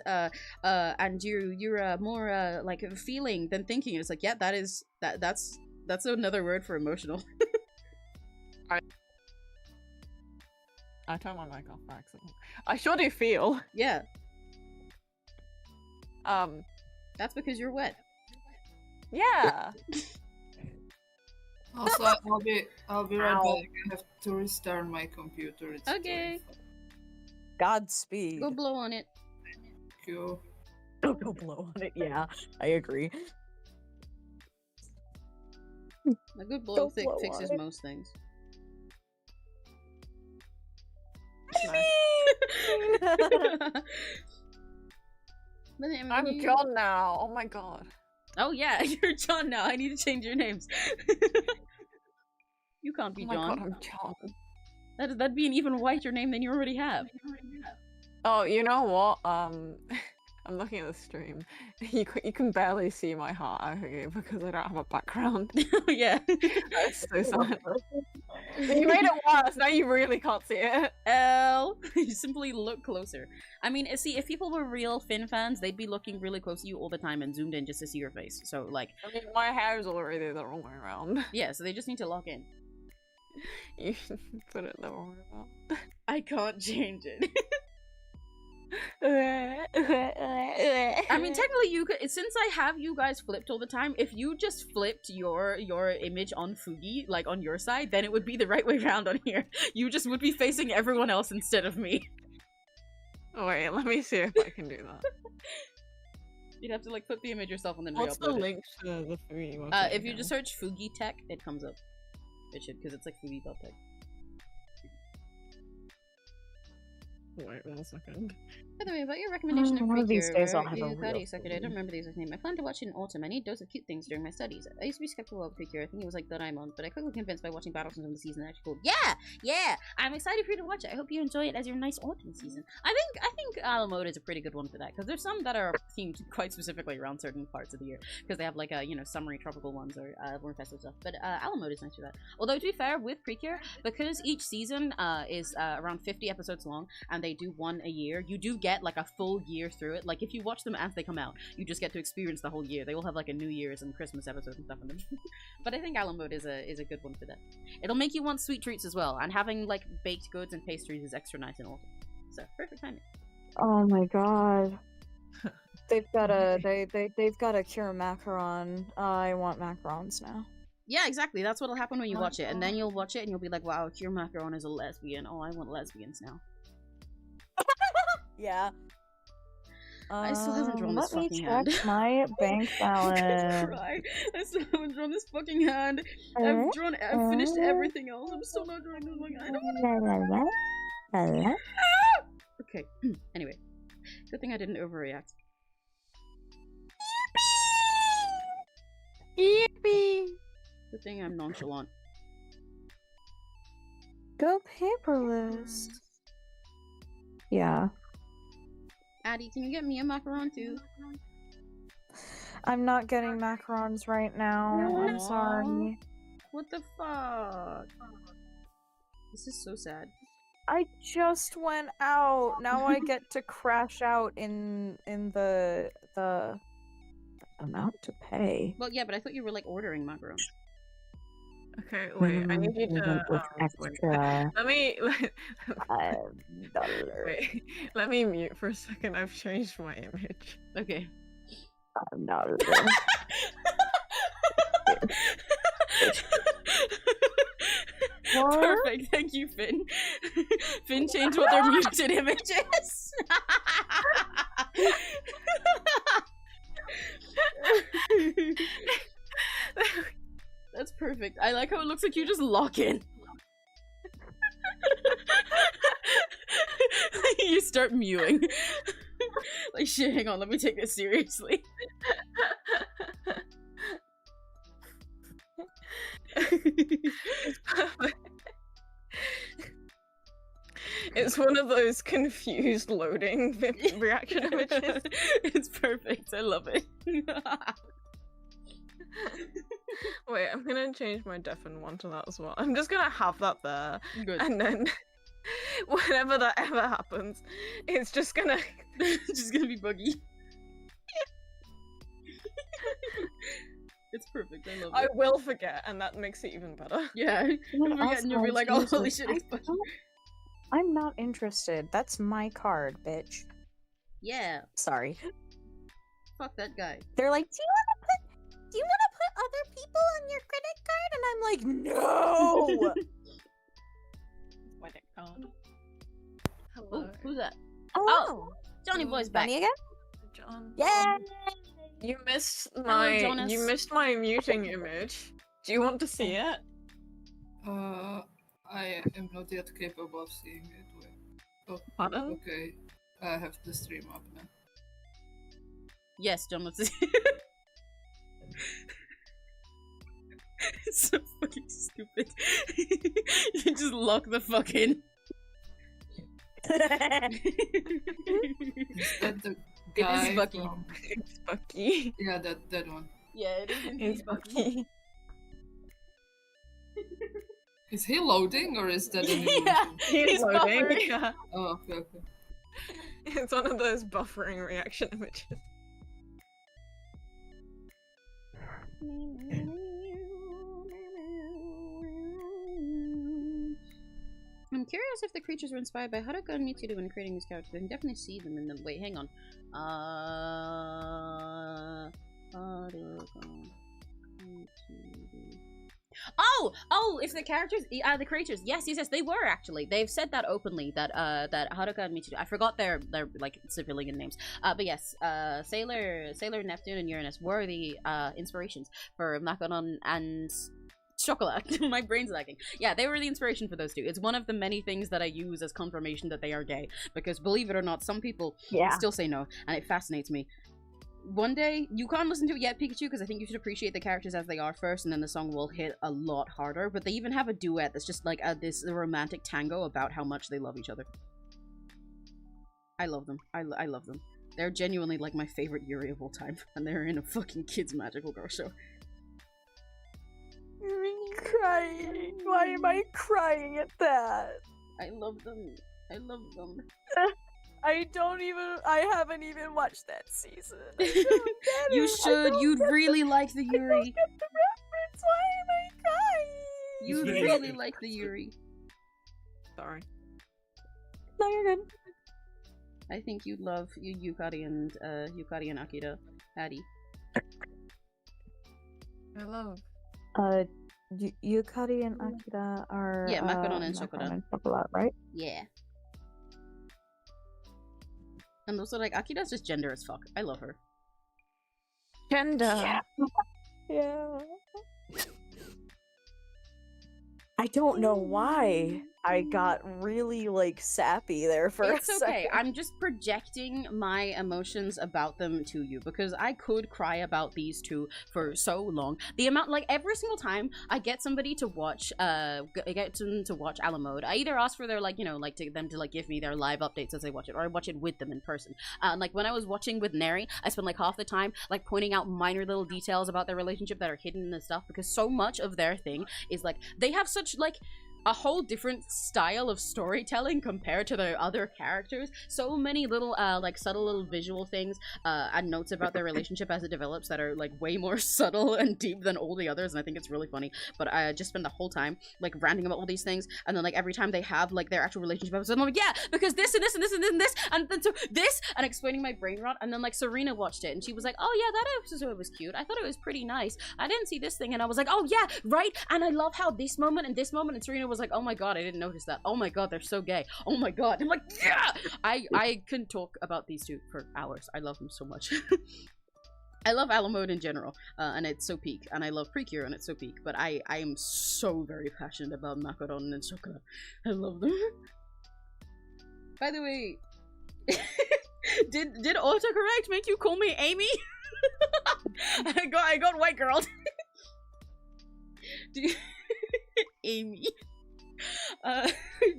you're more like feeling than thinking. It's like, yeah, that's another word for emotional. I turned my mic off by accident. I sure do feel. Yeah, that's because you're wet. Yeah. Also, I'll be right Ow. back. I have to restart my computer. It's Okay. Godspeed. Go blow on it. Go. Go blow on it. Yeah, I agree. A good blow Go blow fixes on it. most things. But then, I'm you- John now. Oh my god. Oh yeah, you're John now. I need to change your names. You can't be Oh my John. god, I'm John. That'd be an even whiter name than you already have. Oh, you know what? I'm looking at the stream. You can barely see my heart out here because I don't have a background. Yeah. That's so sad. You made it worse. Now you really can't see it. L. You simply look closer. I mean, see, if people were real Finn fans, they'd be looking really close to you all the time and zoomed in just to see your face. So, like, I mean, my hair is already the wrong way around. yeah, so they just need to lock in. You should put it the wrong way around. I can't change it. I I mean, technically, you could. Since I have you guys flipped all the time, if you just flipped your image on 𝘆cie, like on your side, then it would be the right way around on here. You just would be facing everyone else instead of me. Oh, wait, let me see if I can do that. You'd have to like flip the image yourself and then What's the re-upload it. link to the 𝘆cie website? If you now? just search 𝘆cie Tech, it comes up. It should, because it's like 𝘆cie.tech. Wait one second. By the way, about your recommendation of One of these days I'll Precure, have a real I don't remember the exact name. I plan to watch it in autumn. I need a dose of cute things during my studies. I used to be skeptical of Precure. I think it was like Doraemon, but I quickly convinced by watching Battle from the season actually cool. Yeah! I'm excited for you to watch it. I hope you enjoy it as your nice autumn season. I think a la mode is a pretty good one for that, because there's some that are themed quite specifically around certain parts of the year, because they have like a, you know, summery tropical ones or more festive stuff. But a la mode is nice for that. Although to be fair, with Precure, because each season is around 50 episodes long, and they do one a year, you do get like a full year through it. Like if you watch them as they come out, you just get to experience the whole year. They will have like a New Year's and Christmas episodes and stuff in them. But I think a la mode is a good one for that. It'll make you want sweet treats as well, and having like baked goods and pastries is extra nice in autumn. So perfect timing. Oh my god. They've got a cure macaron. I want macarons now. Yeah, exactly. That's what'll happen when you watch it, and then you'll watch it and you'll be like, "Wow, Cure Macaron is a lesbian. Oh, I want lesbians now." Yeah. I still haven't drawn this Let me fucking check hand. my bank I'm gonna balance. cry. I still haven't drawn this fucking hand. I've finished everything else. I'm still not drawing this fucking hand. I don't wanna... Okay. Anyway, good thing I didn't overreact. Yippee! Good thing I'm nonchalant. Go paperless. Yeah. Addie, can you get me a macaron too? I'm not getting macarons right now. I'm sorry. What the fuck? This is so sad. I just went out. Now I get to crash out in the amount to pay. Well, yeah, but I thought you were like ordering macarons. Okay, wait, I need you to with extra let me $5. wait, let me mute for a second. I've changed my image. Okay. $5. What? Perfect, thank you, Finn. Finn changed what their muted image is. That's perfect. I like how it looks like you just lock in. You start mewing. Like, shit, hang on, let me take this seriously. It's one of those confused loading reaction images. It's perfect, I love it. Wait, I'm gonna change my deafen one to that as well. I'm just gonna have that there. Good. And then whenever that ever happens, it's just gonna Just gonna be buggy. It's perfect, I love it. I will forget, and that makes it even better. Yeah, you'll forget and you'll be like, oh, holy shit, it's buggy. I'm not interested. That's my card, bitch. Yeah, Sorry. fuck that guy. They're like, do you want to put other people on your credit card? And I'm like, no. When it can't. Oh, Hello, who's that? Oh, Johnny Boy's back. Johnny again? John. Yeah. You missed Hello, Jonas. you missed my muting image. Do you want to see it? I am not yet capable of seeing it. Wait. Oh, Pardon? okay. I have the stream up now. Yes, John, let's see. It's so fucking stupid. You just lock the fuck in. Is that the guy is Bucky. from... It's Bucky. Yeah, that one. Yeah, it is indeed It's Bucky. Bucky. Is he loading or is that an illusion? Yeah. He's loading. buffering. Yeah. Oh, okay. It's one of those buffering reaction images. I'm curious if the creatures were inspired by Haruka and Mitsudo when creating these characters. I can definitely see them in them. Wait, hang on. Haruka, Mitsudo. Oh, it's the characters, the creatures. Yes, they were actually. They've said that openly, that Haruka and Mitsudo. I forgot their like civilian names. But yes, Sailor, Neptune, and Uranus were the inspirations for Makonon and chocolate. My brain's lacking. Yeah, they were the inspiration for those two. It's one of the many things that I use as confirmation that they are gay. Because believe it or not, some people still say no, and it fascinates me. One day, you can't listen to it yet, Pikachu, because I think you should appreciate the characters as they are first, and then the song will hit a lot harder. But they even have a duet that's just like this romantic tango about how much they love each other. I love them. I love them. They're genuinely like my favorite Yuri of all time, and they're in a fucking Kids Magical Girl show. I'm crying. Why am I crying at that? I love them. I love them. I haven't even watched that season. You should. You'd really like the Yuri. I don't get the reference. Why am I crying? You'd really like the Yuri. Sorry. No, you're good. I think you'd love Yukari and Akira. Hattie. I love. Yukari and Akira are macaron and chocolate, right? Yeah. And also, like, Akira's just gender as fuck. I love her. Gender. Yeah. I don't know why I got really, like, sappy there for a second. It's okay. I'm just projecting my emotions about them to you, because I could cry about these two for so long. The amount, like, every single time I get somebody to watch, get them to watch a la mode, I either ask for their, like, you know, like, them to, like, give me their live updates as they watch it, or I watch it with them in person. Like, when I was watching with Neri, I spent, like, half the time, like, pointing out minor little details about their relationship that are hidden in the stuff, because so much of their thing is, like, they have such, like, a whole different style of storytelling compared to their other characters. So many little, like, subtle little visual things, and notes about their relationship as it develops that are, like, way more subtle and deep than all the others, and I think it's really funny. But I just spend the whole time, like, ranting about all these things, and then, like, every time they have, like, their actual relationship episode, I'm like, yeah, because this, and this, and this, and this, and then so this, and explaining my brain rot, and then, like, Serena watched it, and she was like, oh, yeah, that episode was cute. I thought it was pretty nice. I didn't see this thing, and I was like, oh, yeah, right, and I love how this moment, and Serena was like, oh my god, I didn't notice that. Oh my god, they're so gay. Oh my god. I'm like, yeah! I can talk about these two for hours. I love them so much. I love a la mode in general, and it's so peak, and I love Precure, and it's so peak, but I am so very passionate about macaron and chocolate. I love them. By the way, did autocorrect make you call me Amy? I got white girl. Amy.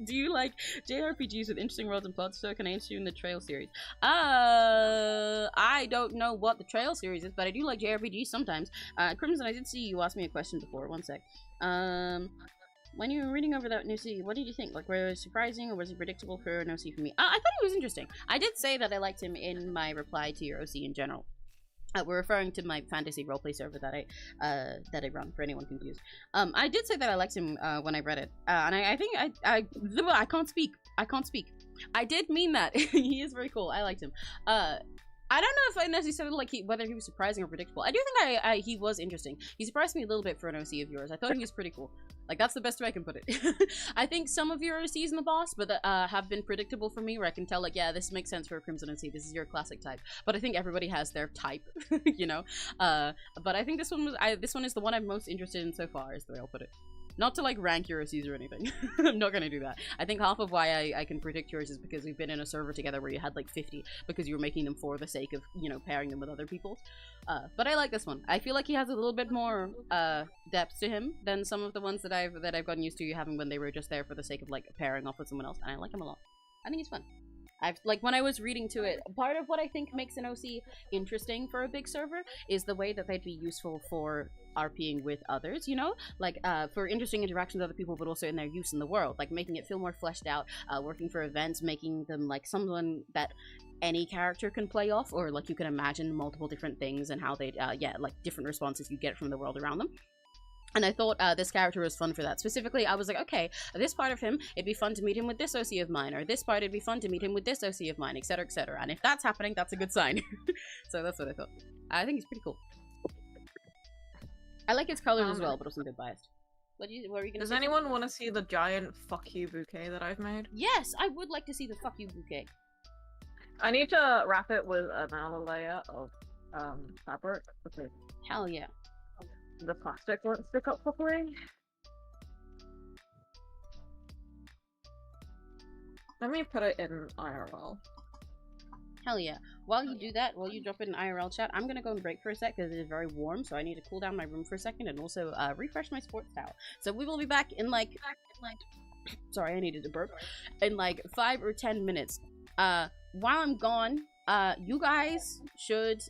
Do you like JRPGs with interesting worlds and plots? So can I interest you in the Trail series? I don't know what the Trail series is, but I do like JRPGs sometimes. Crimson, I did see you ask me a question before. One sec. When you were reading over that 𝘆cie, what did you think? Like, was it surprising or was it predictable for 𝘆cie for me? I thought it was interesting. I did say that I liked him in my reply to your OC in general. We're referring to my fantasy roleplay server that I run, for anyone confused. I did say that I liked him when I read it, and I think I can't speak. I did mean that. He is very cool. I liked him. I don't know if I necessarily like whether he was surprising or predictable. I do think he was interesting. He surprised me a little bit for an OC of yours. I thought he was pretty cool. Like, that's the best way I can put it. I think some of your OCs in the boss, but have been predictable for me, where I can tell, like, yeah, this makes sense for a Crimson OC. This is your classic type. But I think everybody has their type, you know. But I think this one is the one I'm most interested in so far, is the way I'll put it. Not to, like, rank your OCs or anything. I'm not gonna do that. I think half of why I can predict yours is because we've been in a server together where you had, like, 50, because you were making them for the sake of, you know, pairing them with other people. But I like this one. I feel like he has a little bit more, depth to him than some of the ones that I've gotten used to having when they were just there for the sake of, like, pairing off with someone else, and I like him a lot. I think he's fun. Like, when I was reading to it, part of what I think makes an OC interesting for a big server is the way that they'd be useful for RPing with others, you know? Like, for interesting interactions with other people, but also in their use in the world. Like, making it feel more fleshed out, working for events, making them, like, someone that any character can play off, or, like, you can imagine multiple different things and how they'd, yeah, like, different responses you get from the world around them. And I thought this character was fun for that. Specifically, I was like, okay, this part of him, it'd be fun to meet him with this OC of mine, or this part, it'd be fun to meet him with this OC of mine, etc., etc. And if that's happening, that's a good sign. So that's what I thought. I think he's pretty cool. I like his colors as well, but also a bit biased. What were you gonna say? Does anyone want to see the giant fuck you bouquet that I've made? Yes, I would like to see the fuck you bouquet. I need to wrap it with an outer layer of fabric. Okay. Hell yeah. the plastic won't stick up properly. Let me put it in IRL. Hell yeah. While you do that, while you drop it in IRL chat, I'm gonna go and break for a sec because it is very warm, so I need to cool down my room for a second and also refresh my sports towel. So we will be back in like sorry, I needed to burp. In like 5 or 10 minutes. While I'm gone, you guys should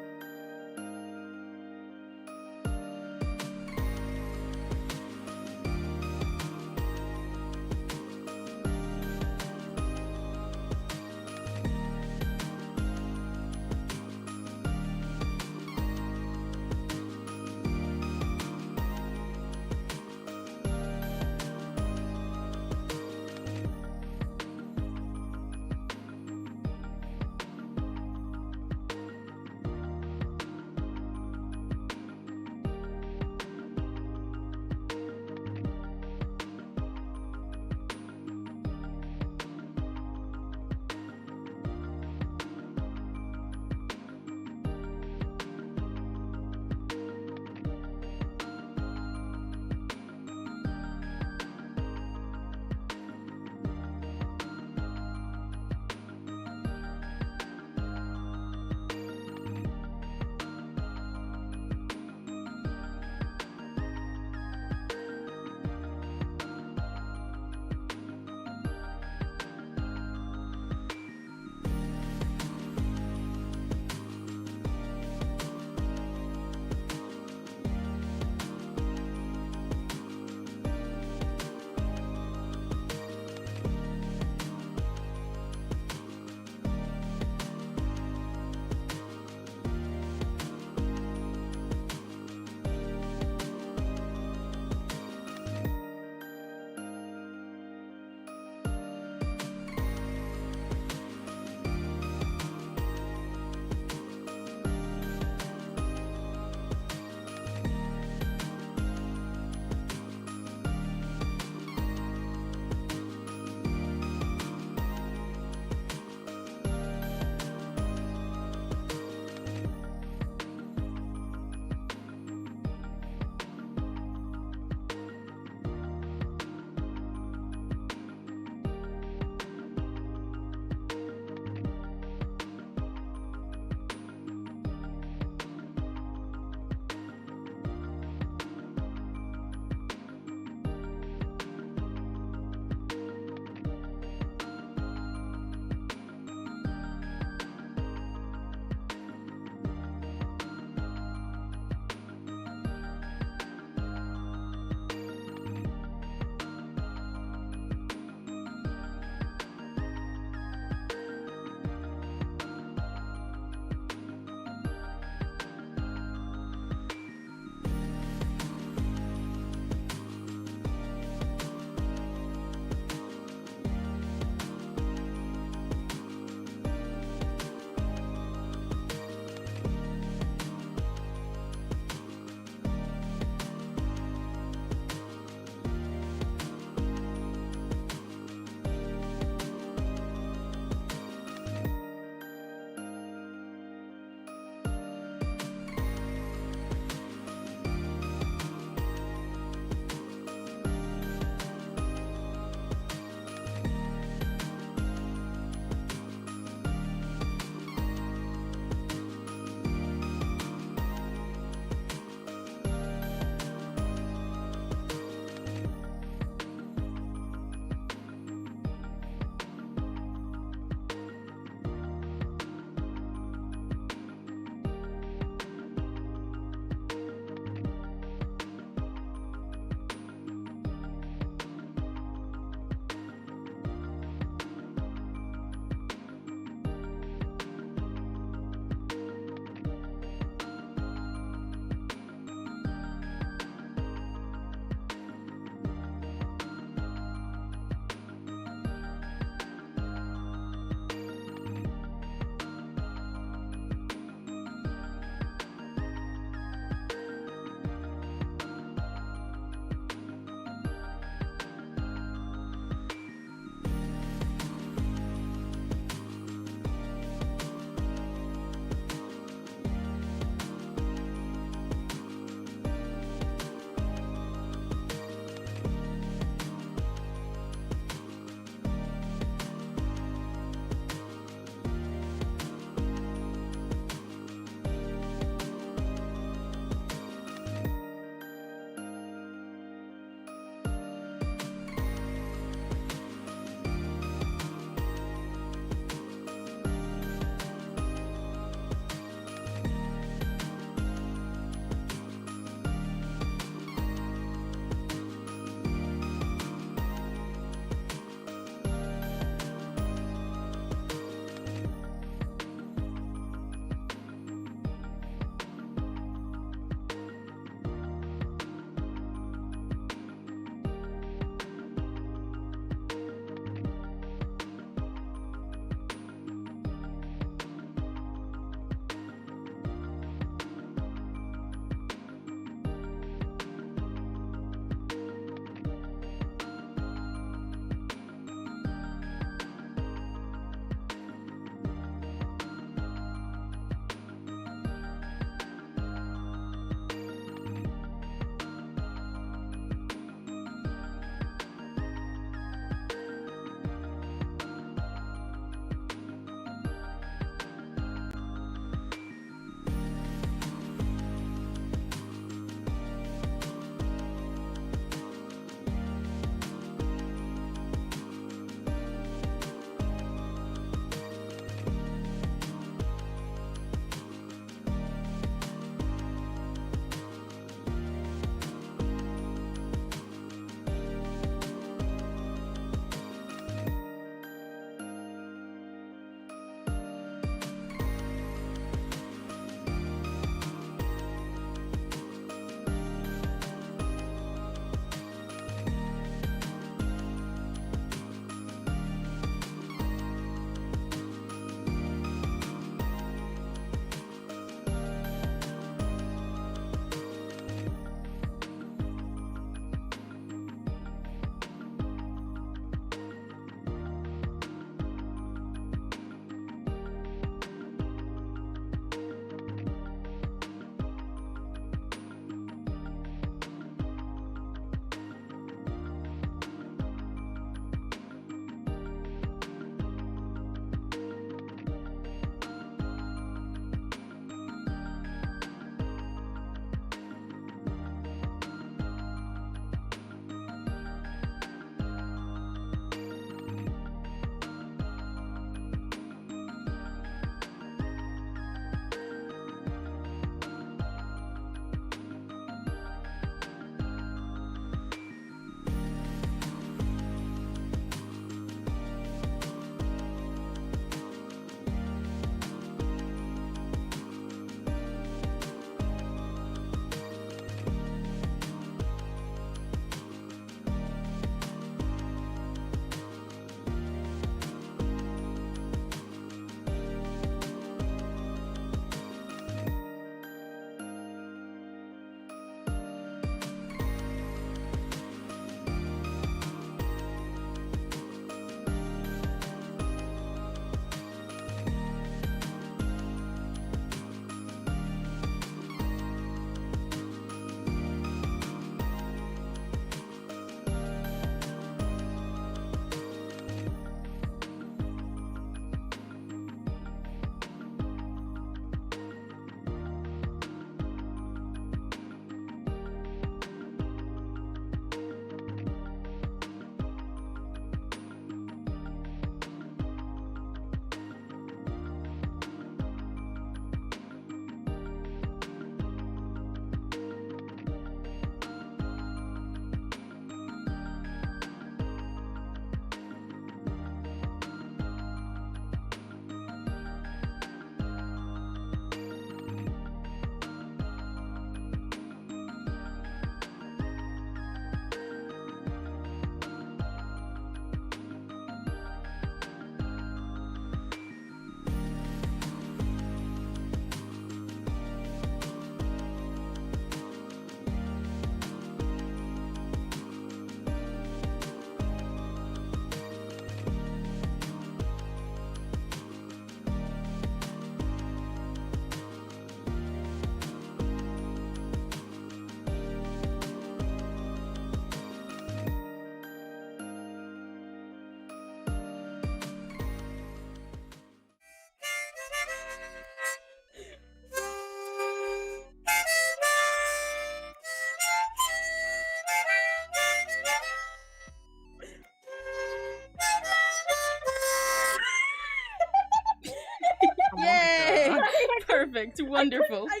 Perfect. Wonderful. I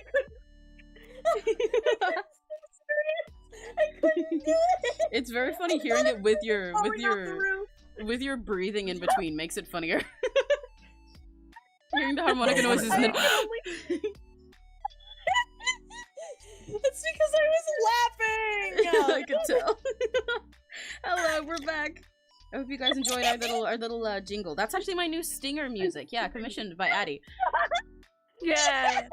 couldn't do it. It's very funny hearing it with your Falling off the roof. with your breathing in between makes it funnier. Hearing the harmonica noises and then It's because I was laughing. I could tell. Hello, we're back. I hope you guys enjoyed our little jingle. That's actually my new stinger music. Yeah, commissioned by Addie. Yeah.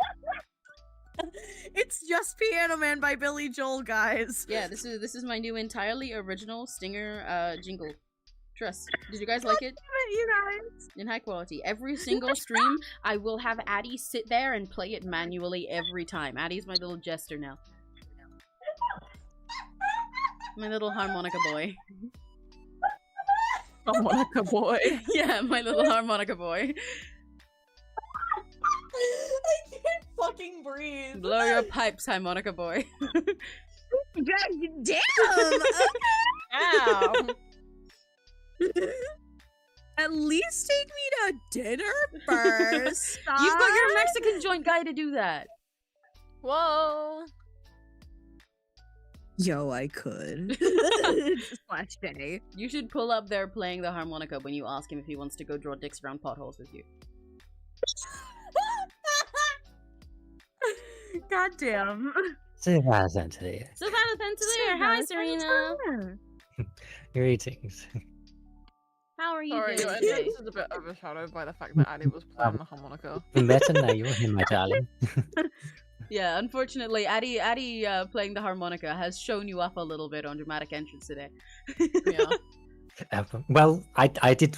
It's Just Piano Man by Billy Joel, guys. Yeah, this is my new entirely original stinger jingle. Trust. Did you guys like it? You guys. In high quality. Every single stream, I will have Addie sit there and play it manually every time. Addie's my little jester now. My little harmonica boy. Harmonica boy. Yeah, my little harmonica boy. I can't fucking breathe. Blow your pipes, harmonica boy. Damn. Ow. At least take me to dinner first. You've got your Mexican joint guy to do that. Whoa. Yo, I could. Splash day. You should pull up there playing the harmonica when you ask him if he wants to go draw dicks around potholes with you. God damn. Savannah today. Savannah Pennsylvania. Hi, Serena. Greetings. How are you Sorry, doing your today? entrance is a bit overshadowed by the fact that Addie was playing the harmonica. Better now, you're here, my darling. Yeah, unfortunately, Addie playing the harmonica has shown you up a little bit on dramatic entrance today. Yeah. Well, I did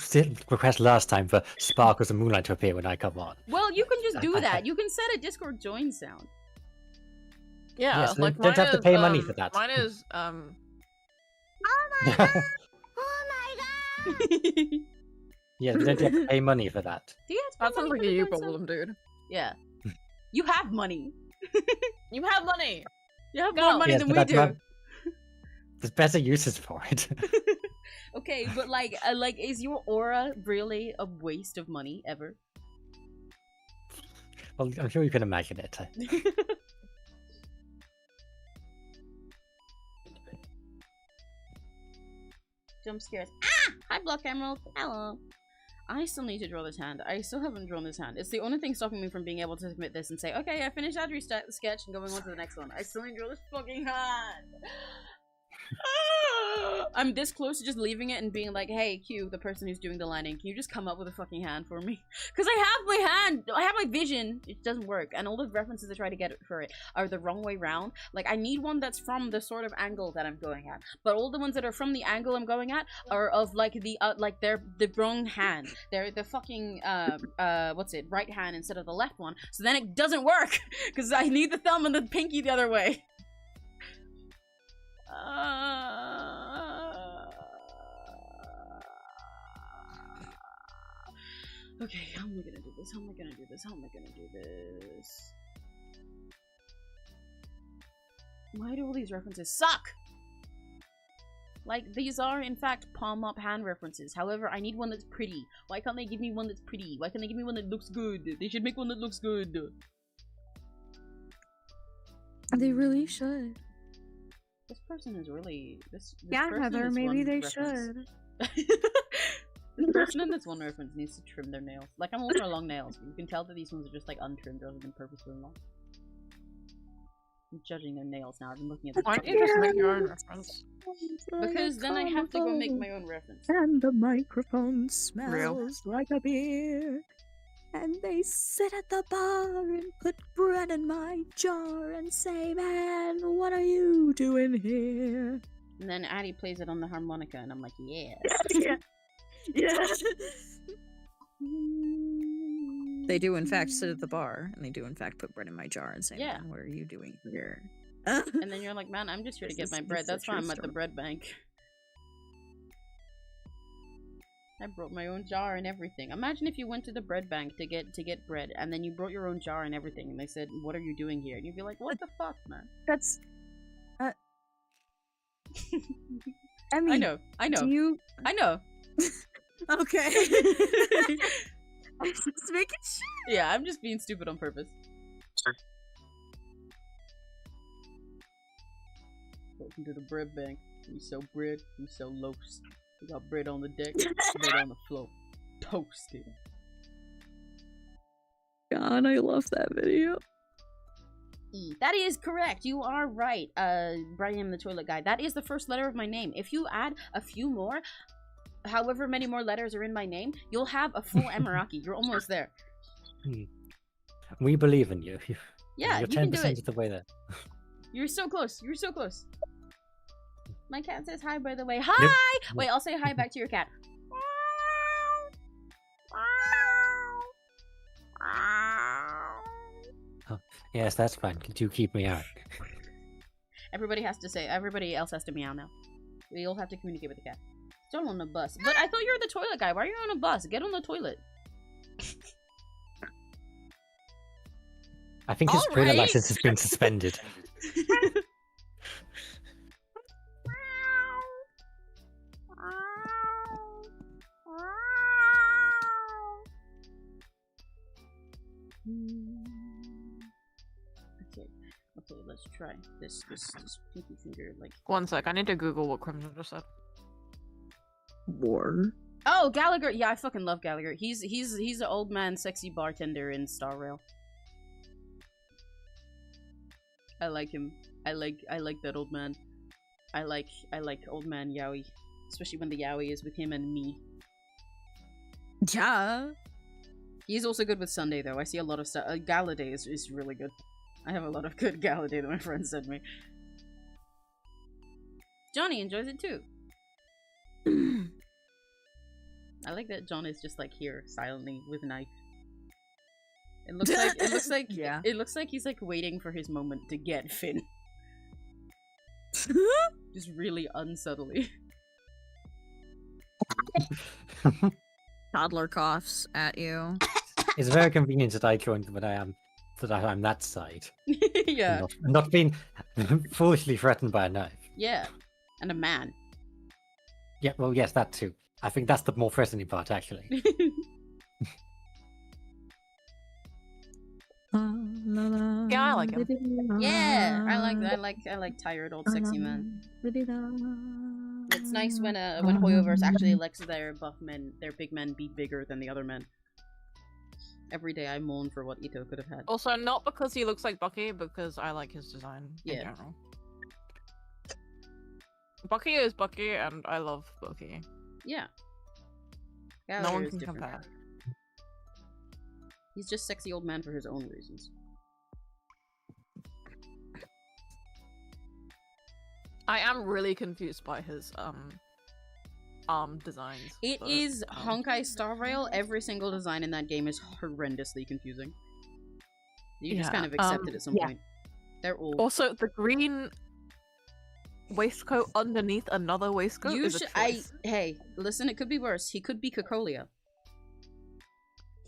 request last time for Sparkles and Moonlight to appear when I come on. Well, you can just do that. You can set a Discord join sound. Yeah, Yes, like don't mine have to is, pay money for that. Mine is Oh my god! Oh my god! Yeah, you don't have to pay money for that. Do you have to pay that sounds money like for a the you join sound? problem, dude. Yeah. You have money. You have money. You have Go. more money Yes, than but we I do. don't- There's better uses for it. Okay, but like, is your aura really a waste of money ever? Well, I'm sure you can imagine it. Jump scares. Ah! Hi, Block Emerald. Hello. I still need to draw this hand. I still haven't drawn this hand. It's the only thing stopping me from being able to submit this and say, okay, I finished Audrey's sketch and going on to the next one. I still need to draw this fucking hand. I'm this close to just leaving it and being like, hey, Q, the person who's doing the lining, can you just come up with a fucking hand for me? Because I have my hand, I have my vision, it doesn't work, and all the references I try to get for it are the wrong way round. Like, I need one that's from the sort of angle that I'm going at, but all the ones that are from the angle I'm going at are of, like, they're the wrong hand. They're the fucking, right hand instead of the left one, so then it doesn't work, because I need the thumb and the pinky the other way. Okay, how am I gonna do this? How am I gonna do this? How am I gonna do this? Why do all these references suck? Like, these are, in fact, palm-up hand references. However, I need one that's pretty. Why can't they give me one that's pretty? Why can't they give me one that looks good? They should make one that looks good. They really should. This person is really... This Yeah, person Heather, is maybe one they reference. should. This person in this one reference needs to trim their nails. Like, I'm ultra long nails, but you can tell that these ones are just, like, untrimmed rather than purposefully long. I'm judging their nails now. I've been looking at the Why don't you just make your own reference? because then I have to go make my own reference. And the microphone smells like a beer. And they sit at the bar and put bread in my jar and say, man, what are you doing here? And then Addie plays it on the harmonica, and I'm like, yeah. Yeah. They do, in fact, sit at the bar, and they do, in fact, put bread in my jar and say, Yeah. man, what are you doing here? And then you're like, man, I'm just here to get my bread. This is a That's why true I'm at the story. bread bank. I brought my own jar and everything. Imagine if you went to the bread bank to get bread, and then you brought your own jar and everything, and they said, what are you doing here? And you'd be like, what the fuck, man? That's... I mean, I know. do you... I know. Okay. I'm just making sure. Yeah, I'm just being stupid on purpose. Welcome to the bread bank. We sell bread, we sell loaves. We got bread on the deck, bread on the floor. Toasted. God, I love that video. That is correct. You are right, Brian the toilet guy. That is the first letter of my name. If you add a few more, however many more letters are in my name, you'll have a full Emiraki. You're almost there. We believe in you. Yeah, You're you can do 10% it. of the way there. You're so close. You're so close. My cat says hi, by the way. Hi! Wait, I'll say hi back to your cat. Oh, yes, that's fine. Do keep me out. Everybody else has to meow now. We all have to communicate with the cat. Still on the bus. But I thought you were the toilet guy. Why are you on a bus? Get on the toilet. I think his All trailer right. license has been suspended. Okay, let's try this pinky finger, like... One sec, I need to Google what Criminal just said. War. Oh, Gallagher! Yeah, I fucking love Gallagher. He's the old man sexy bartender in Star Rail. I like him. I like that old man. I like old man Yowie. Especially when the Yowie is with him and me. Yeah. He's also good with Sunday though. I see a lot of stuff. Galladay is really good. I have a lot of good Galladay that my friends sent me. Johnny enjoys it too. I like that John is just like here, silently, with a knife. It looks like Yeah. It looks like he's like waiting for his moment to get Finn. Just really unsubtly. Toddler coughs at you. It's very convenient that I joined when I'm that side. Yeah. Not being foolishly threatened by a knife. Yeah. And a man. Yeah, well, yes, that too. I think that's the more threatening part, actually. Yeah, I like him. Yeah, I like that. I like tired old sexy men. It's nice when Hoyoverse actually lets their big men be bigger than the other men. Every day I mourn for what Ito could have had. Also, not because he looks like Bucky, because I like his design in Yeah. general. Bucky is Bucky, and I love Bucky. Yeah. No Gallagher one is can different. compare. He's just sexy old man for his own reasons. I am really confused by his designs. It but, is Honkai Star Rail. Every single design in that game is horrendously confusing. You just Yeah, kind of accept it at some yeah. point. They're all. Also, the green waistcoat underneath another waistcoat You is a should. choice. Hey, listen. It could be worse. He could be Cocolia.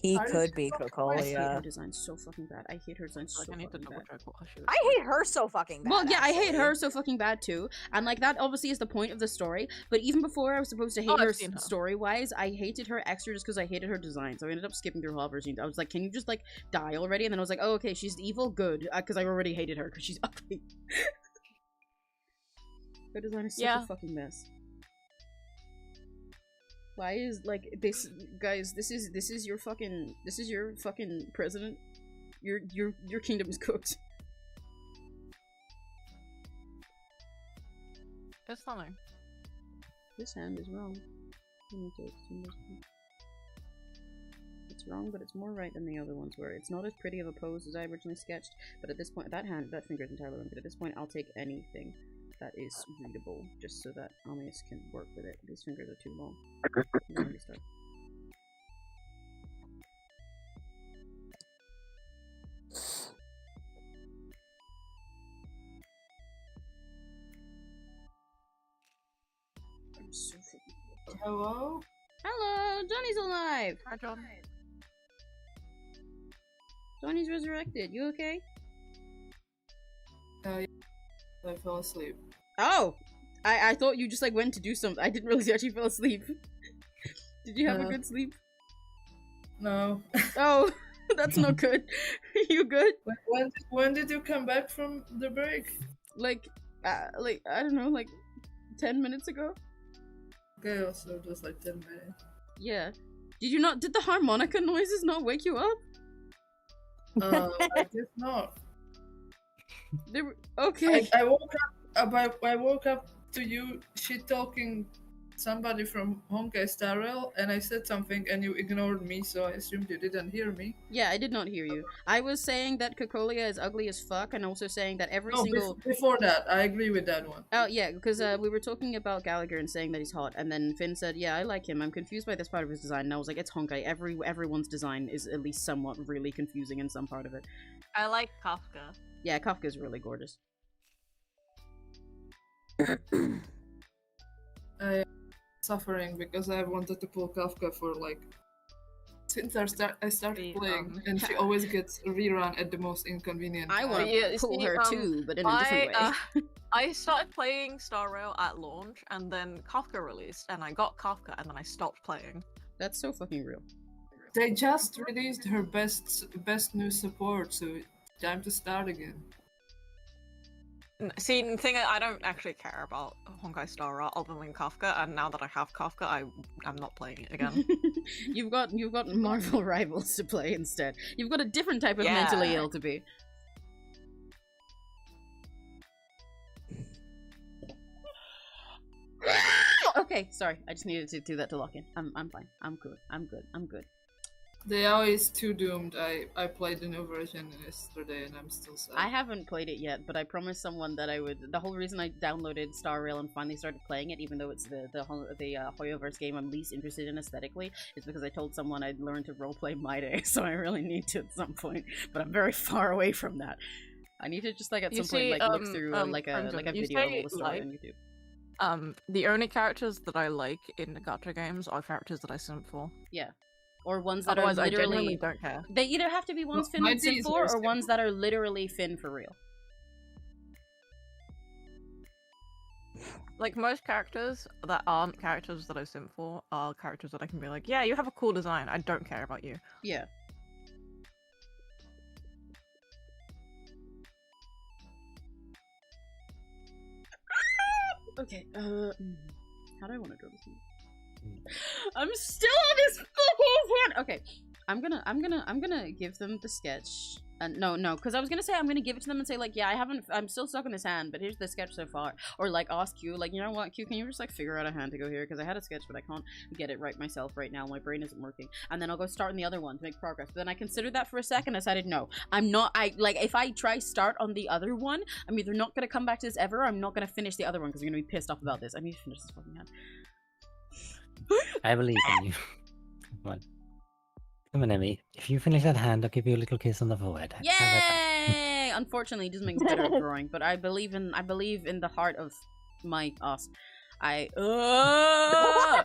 He How does could be I hate her Cocolia. design so fucking bad. I hate her design so Like, I need to fucking double bad. check what she was. I hate her so fucking bad. Well, yeah, I hate actually. her so fucking bad too, and like that obviously is the point of the story. But even before I was supposed to hate I've her seen her. story-wise, I hated her extra just because I hated her design. So I ended up skipping through all of her scenes. I was like, can you just like die already? And then I was like, oh okay, she's evil, good, because I already hated her because she's ugly. Her design is such Yeah. a fucking mess. Why is like this, guys? This is your fucking president. Your kingdom is cooked. It's something. This hand is wrong. Let me take some of this. It's wrong, but it's more right than the other ones were. It's not as pretty of a pose as I originally sketched, but at this point, that finger is entirely wrong. But at this point, I'll take anything that is readable, just so that Amius can work with it. These fingers are too long. Now let me start. I'm so fucking... Hello? Hello! Johnny's alive! Hi, John. Johnny's resurrected. You okay? I fell asleep. Oh! I thought you just like went to do something. I didn't realize you actually fell asleep. Did you have a good sleep? No. Oh! That's not good. You good? When did you come back from the break? Like I don't know, like 10 minutes ago. Okay, so it was like 10 minutes. Yeah. Did the harmonica noises not wake you up? I guess not. They were okay. I woke up. I woke up to you shit talking somebody from 𝘆cie 𝘂𝗿, and I said something, and you ignored me, so I assumed you didn't hear me. Yeah, I did not hear you. I was saying that 𝘂𝗿𝗿 is ugly as fuck, and also saying that every single. Before that, I agree with that one. Oh yeah, because we were talking about Gallagher and saying that he's hot, and then Finn said, "Yeah, I like him. I'm confused by this part of his design." And I was like, "It's 𝘆cie. Everyone's design is at least somewhat really confusing in some part of it." I like Kafka. Yeah, Kafka's really gorgeous. I am suffering because I wanted to pull Kafka for like since I started playing, and she always gets rerun at the most inconvenient I time. want to pull her too, but in a different way. I started playing Star Rail at launch, and then Kafka released, and I got Kafka, and then I stopped playing. That's so fucking real. They just released her best new support, so time to start again. See, the thing is, I don't actually care about 𝘆cie Star Rail other than Kafka, and now that I have Kafka, I'm not playing it again. You've got Marvel Rivals to play instead. You've got a different type of mentally ill to be. Okay, sorry. I just needed to do that to lock in. I'm fine. I'm good. I'm good. I'm good. The AOE is too doomed. I played the new version yesterday and I'm still sad. I haven't played it yet, but I promised someone that I would. The whole reason I downloaded Star Rail and finally started playing it, even though it's the Hoyoverse game I'm least interested in aesthetically, is because I told someone I'd learned to roleplay My Day, so I really need to at some point. But I'm very far away from that. I need to just like at some point like look through like a video of all the story on YouTube. The only characters that I like in the gacha games are characters that I simp for. Yeah. Or ones that Otherwise, are literally... I genuinely don't care. They either have to be ones Finn would simp for, or ones that are literally Finn for real. Like, most characters that aren't characters that I simp for are characters that I can be like, yeah, you have a cool design, I don't care about you. Yeah. Okay, how do I want to draw this one? I'm still on this fucking one. Okay, I'm gonna give them the sketch. No, because I was gonna say I'm gonna give it to them and say like, yeah, I'm still stuck in this hand, but here's the sketch so far. Or like ask Q, like, you know what, Q, can you just like figure out a hand to go here? Because I had a sketch, but I can't get it right myself right now. My brain isn't working. And then I'll go start on the other one to make progress. But then I considered that for a second. I decided no, I'm not. If I try start on the other one, I'm either not gonna come back to this ever, or I'm not gonna finish the other one because I'm gonna be pissed off about this. I need to finish this fucking hand. I believe in you. Come on. Come on, Emmy. If you finish that hand, I'll give you a little kiss on the forehead. Yay! Unfortunately, it doesn't make me better at drawing, but I believe in the heart of my ass. It's the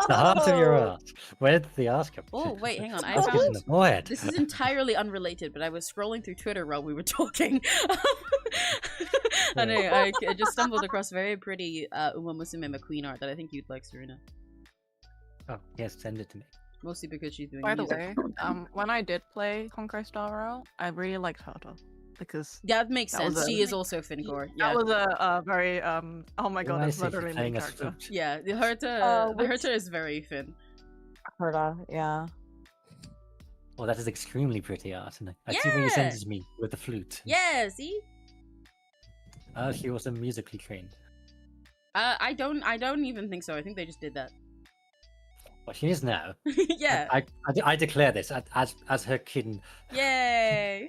heart of your ass. Where did the ass come from? Oh, wait, hang on. I Kiss in found... the forehead. This is entirely unrelated, but I was scrolling through Twitter while we were talking. And I just stumbled across very pretty Uma Musume McQueen art that I think you'd like, Serena. Oh, yes, send it to me. Mostly because she's doing By the music. way, when I did play 𝘆cie Star Rail, I really liked Herta. Because yeah, that makes sense. She is also Fincore. Yeah. That was a very oh my god, that's literally my character. Yeah, the Herta is very Finn. Herta, yeah. Well, that is extremely pretty art, and I see where you sent it to me with the flute. Yeah, see? She was musically trained. I don't even think so. I think they just did that. Well, she is now. Yeah. I declare this as her kin. Yay!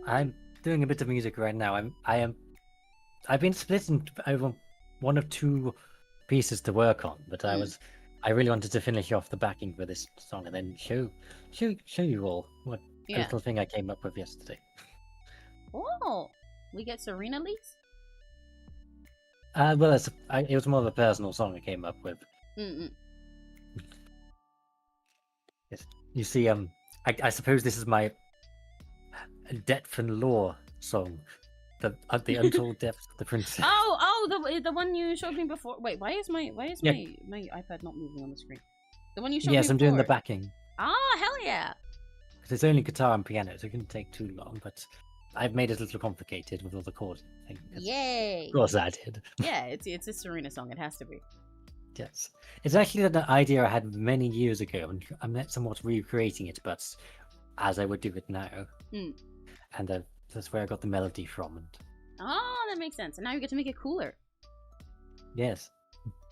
I'm doing a bit of music right now. I've been split over one of two pieces to work on, but I really wanted to finish off the backing for this song and then show you all what little thing I came up with yesterday. Oh, we get Serena leaks? Well, it was more of a personal song I came up with. Yes, you see, I suppose this is my depth and lore song. the untold depths of the princess. The one you showed me before. Wait, why is my iPad not moving on the screen? The one you showed me Yes, before. I'm doing the backing. Ah, hell yeah! Because it's only guitar and piano, so it couldn't take too long. But I've made it a little complicated with all the chords. Yay! Of course, I did. Yeah, it's a Serena song. It has to be. Yes, it's actually an idea I had many years ago, and I'm somewhat recreating it, but as I would do it now. And that's where I got the melody from. And oh, that makes sense. And now you get to make it cooler. yes.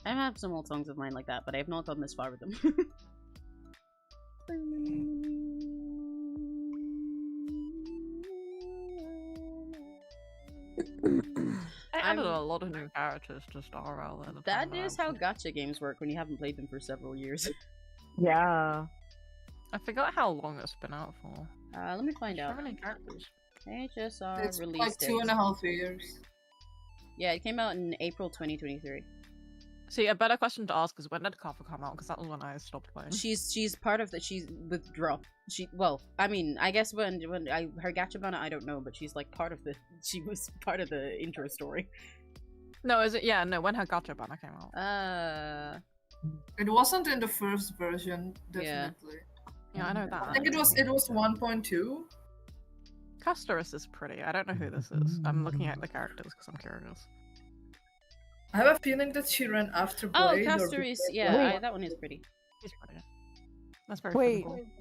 I have some old songs of mine like that, but I have not gone this far with them. I added a lot of new characters to Star Rail. That is how gacha games work when you haven't played them for several years. Yeah. I forgot how long it's been out for. Let me find out. How many characters? HSR It's release like date. 2.5 years. Yeah, it came out in April 2023. See, a better question to ask is when did Kappa come out? Because that was when I stopped playing. She's part of the. She's withdraw. Well, I mean, I guess when her gacha banner, I don't know, but she's like part of the. She was part of the intro story. No, is it? Yeah, no. When her gacha banner came out. It wasn't in the first version, definitely. Yeah, I know that. I think it was 1.2. Custerus is pretty. I don't know who this is. I'm looking at the characters because I'm curious. I have a feeling that she ran after Blade. Custerus, yeah, that one is pretty. He's pretty. That's very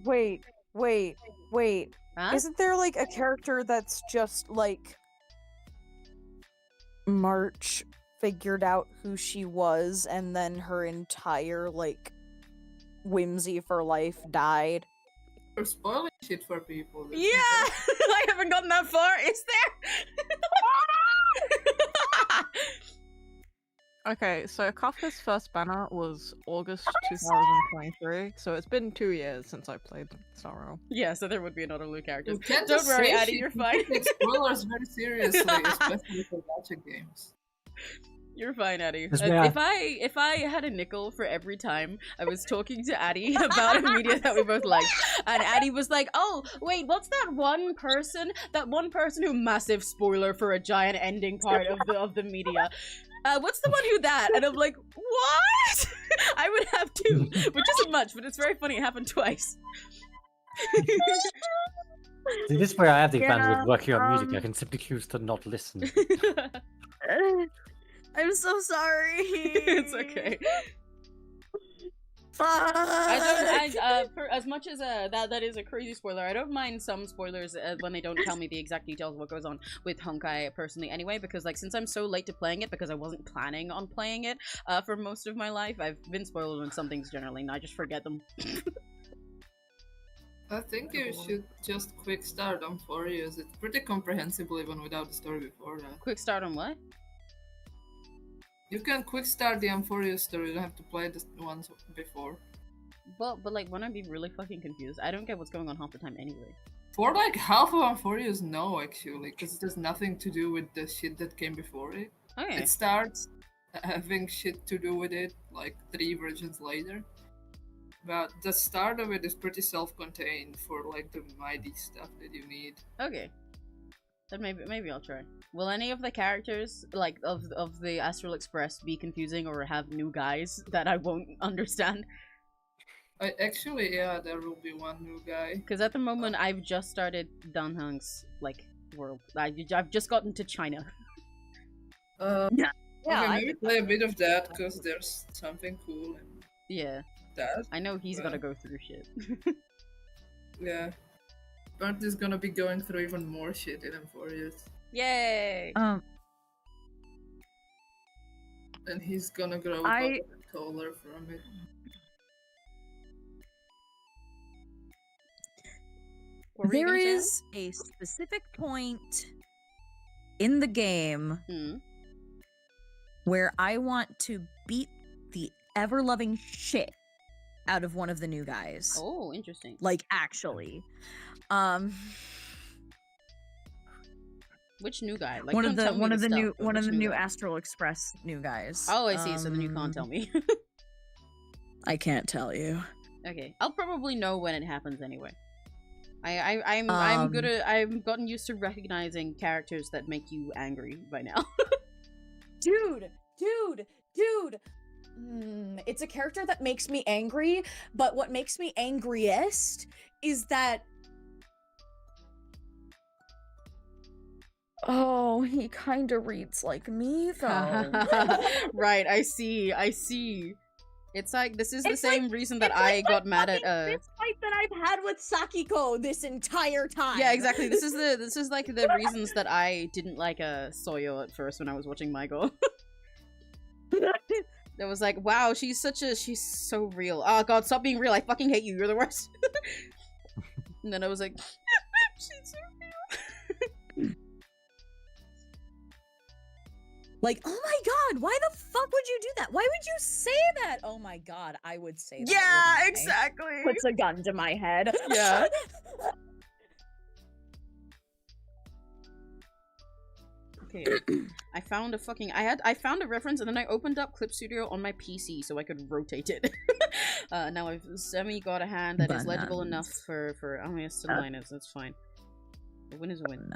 Wait. Huh? Isn't there like a character that's just like March figured out who she was and then her entire like whimsy for life died? You're spoiling shit for people. Yeah! I haven't gotten that far, is there? Okay, so Kafka's first banner was August 2023, so it's been 2 years since I played Star Rail. Yeah, so there would be another Lou character. You can't Don't just worry, say Addy, shit. you're You fine. take spoilers very seriously, especially for gacha games. You're fine, Addy. That's why If I had a nickel for every time I was talking to Addy about a media that we both liked, and Addy was like, "Oh, wait, what's that one person? That one person who massive spoiler for a giant ending part of the media." What's the one who that? And I'm like, what? I would have two, which isn't much, but it's very funny. It happened twice. See, this is where I have the advantage of working on music. I can simply choose to not listen. I'm so sorry. It's okay. Fuck. For as much as that is a crazy spoiler, I don't mind some spoilers when they don't tell me the exact details of what goes on with Honkai personally anyway, because like since I'm so late to playing it because I wasn't planning on playing it for most of my life, I've been spoiled on some things generally and I just forget them. I think you should just quick start on 4 years. It's pretty comprehensible even without the story before that. Quick start on what? You can quick start the M4U story, you don't have to play the ones before. But like, wouldn't I be really fucking confused? I don't get what's going on half the time anyway. For like half of M4U's no, actually, because it has nothing to do with the shit that came before it. Okay. It starts having shit to do with it, like 3 versions later. But the start of it is pretty self-contained for like the mighty stuff that you need. Okay. Then maybe I'll try. Will any of the characters, like, of the Astral Express be confusing or have new guys that I won't understand? Actually, yeah, there will be one new guy. Because at the moment, I've just started Dan Heng's, like, world. I've just gotten to China. Okay, maybe play a bit of that, because there's something cool in Yeah. that. I know he's gonna go through shit. Yeah. Bert is gonna be going through even more shit in 4 years. Yay! And he's gonna grow up and taller from it. There is a specific point in the game where I want to beat the ever-loving shit out of one of the new guys. Oh, interesting. Like, actually. Which new guy? Like, one of the new guy? Astral Express new guys. Oh, I see. So then you can't tell me. I can't tell you. Okay, I'll probably know when it happens anyway. I'm good at. I've gotten used to recognizing characters that make you angry by now. Dude. It's a character that makes me angry, but what makes me angriest is that. Oh, he kind of reads like me, though. Right, I see. It's like, this is the same reason that I got mad at this fight that I've had with 𝘆cie𝘂𝗿 this entire time. Yeah, exactly. This is like the reasons that I didn't like 𝘆cie𝘂𝗿 at first when I was watching Michael. That was like, wow, she's so real. Oh god, stop being real. I fucking hate you. You're the worst. And then I was like, she's so real. Like, oh my god, why the fuck would you do that? Why would you say that? Oh my god, I would say that. Yeah, exactly. Puts a gun to my head. Yeah. Okay, I found a reference and then I opened up Clip Studio on my PC so I could rotate it. Now I've semi got a hand that is legible enough for liners. That's fine. A win is a win.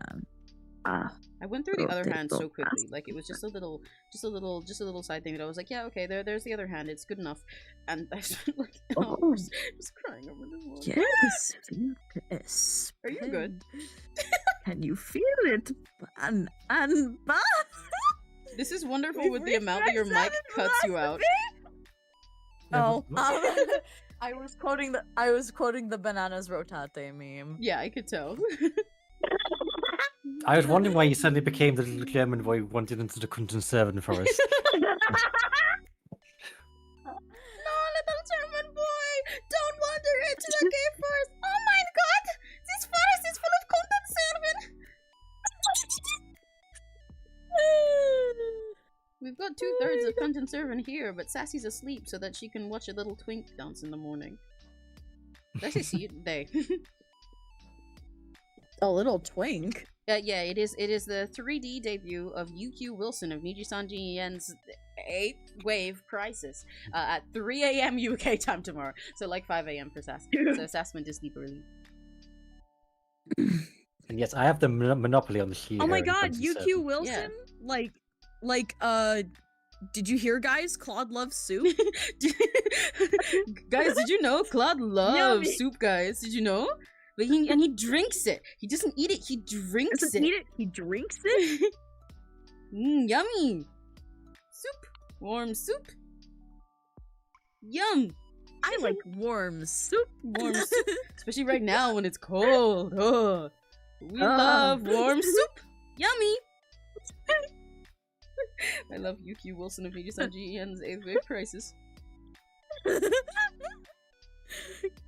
I went through the other hand so quickly, like it was just a little side thing that I was like, yeah, okay, there's the other hand, it's good enough, and I spent like hours just crying over this one. Yes. Are you good? Can you feel it? And This is wonderful with the amount that your mic cuts you out. Oh, I was quoting the bananas rotate meme. Yeah, I could tell. I was wondering why you suddenly became the little German boy who wanted into the Kunten servant forest. No, little German boy! Don't wander into the gay forest! Oh my god! This forest is full of content servant! We've got 2/3 of content servant here, but Sassy's asleep so that she can watch a little twink dance in the morning. Did I say see it? They. A little twink. Yeah, it is the 3D debut of 𝘆cie𝘂𝗿 Wilson of Niji-san Jien's 8th Wave Crisis at 3 AM UK time tomorrow. So like 5 AM for Sass. So Sass went to sleep early. And yes, I have the monopoly on the she. oh my god, 𝘆cie𝘂𝗿 Wilson? Yeah. Did you hear, guys? Claude loves soup. Guys, did you know Claude loves Yummy. soup, guys? Did you know? But he drinks it. He doesn't eat it, he drinks Doesn't it. eat it, he drinks it? Yummy. Soup. Warm soup. Yum. I like warm soup. Warm soup. Especially right now when it's cold. Oh. We love warm soup. Yummy. I love 𝘆cie𝘂𝗿 Wilson of Niji-san Jien's 8th Wave Crisis.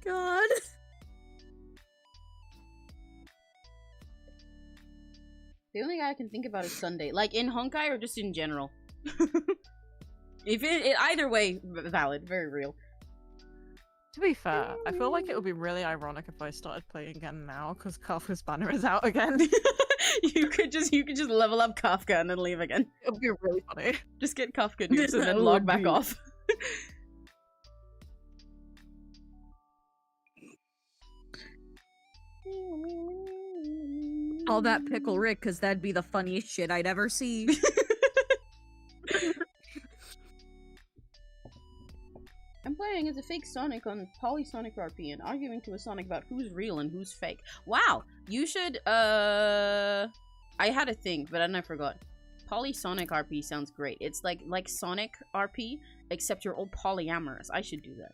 God. The only guy I can think about is Sunday. Like in Honkai or just in general. If it either way, valid, very real. To be fair, I feel like it would be really ironic if I started playing again now because Kafka's banner is out again. you could just level up Kafka and then leave again. It would be really funny. Just get Kafka news and That then log would back be- off. All that pickle Rick, because that'd be the funniest shit I'd ever see. I'm playing as a fake Sonic on Polysonic RP and arguing to a Sonic about who's real and who's fake. Wow, you should, I had a thing, but then I forgot. Polysonic RP sounds great. It's like Sonic RP, except you're all polyamorous. I should do that.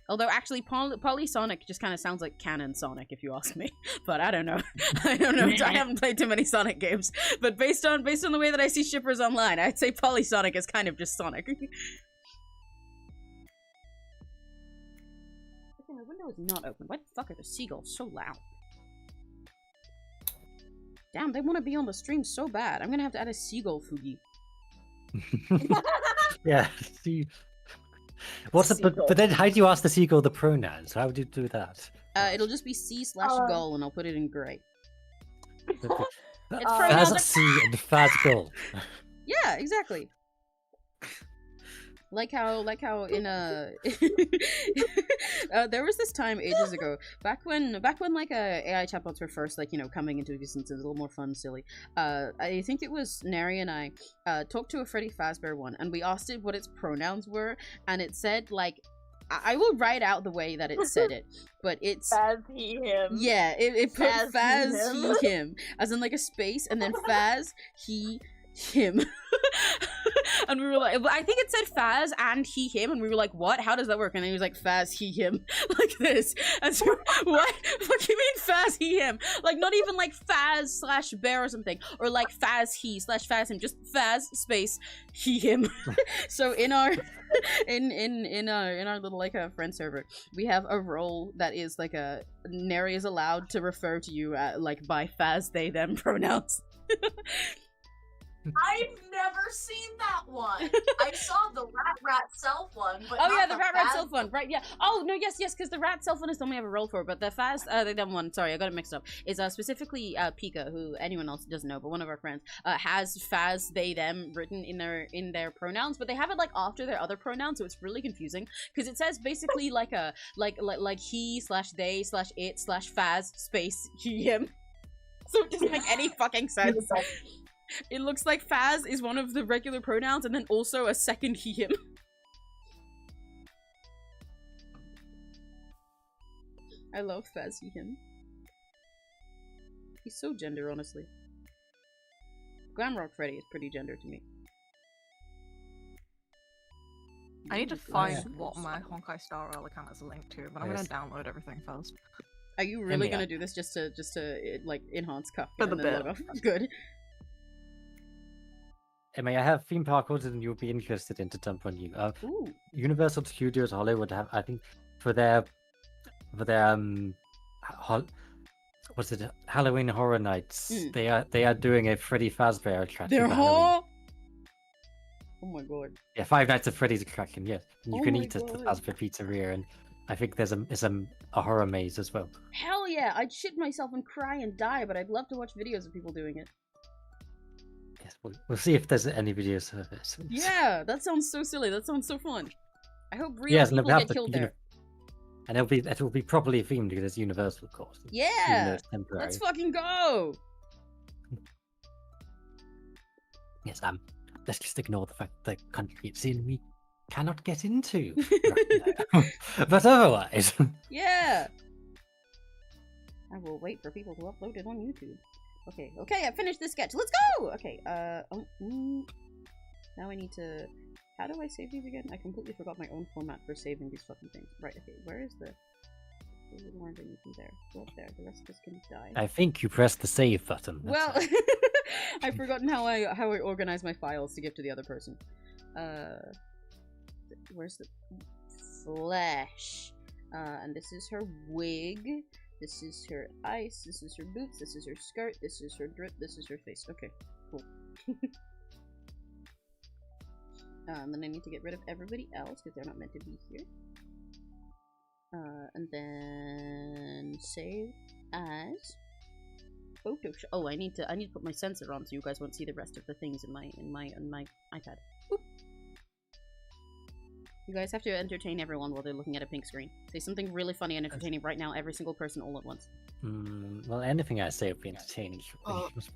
Although actually, Polysonic just kind of sounds like canon Sonic, if you ask me. But I don't know. I don't know. I haven't played too many Sonic games. But based on the way that I see shippers online, I'd say Polysonic is kind of just Sonic. Okay, my window is not open. Why the fuck are the seagulls so loud? Damn, they want to be on the stream so bad. I'm gonna have to add a seagull Fugi. Yeah. See. What's the, but then how do you ask the seagull the pronouns? How would you do that? It'll just be C/gull and I'll put it in grey. Faz C and Faz gull. Yeah, exactly. Like how in there was this time ages ago, back when like AI chatbots were first like, you know, coming into existence. It was a little more fun, silly. I think it was Nary and I talked to a Freddy Fazbear one, and we asked it what its pronouns were, and it said like, I will write out the way that it said it, but it's Faz, he, him. Yeah, it put Faz, Faz, he, he, him, as in like a space, and then Faz, he, him. And we were like, I think it said Faz and he, him, and we were like, what? How does that work? And then he was like, Faz, he, him, like this. And so, what? What do you mean Faz, he, him? Like, not even like Faz/bear or something, or like Faz, he/Faz, him, just Faz, space, he, him. So in our in our little like a friend server, we have a role that is like a Nary is allowed to refer to you like by Faz, they, them pronouns. I've never seen that one. I saw the rat self one, but oh not yeah, the rat Faz self one, right? Yeah. Oh no, yes, because the rat self one is the one we have a role for, but the Faz, the dumb one. Sorry, I got it mixed up. Is specifically Pika, who anyone else doesn't know, but one of our friends has Faz, they, them written in their pronouns, but they have it like after their other pronouns, so it's really confusing because it says basically like a like he/they/it/Faz space he, him. So it doesn't make any fucking sense. It looks like Faz is one of the regular pronouns and then also a second he, him. I love Faz, he, him. He's so gender, honestly. Glamrock Freddy is pretty gender to me. I need to find what my Honkai Star Rail account is linked to, but I'm gonna download everything first. Are you really gonna do this just to like enhance Cuff For the bit. Good. Emma, I have theme park orders and you'll be interested in to dump on you. Ooh. Universal Studios Hollywood have, I think, for their what's it, Halloween Horror Nights. They are doing a Freddy Fazbear attraction. They're for Halloween. Oh my god. Yeah, Five Nights at Freddy's attraction. Yes, and you Oh can my eat at the God. Fazbear Pizzeria, and I think there's a horror maze as well. Hell yeah! I'd shit myself and cry and die, but I'd love to watch videos of people doing it. Yes, we'll see if there's any videos of this. Yeah, that sounds so silly. That sounds so fun. I hope real Yes, and people they'll get have killed the, there. and it will be properly themed because it's Universal, of course. even though Yeah! it's temporary. Let's fucking go! Yes, let's just ignore the fact that the country it's in we cannot get into right now. But otherwise, Yeah! I will wait for people to upload it on YouTube. Okay, I finished this sketch. Let's go! Okay, now I need to... How do I save these again? I completely forgot my own format for saving these fucking things. Right, okay, where is the... There's more than you can there. Go up there. The rest of us can die. I think you pressed the save button. that's Well, all. I've forgotten how I organize my files to give to the other person. Where's the flesh? And this is her wig. This is her ice. This is her boots. This is her skirt. This is her drip. This is her face. Okay, cool. Then I need to get rid of everybody else because they're not meant to be here. And then save as Photoshop. Oh, I need to put my sensor on so you guys won't see the rest of the things in my iPad. Boop. You guys have to entertain everyone while they're looking at a pink screen. Say something really funny and entertaining right now, every single person all at once. Well, anything I say will be entertaining.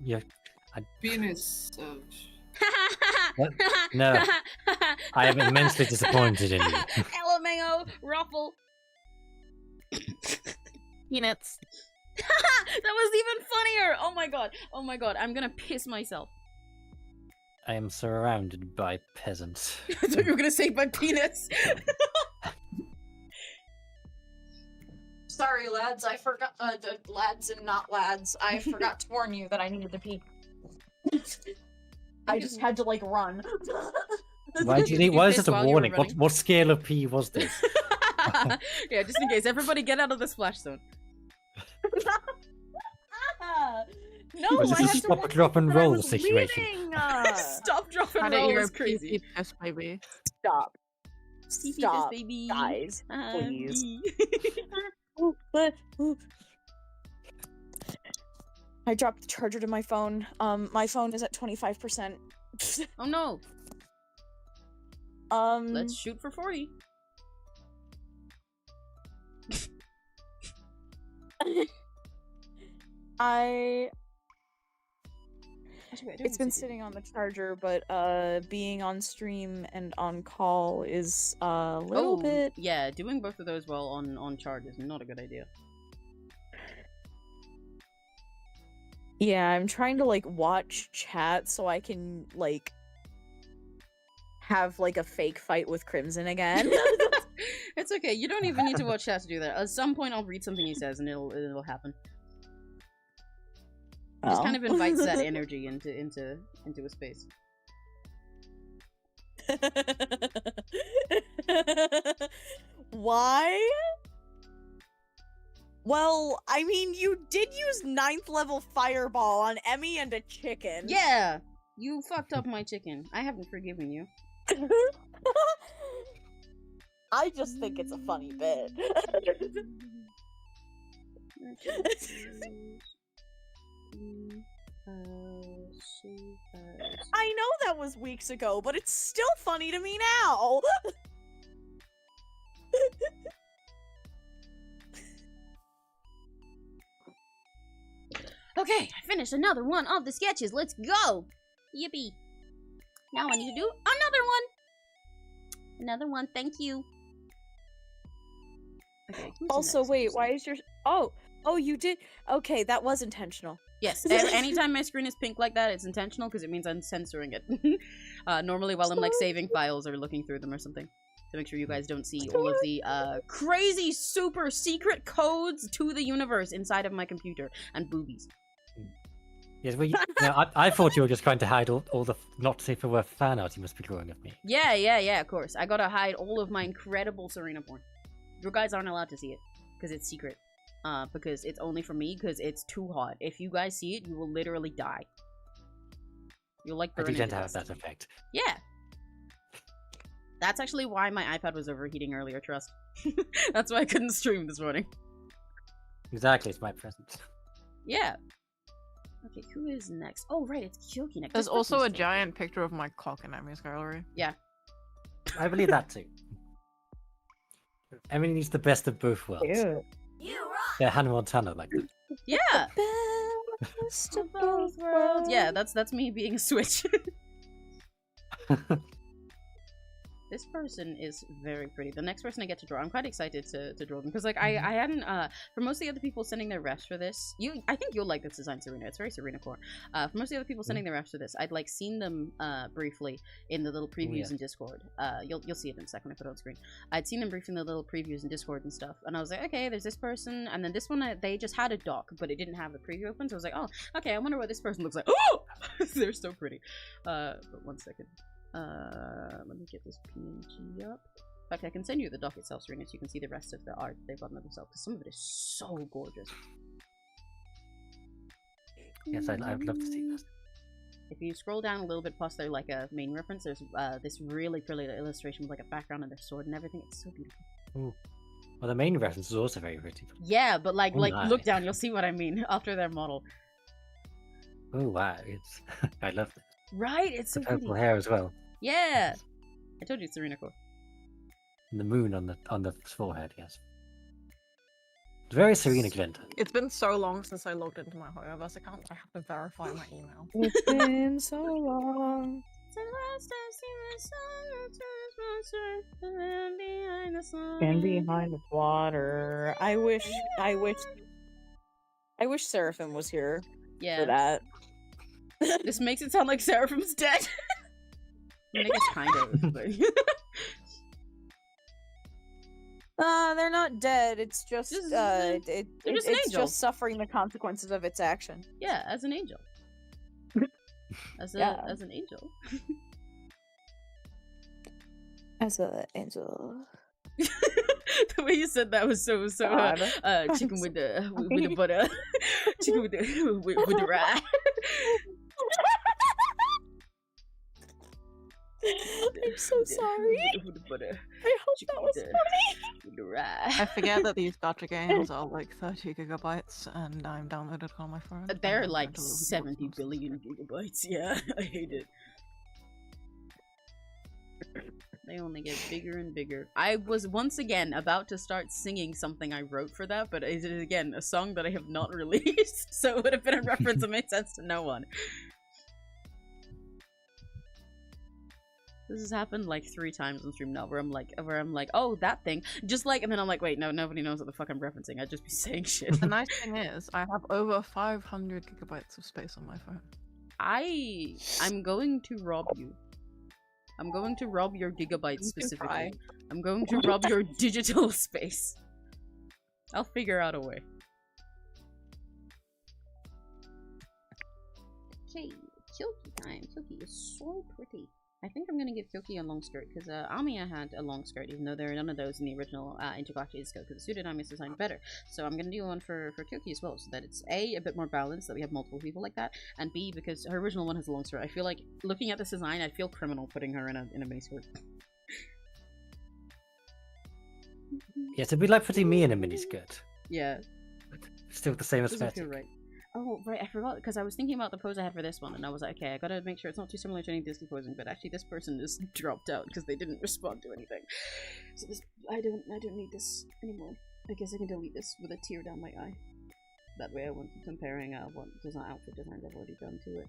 Yeah, Penis. What? No, I am immensely disappointed in you. LMAO, Ruffle. Peanuts. That was even funnier. Oh my god, I'm gonna piss myself. I am surrounded by peasants. I thought you were gonna say by penis. Sorry, lads. I forgot. The lads and not lads. I forgot to warn you that I needed to pee. I just had to like run. Why is it a while you were warning? running? What scale of pee was this? Yeah, just in case. Everybody get out of the splash zone. No, Was I this a have to stop, watch drop, and this when I roll was situation? leaving. Stop, drop, and How did roll your is crazy. piss, baby? Stop. Pee-pee this, Stop, baby. guys, please. Pee. I dropped the charger to my phone. My phone is at 25%. Oh no. Let's shoot for 40. It's been sitting on the charger, but being on stream and on call is a little bit. Yeah, doing both of those while on charge is not a good idea. Yeah, I'm trying to like watch chat so I can like have like a fake fight with Crimson again. It's okay. You don't even need to watch chat to do that. At some point, I'll read something he says, and it'll happen. Just kind of invites that energy into a space. Why? Well, I mean, you did use 9th level fireball on Emmy and a chicken. Yeah, you fucked up my chicken. I haven't forgiven you. I just think it's a funny bit. I know that was weeks ago, but it's still funny to me now. Okay, I finished another one of the sketches. Let's go! Yippee! Now I need to do another one! Another one, thank you. Okay, also, wait, why is your... Oh, you did... Okay, that was intentional. Yes, anytime my screen is pink like that, it's intentional because it means I'm censoring it. Normally while I'm like saving files or looking through them or something. To make sure you guys don't see all of the crazy super secret codes to the universe inside of my computer and boobies. Yes, well, I thought you were just trying to hide all the not safe for work fan art you must be drawing of me. Yeah, of course. I gotta hide all of my incredible Serena porn. You guys aren't allowed to see it because it's secret. Because it's only for me because it's too hot. If you guys see it, you will literally die. You'll like burn. I do tend to have that effect. Yeah. That's actually why my iPad was overheating earlier, trust. That's why I couldn't stream this morning. Exactly, it's my present. Yeah. Okay, who is next? Oh, right, it's Kyoki next. There's also a giant picture of my cock in Emmy's gallery. Yeah. I believe that too. Emily needs the best of both worlds. Ew. Yeah, Hannah Montana like that. Yeah. Best of both worlds. Yeah, that's me being a Switch. This person is very pretty. The next person I get to draw, I'm quite excited to draw them because like I hadn't for most of the other people sending their refs for this, I think you'll like this design, Serena. It's very Serena core. For most of the other people sending their refs for this, I'd like seen them briefly in the little previews in Discord. You'll see it in a second when I put it on screen. I'd seen them briefly in the little previews in Discord and stuff, and I was like, okay, there's this person, and then this one they just had a doc, but it didn't have the preview open, so I was like, oh, okay, I wonder what this person looks like. Oh, they're so pretty. But 1 second. Let me get this PNG up. In fact, I can send you the doc itself, Serena, so you can see the rest of the art they've gotten of themselves, because some of it is so gorgeous. Yes, I'd love to see this. If you scroll down a little bit past their like a main reference, there's this really pretty illustration with like a background and their sword and everything. It's so beautiful. Ooh. Well, the main reference is also very pretty. Yeah, but like look down, you'll see what I mean after their model. Oh wow, it's I love this. Right, it's so the purple pretty. hair as well. Yeah, I told you it's Serena core. And the moon on the forehead, yes. It's very Serena Glenda. It's been so long since I logged into my Hoyoverse account, I have to verify my email. It's been so long. And behind the water. I wish Seraphim was here for that. This makes it sound like Seraphim's dead. I mean, I guess kind of, but... they're not dead. It's just it's angel. just suffering the consequences of its action. Yeah, as an angel. As an angel. As an angel. The way you said that was so chicken with the butter. Chicken with the rye. I'm so sorry. With the butter. I hope that was funny. With the rye. I forget that these gacha games are like 30 gigabytes and I'm downloaded on my phone. They're like 70 billion gigabytes. Yeah, I hate it. They only get bigger and bigger. I was once again about to start singing something I wrote for that, but it is again a song that I have not released, so it would have been a reference that made sense to no one. This has happened like 3 times on stream now, where I'm like, oh, that thing, just like, and then I'm like, wait, no, nobody knows what the fuck I'm referencing. I'd just be saying shit. The nice thing is, I have over 500 gigabytes of space on my phone. I'm going to rob you. I'm going to rob your gigabytes specifically. I'm going to rob your digital space. I'll figure out a way. Okay, Kyoki time. Kyoki is so pretty. I think I'm gonna give Kyoki a long skirt because Amiya had a long skirt, even though there are none of those in the original Intergalactic disco because the suited Amiya is designed better. So I'm gonna do one for Kyoki as well, so that it's a bit more balanced, that we have multiple people like that, and B, because her original one has a long skirt. I feel like looking at this design, I'd feel criminal putting her in a mini skirt. Yes, it'd be like putting me in a miniskirt. Yeah. Still the same Doesn't aesthetic. feel right. Oh, right, I forgot, because I was thinking about the pose I had for this one, and I was like, okay, I gotta make sure it's not too similar to any Disney posing, but actually this person just dropped out because they didn't respond to anything. So this, I don't need this anymore. I guess I can delete this with a tear down my eye. That way I won't be comparing what outfit designs I've already done to it.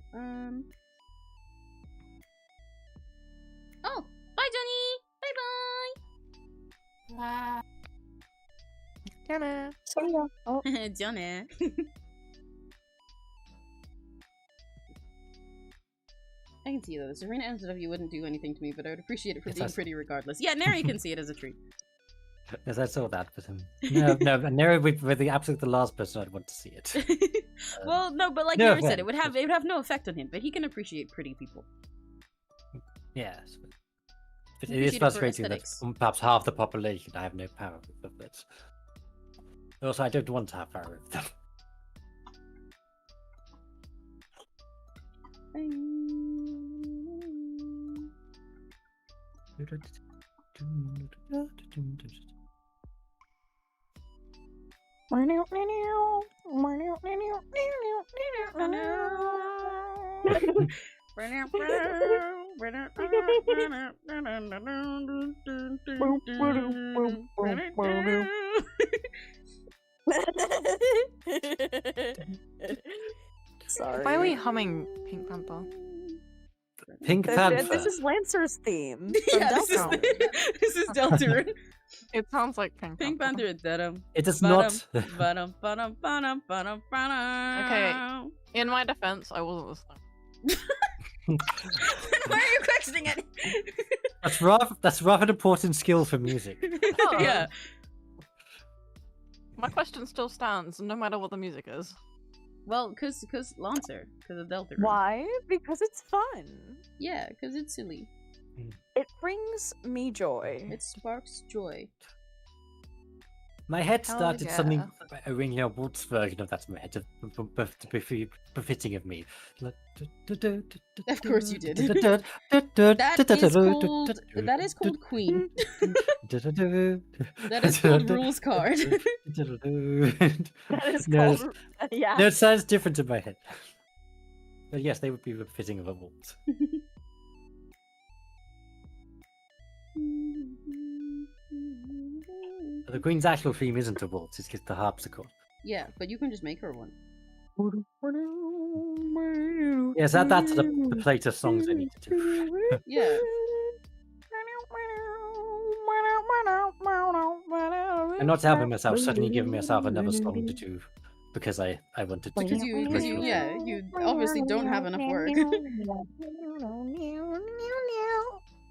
Oh, bye Johnny! Bye-bye! Jenna. Oh. Johnny! I can see though, the Serena NSW wouldn't do anything to me, but I would appreciate it for being pretty regardless. Yeah, Neri can see it as a treat. Yes, I saw that, but no, Neri would be the last person I'd want to see it. Well, no, but like no Neri said, it would offense, have no effect on him, but he can appreciate pretty people. Yes, but it Appreciate is it for frustrating that aesthetics. perhaps half the population I have no power with it. Also, I don't want to have power with them. Sorry. Why are we humming Pink Panther? Pink Panther. This is Lancer's theme. From Yeah, Deltarune. this is Deltarune. It sounds like Pink Pink Panther. Panther. It is not. Okay. Okay. In my defense, I wasn't listening. Why are you questioning it? That's rather an important skill for music. Oh. Yeah. My question still stands, no matter what the music is. Well, cause Lancer, cause of Deltarune. Why? Because it's fun. Yeah, cause it's silly. It brings me joy. It sparks joy. My head Hell started suddenly yeah. ringing a waltz version of that in my head to be befitting of me. Of course you did. That is called Queen. That is called Rules Card. That is No, called. Yeah. no, it sounds different in my head. But yes, they would be befitting of a waltz. But the Queen's actual theme isn't a waltz, it's just the harpsichord. Yeah, but you can just make her one. Yes, that's the plate of songs I need to do. Yeah. I'm not helping myself, suddenly giving myself another song to do because I wanted to Because do you obviously don't have enough work.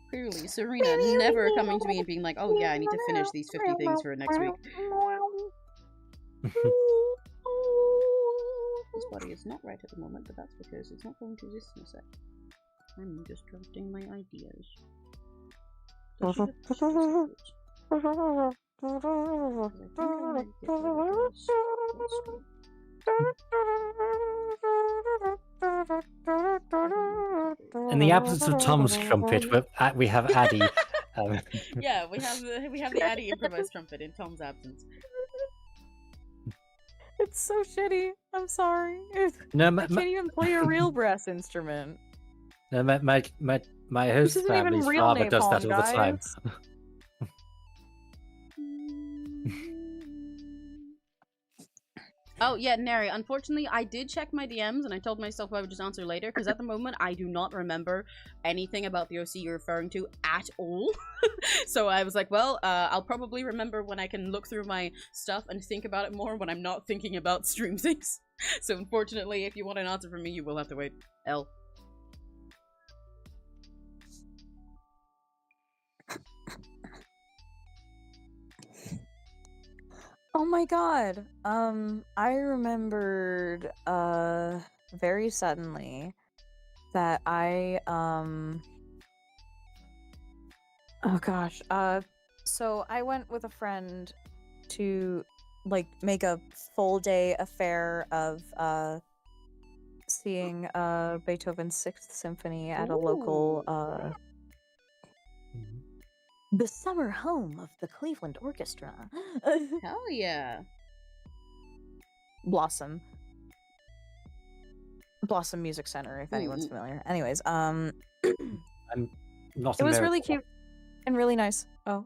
Clearly, Serena never coming to me and being like, oh yeah, I need to finish these 50 things for next week. This body is not right at the moment, but that's because it's not going to exist in a sec. I'm just drafting my ideas. So I should have pushed this approach. 'Cause I think I might get rid of this full screen. In the absence of Tom's trumpet, we have Addy. Yeah, we have the Addy improvised trumpet in Tom's absence. It's so shitty. I'm sorry. No, I can't even play a real brass instrument. No, my host isn't even family's real father does that napalm, all the time. guys. Oh yeah, Neri. Unfortunately, I did check my DMs and I told myself I would just answer later because at the moment I do not remember anything about the OC you're referring to at all. So I was like, well, I'll probably remember when I can look through my stuff and think about it more when I'm not thinking about stream things. So unfortunately, if you want an answer from me, you will have to wait. L. Oh my god. I remembered very suddenly that oh gosh. So I went with a friend to like make a full day affair of seeing Beethoven's Sixth Symphony at a local Mhm. the summer home of the Cleveland Orchestra. Hell yeah. Blossom Music Center, if anyone's familiar. Anyways, I'm not it was American. really cute and really nice. Oh,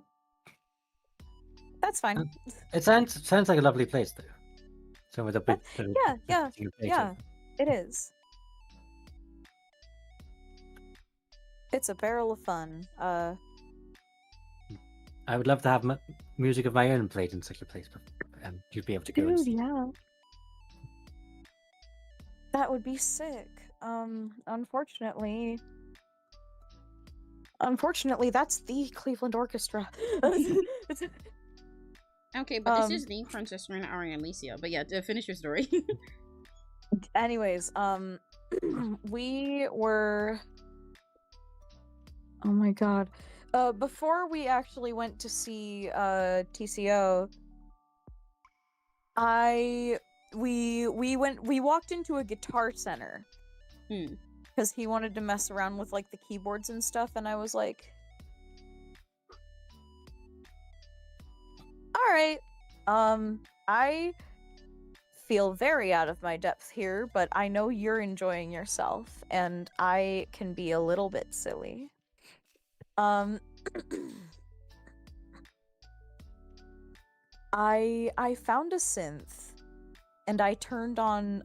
that's fine. It sounds like a lovely place though. So with a bit. Yeah, it is. It's a barrel of fun. I would love to have music of my own played in such a place, but you'd be able to go and Dude, see. yeah. That would be sick. Unfortunately, that's the Cleveland Orchestra. Okay, but this is the Francesca and Ari and Alicia. But yeah, to finish your story. Anyways, we were. Oh my god. Before we actually went to see TCO, we walked into a guitar center. Because he wanted to mess around with like the keyboards and stuff, and I was like, alright. I feel very out of my depth here, but I know you're enjoying yourself, and I can be a little bit silly. I found a synth, and I turned on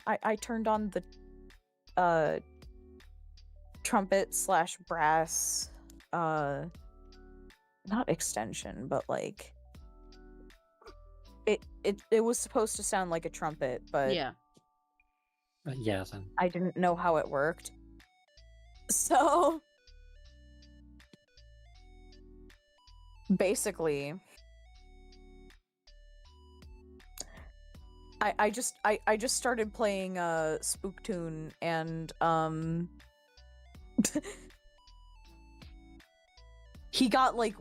the trumpet / brass, not extension, but like it was supposed to sound like a trumpet, but Yeah. Yes. I didn't know how it worked. So basically, I just started playing Spooktune, and he got like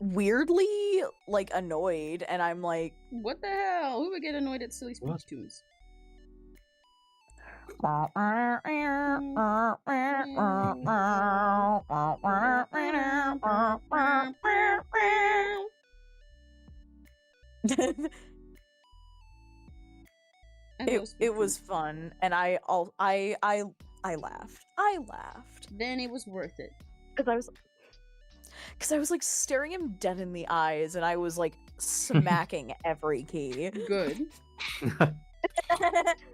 weirdly like annoyed, and I'm like, What the hell? Who would get annoyed at silly speech tunes? it was fun, and I laughed. Then it was worth it. Because I was like staring him dead in the eyes, and I was like smacking every key. Good.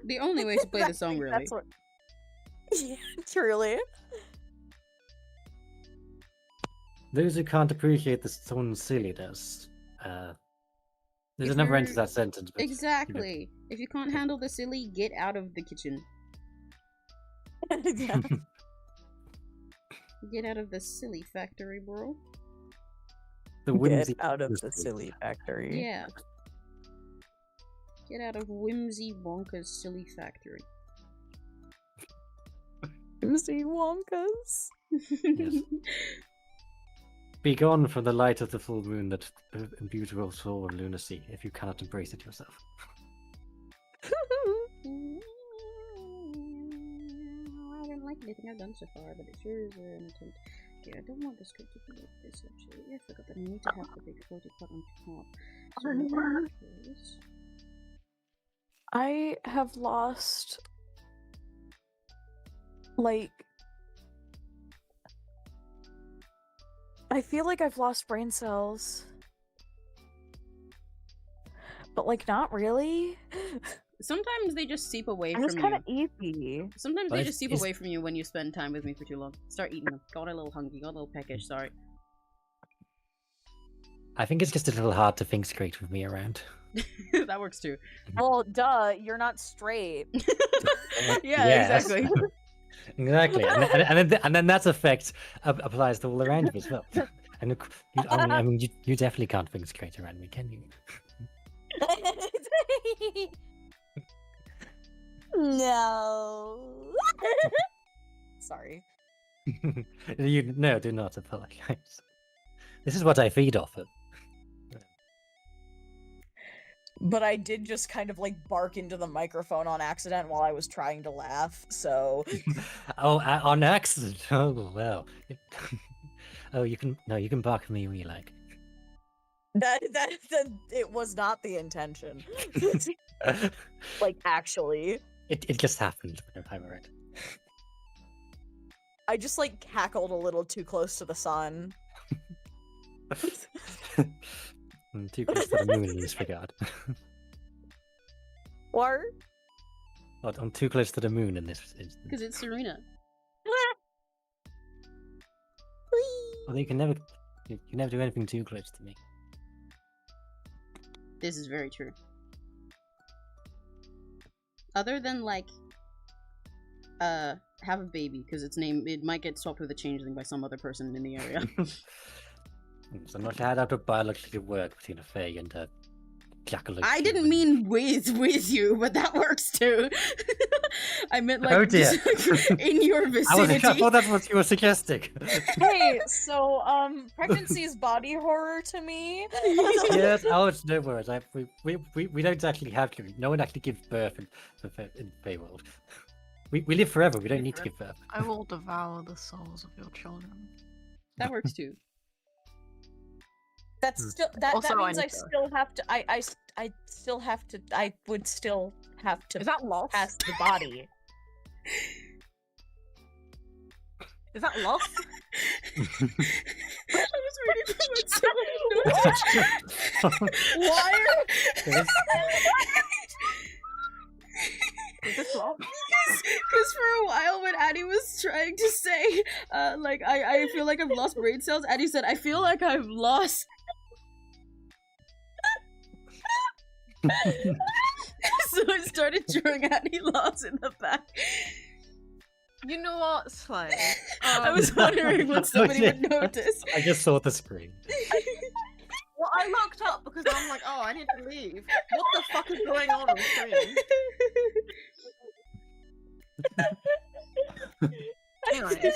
The only way to play the song, really. That's what... Yeah, truly. Those who can't appreciate the song's silliness, there's If a never end you're- to that sentence. But, Exactly. If you can't handle the silly, get out of the kitchen. Yeah. Get out of the silly factory, bro. the Get whimsy out of the industry. silly factory. Yeah. Get out of Whimsy Wonka's silly factory. Whimsy Wonkas. Yes. Be gone from the light of the full moon that imbues your soul of lunacy, if you cannot embrace it yourself. I don't like anything I've done so far, but it sure is an attempt. Okay, I don't want the script to be like this, actually. I forgot that I need to have the big floaty pot on top. So in that case... I have lost like I feel like I've lost brain cells. But, like, not really. Sometimes they just seep away I'm from just kind of you. eepy. Sometimes But they it's- just seep it's- away from you when you spend time with me for too long. Start eating them. Got a little hungry, got a little peckish, sorry. I think it's just a little hard to think straight with me around. That works too. Well, duh, you're not straight. Yeah, Yes. exactly. Exactly, and then that effect applies to all around you as well. And I mean, you definitely can't think straight around me, can you? No. Sorry. No, do not apologize. This is what I feed off of. But I did just kind of like bark into the microphone on accident while I was trying to laugh, so. Oh, on accident. Oh well. Oh, you can bark at me when you like. That it was not the intention. Like, actually. It just happened whenever I'm around. I just like cackled a little too close to the sun. Too close to the moon in this regard. What? Well, I'm too close to the moon in this instance. Because it's Serena. Well, you can never do anything too close to me. This is very true. Other than, like, have a baby, because it might get swapped with a changeling by some other person in the area. So I'm not sure how that would biologically work between a fae and a jackalope. I didn't mean with you, but that works too. I meant like Oh dear. just in your I vicinity. thought that's what you were suggesting. Hey, so pregnancy is body horror to me. Yes, it's no worries. We don't actually have to. No one actually gives birth in Feyworld. We live forever. We don't need to give birth. I will devour the souls of your children. That works too. That's still that Also, I means need I to- still have to I still have to I would still have to Is that lost? pass the body. Is that lost? I was waiting for when someone noticed. Why? Is this lost? Because for a while when Addie was trying to say, like, I feel like I've lost brain cells, Addie said, I feel like I've lost. So I started drawing Addie lost in the back. You know what, Slay? I was wondering when somebody would notice. I just saw the screen. Well, I looked up because I'm like, oh, I need to leave. What the fuck is going on the screen? Anyway,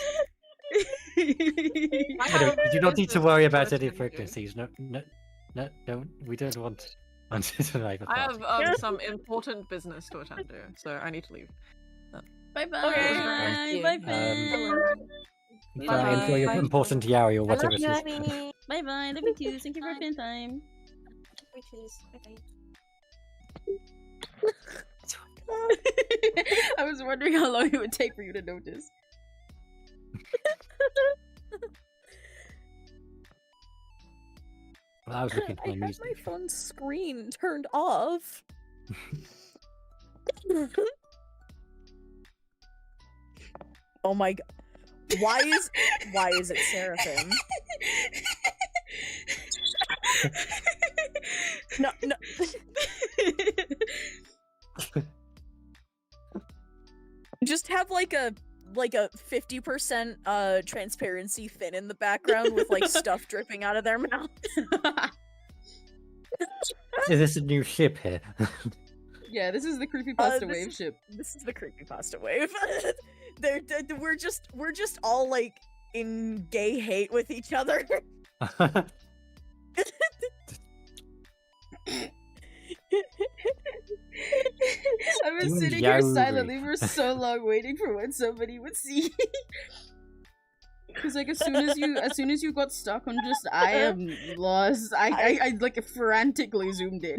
You don't need to worry about any pregnancies. No, don't. We don't want to know. I have some important business to attend to, so I need to leave. Bye bye. Okay. Bye bye. Bye. Enjoy your Bye. important Yari or whatever it is. Bye bye. Love you too. Thank you for spending time. I was wondering how long it would take for you to notice. Well, I was looking for I my had music. my phone's screen turned off. Oh my god. Why is it Seraphim? No. Just have like a 50% transparency fin in the background with like stuff dripping out of their mouth. Is this a new ship here? Yeah, this is the creepypasta this wave is- ship. This is the creepypasta wave. We're just all like in gay hate with each other. I was Doing sitting here Yaoi. silently for so long waiting for when somebody would see. Cause like as soon as you got stuck on just I am lost, I like frantically zoomed in.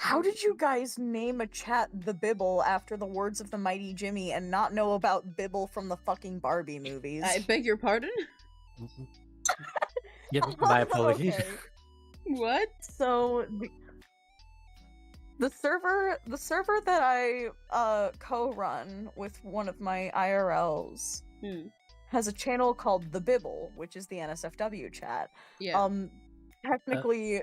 How did you guys name a chat the Bibble after the words of the mighty Jimmy and not know about Bibble from the fucking Barbie movies? I beg your pardon? Yep, my apologies. Okay. What? So the server that I co-run with one of my IRLs has a channel called The Bibble, which is the NSFW chat. Yeah. Technically,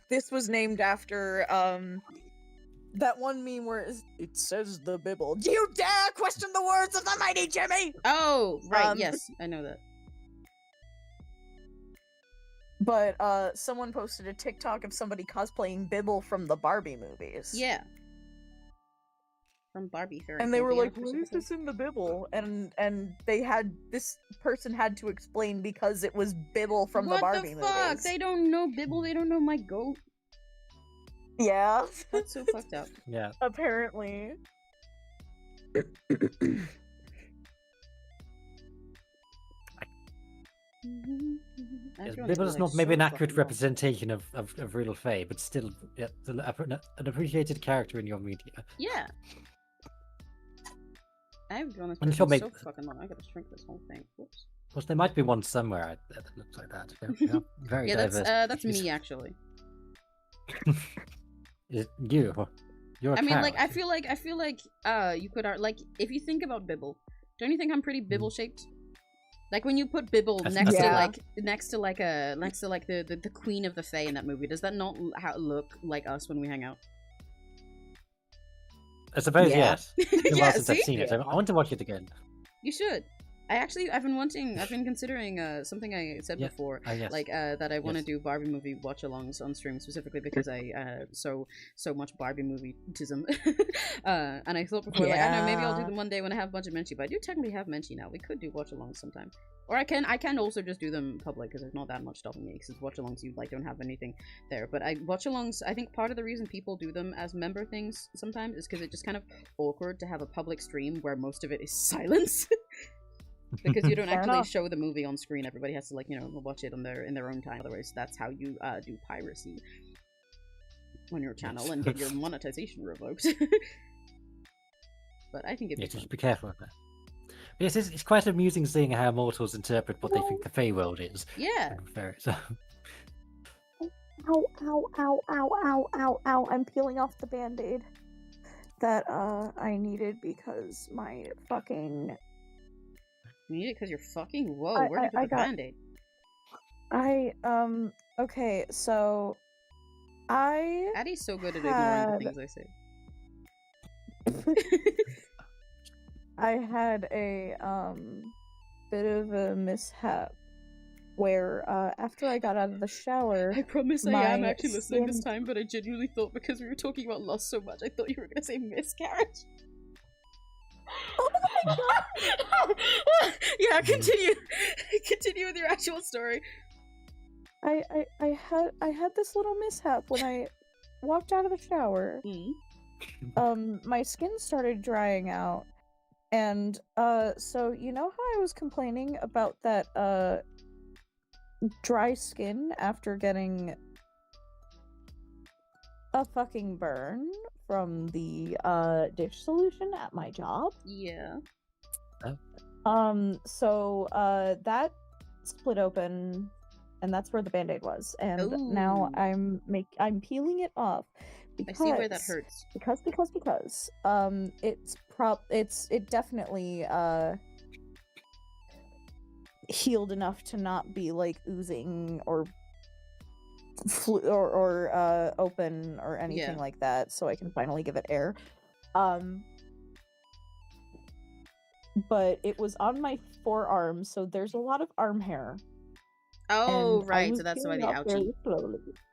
this was named after that one meme where it says The Bibble. Do you dare question the words of the mighty Jimmy? Oh, right. Yes, I know that. But someone posted a TikTok of somebody cosplaying Bibble from the Barbie movies. Yeah. From Barbie Fairy. And they were like, "What is this in the Bibble?" And this person had to explain because it was Bibble from the Barbie What the fuck? movies. They don't know Bibble. They don't know my goat. Yeah. That's so fucked up. Yeah. Apparently. Bibble is not maybe an accurate representation of real Fae, but still an appreciated character in your media. Yeah. I'm gonna I'm sure so fucking long. I gotta shrink this whole thing. Whoops. Well, there might be one somewhere that looks like that. Yeah, very Yeah, diverse. that's me actually. Is it you? You're a I mean, like, I carrot. feel like you could like if you think about Bibble, don't you think I'm pretty Bibble shaped? Like when you put Bibble next to the queen of the Fae in that movie, does that not look like us when we hang out? I suppose yes. Yeah, Since I've see? seen it, so I want to watch it again. You should. I've been considering something I said before, yes. like that I want to do Barbie movie watch-alongs on stream specifically because I so much Barbie movie-tism, and I thought before like I don't know, maybe I'll do them one day when I have a bunch of Menchie, but I do technically have Menchie now. We could do watch-alongs sometime, or I can also just do them public because there's not that much stopping me. Because watch-alongs you like don't have anything there, but watch-alongs I think part of the reason people do them as member things sometimes is because it's just kind of awkward to have a public stream where most of it is silence. Because you don't actually show the movie on screen. Everybody has to like, you know, watch it on in their own time. Otherwise, that's how you do piracy on your channel and get your monetization revoked. But I think it'd be just be careful of that. But yes, it's quite amusing seeing how mortals interpret what they think the Fey world is. Yeah. So. Ow, ow, ow, ow, ow, ow, ow. I'm peeling off the band-aid that I needed because my fucking... You need it because you're fucking... Whoa, where did you put the band-aid? Okay, so... Addie's so good at ignoring the things I say. I had a, bit of a mishap where, after I got out of the shower... I promise I am actually listening this time, but I genuinely thought because we were talking about loss so much, I thought you were gonna say miscarriage. Oh my god! Yeah, continue. Continue with your actual story. I had this little mishap when I walked out of the shower. My skin started drying out, and so you know how I was complaining about that dry skin after getting a fucking burn from the dish solution at my job? Yeah. So that split open, and that's where the band-aid was, and now I'm peeling it off because I see where that hurts. Because it definitely healed enough to not be like oozing or open or anything like that, so I can finally give it air. But it was on my forearm, so there's a lot of arm hair. Oh, right, so that's why the ouchie.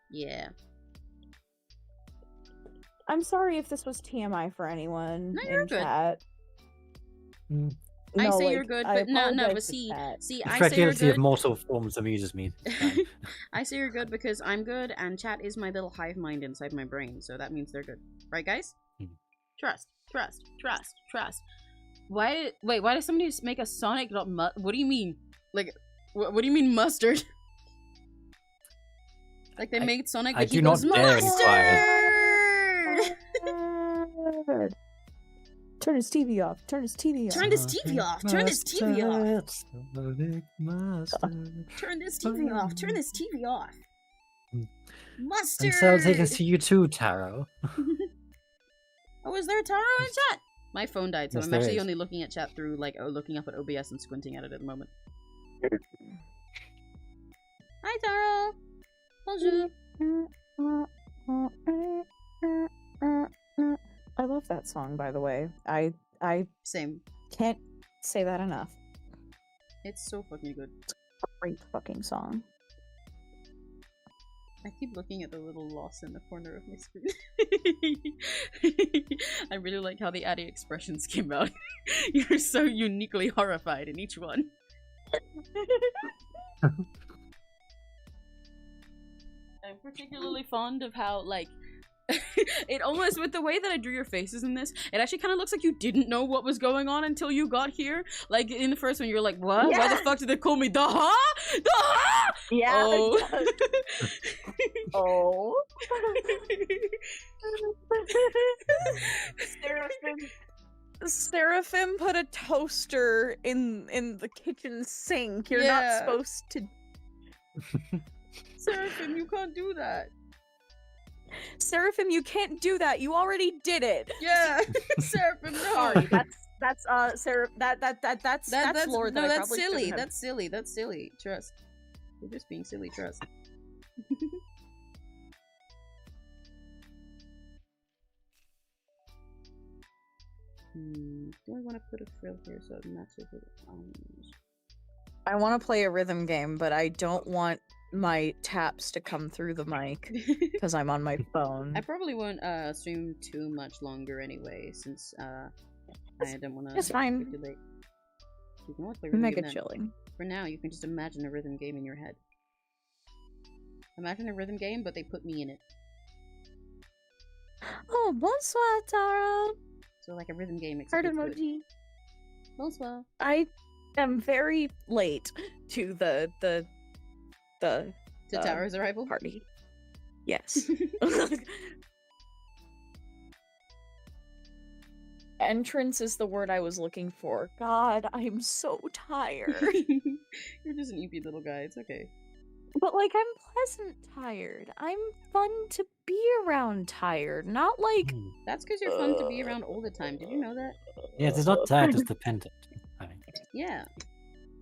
Yeah. I'm sorry if this was TMI for anyone in chat. I say you're good, but no, but see, I say you're good. Of mortal forms amuses me. I say you're good because I'm good, and chat is my little hive mind inside my brain, so that means they're good, right, guys? Trust. Wait, why did somebody make a Sonic? What do you mean? Like, what do you mean mustard? Like they made Sonic. I do not dare inquire. Good. Turn his TV off. Turn his TV off. Turn this TV off. Turn this TV off. Turn this TV off. Turn this TV off. Mustard. And so they can see you too, Taro. Oh, is there a Taro in chat? My phone died, so Yes, I'm there actually is. only looking at chat through, like, looking up at OBS and squinting at it at the moment. Hi, Taro. Bonjour. I love that song, by the way. I Same. can't say that enough. It's so fucking good. Great fucking song. I keep looking at the little loss in the corner of my screen. I really like how the Addy expressions came out. You're so uniquely horrified in each one. I'm particularly fond of how, like, it almost, with the way that I drew your faces in this, it actually kind of looks like you didn't know what was going on until you got here. Like, in the first one, you're like, what? Why the fuck did they call me the huh? The huh? Yeah. Oh. Oh. Seraphim put a toaster in the kitchen sink. You're Yeah. not supposed to. Seraphim, you can't do that. Seraphim, you can't do that. You already did it. Yeah. Seraphim, no. Sorry, that's Sarah. That's lore that no, I that's probably silly. shouldn't have- That's silly. That's silly. Trust. We're just being silly. Trust. Do I want to put a frill here so it matches with I want to play a rhythm game, but I don't want my taps to come through the mic because I'm on my phone. I probably won't stream too much longer anyway, since I don't want to. It's fine. Too late. You can always play rhythm Mega game then. chilling. For now, you can just imagine a rhythm game in your head. Imagine a rhythm game, but they put me in it. Oh, bonsoir, Taro. So like a rhythm game. Heart except it's good. emoji. Bonsoir. I am very late to the To Taro's arrival. party. Yes. Entrance is the word I was looking for. God, I'm so tired. You're just an eepy little guy. It's okay. But like, I'm pleasant tired. I'm fun to be around tired. Not like That's because you're fun to be around all the time. Did you know that? Yes, it's not tired, it's dependent. I mean, Yeah.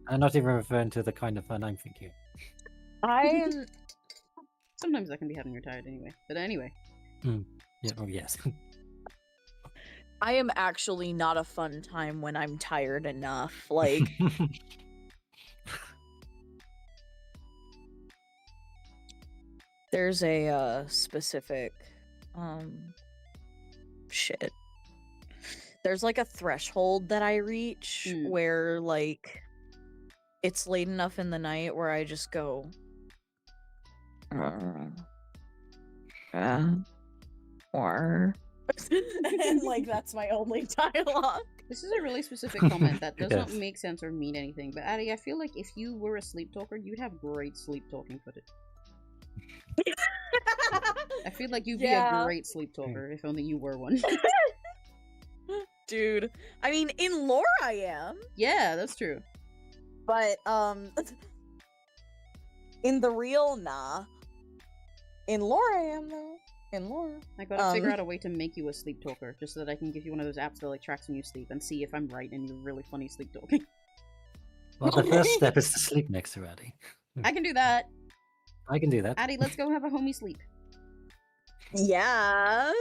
I'm not even referring to the kind of fun I'm thinking. I am. Sometimes that can be having you're tired anyway. But anyway. Yeah, oh yes. I am actually not a fun time when I'm tired enough. Like, there's a specific shit. There's like a threshold that I reach where like it's late enough in the night where I just go or and like that's my only dialogue. This is a really specific comment that does not Yes. make sense or mean anything. But Addie, I feel like if you were a sleep talker, you'd have great sleep talking footage. I feel like you'd be a great sleep talker if only you were one. Dude, I mean, in lore I am, Yeah, that's true. but in the real, nah. In lore I am though. In lore. I gotta figure out a way to make you a sleep talker, just so that I can give you one of those apps that like tracks when you sleep and see if I'm right and you're really funny sleep talking. Well, the first step is to sleep next to Addy. I can do that. I can do that. Addie, let's go have a homie sleep. Yeah.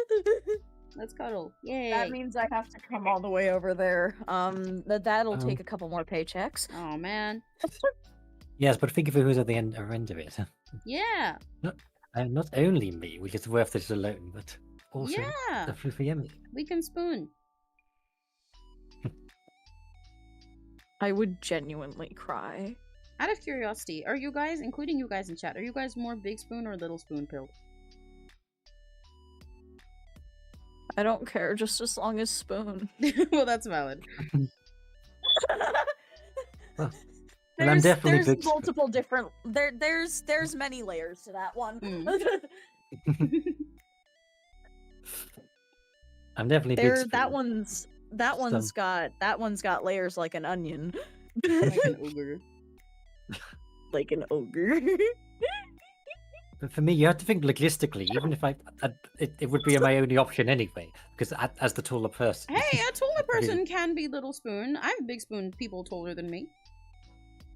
Let's cuddle. Yay. That means I have to come all the way over there. That'll take a couple more paychecks. Oh man. Yes, but think of who's at the end of it. Yeah. And not only me, which is worth it alone, but also Yeah. the fluffy Emily. We can spoon. I would genuinely cry. Out of curiosity, are you guys, including you guys in chat, are you guys more big spoon or little spoon pilled? I don't care, just as long as spoon. Well, that's valid. Well, and I'm definitely there's big spoon. multiple different there's many layers to that one. I'm definitely big There, spoon. that one's got layers like an onion. Like an ogre. Like an ogre. But for me, you have to think logistically. Even if it would be my only option anyway, because as the taller person. Hey, a taller person can be little spoon. I have big spoon people taller than me.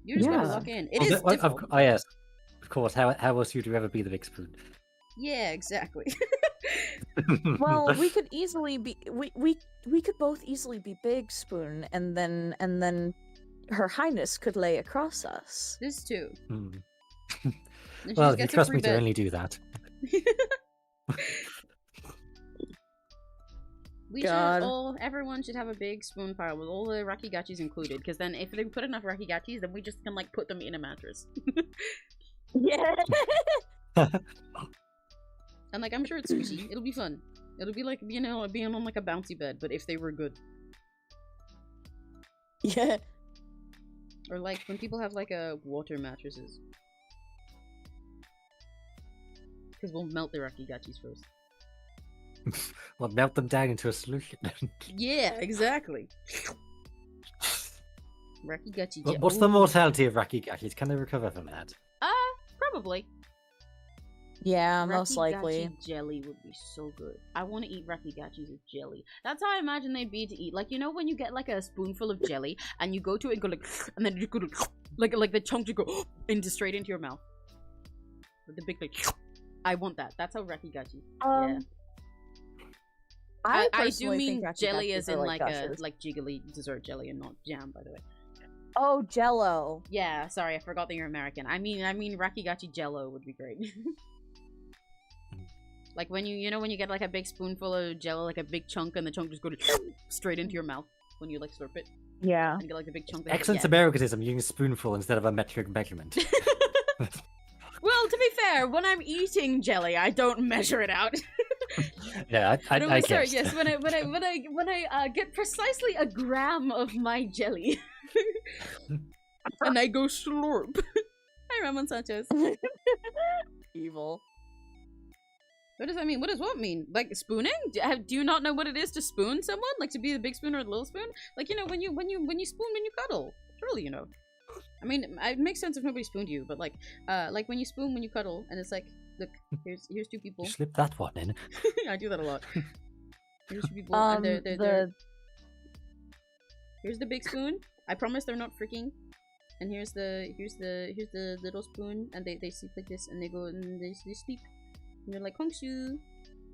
You just gotta Yeah. lock in. It is difficult. Oh yes, of course. How else would you ever be the big spoon? Yeah, exactly. Well, we could easily be we could both easily be big spoon, and then Her Highness could lay across us. This too. Hmm. And she Well, just you gets a trust free me to bed. only do that. Everyone should have a big spoon pile with all the rakigachis included, because then if they put enough rakigachis, then we just can like put them in a mattress. Yeah. And like I'm sure it's squishy. It'll be fun. It'll be like, you know, being on like a bouncy bed, but if they were good. Yeah. Or like when people have like water mattresses. Because we'll melt the rakigachis first. Well, melt them down into a solution. Yeah, exactly. Rakigachi jelly. What's the mortality of rakigachis? Can they recover from that? Probably. Yeah, most likely. Rakigachi jelly would be so good. I want to eat rakigachis with jelly. That's how I imagine they'd be to eat. Like, you know when you get like a spoonful of jelly and you go to it and go like, and then you go like the chunk to go straight into your mouth. With the big like, I want that. That's how rakigachi. Yeah. I do mean jelly as in like jiggly dessert jelly and not jam, by the way. Oh, Jello. Yeah, sorry, I forgot that you're American. I mean rakigachi jello would be great. Like when you know when you get like a big spoonful of jello, like a big chunk, and the chunk just goes straight into your mouth when you like slurp it. Yeah. And get like a big chunk. Excellent Americanism, using a spoonful instead of a metric measurement. Well, to be fair, when I'm eating jelly, I don't measure it out. Yeah, I sorry, guess. yes, when I get precisely a gram of my jelly, and I go slurp. Hi, Ramon Sanchez. Evil. What does that mean? What does what mean? Like spooning? Do you not know what it is to spoon someone? Like to be the big spoon or the little spoon? Like, you know, when you spoon when you cuddle. Surely you know. I mean, it makes sense if nobody spooned you, but like when you spoon when you cuddle, and it's like, look, here's two people. You slip that one in. I do that a lot. Here's two people, and they're... Here's the big spoon. I promise they're not freaking. And here's the little spoon, and they sleep like this, and they go and they sleep. And they're like, hongshu,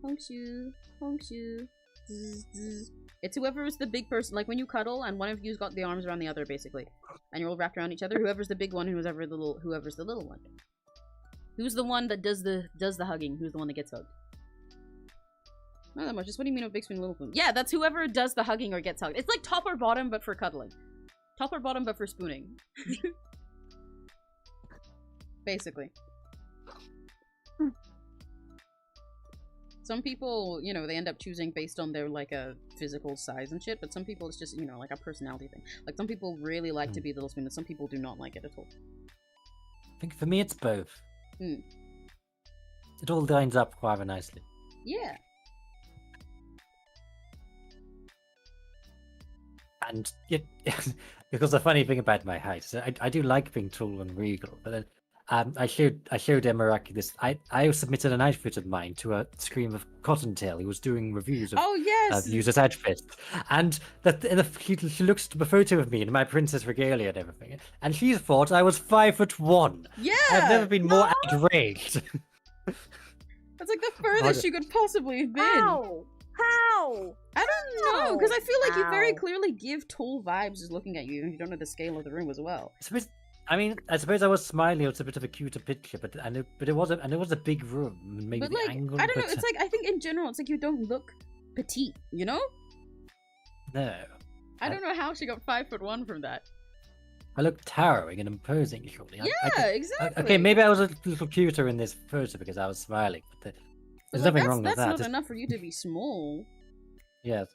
hongshu, hongshu. It's whoever's the big person, like when you cuddle and one of you's got the arms around the other, basically, and you're all wrapped around each other. Whoever's the big one, whoever's the little one. Who's the one that does the hugging? Who's the one that gets hugged? Not that much. Just what do you mean with big spoon, little spoon? Yeah, that's whoever does the hugging or gets hugged. It's like top or bottom, but for cuddling. Top or bottom, but for spooning. Basically. Some people, you know, they end up choosing based on their, like, physical size and shit, but some people it's just, you know, like a personality thing. Like, some people really like to be little spoon, and some people do not like it at all. I think for me it's both. Mm. It all lines up quite nicely. Yeah. And because the funny thing about my height is I do like being tall and regal, but then I showed Emiraki this. I submitted an outfit of mine to a stream of Cottontail, who was doing reviews of users' outfits, and she looks at the photo of me in my princess regalia and everything, and she thought I was 5'1". Yeah, I've never been more outraged. That's like the furthest you could possibly have been. How? I don't know, because I feel like you very clearly give tall vibes just looking at you, and you don't know the scale of the room as well. I suppose I was smiling. It was a bit of a cuter picture, but it was a big room. Maybe But like, the angle. I don't know. It's like I think in general, it's like you don't look petite, you know? No. I don't know how she got 5'1" from that. I look towering and imposing, surely. Yeah, exactly. Okay, maybe I was a little cuter in this photo because I was smiling, but there's nothing wrong with that. That's not enough for you to be small. Yes.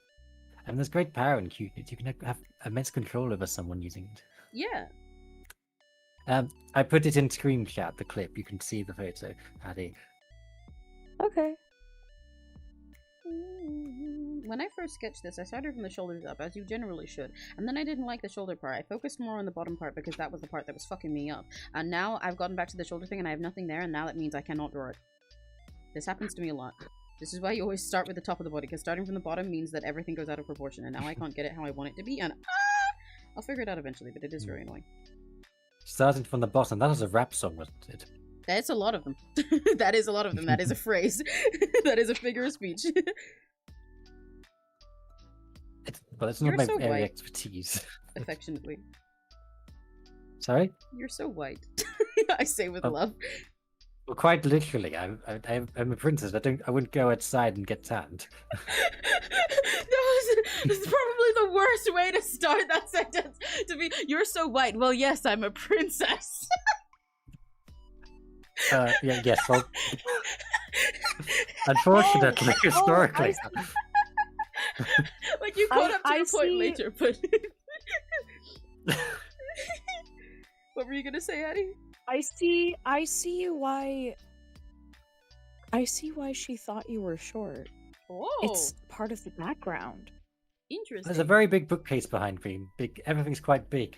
And there's great power in cuteness. You can have immense control over someone using it. Yeah. I put it in screen chat, the clip. You can see the photo, Paddy. Okay. when I first sketched this, I started from the shoulders up, as you generally should. And then I didn't like the shoulder part. I focused more on the bottom part because that was the part that was fucking me up. And now I've gotten back to the shoulder thing and I have nothing there, and now that means I cannot draw it. This happens to me a lot. This is why you always start with the top of the body, because starting from the bottom means that everything goes out of proportion, and now I can't get it how I want it to be, and I'll figure it out eventually, but it is very annoying. Starting from the bottom, that was a rap song, wasn't it? That's a lot of them. That is a lot of them. That is a phrase. That is a figure of speech. Well, it's not You're my so area of white. expertise. Affectionately. Sorry? You're so white. I say with love. Well, quite literally, I'm a princess. I wouldn't go outside and get tanned. That's probably the worst way to start that sentence. To be, you're so white. Well, yes, I'm a princess. Yeah, yes. Well, unfortunately, historically. Like you caught up to your point see... later, but what were you gonna say, Addie? I see why she thought you were short. Oh, It's part of the background. interesting. There's a very big bookcase behind me. Big, everything's quite big.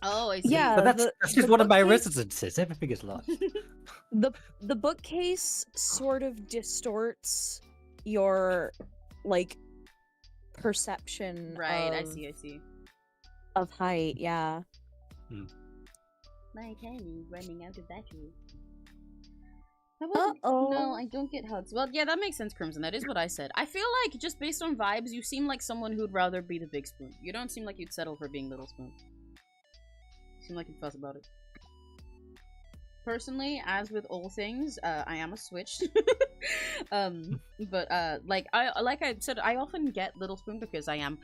Oh, I see. Yeah. But that's just the one of my bookcase- residences. Everything is large. The bookcase sort of distorts your like perception Right, I of, see. of height, yeah. My tiny running out of battery. No, I don't get hugs. Well, yeah, that makes sense, Crimson. That is what I said. I feel like, just based on vibes, you seem like someone who'd rather be the big spoon. You don't seem like you'd settle for being little spoon. You seem like you'd fuss about it. Personally, as with all things, I am a switch. But like I said, I often get little spoon because I am,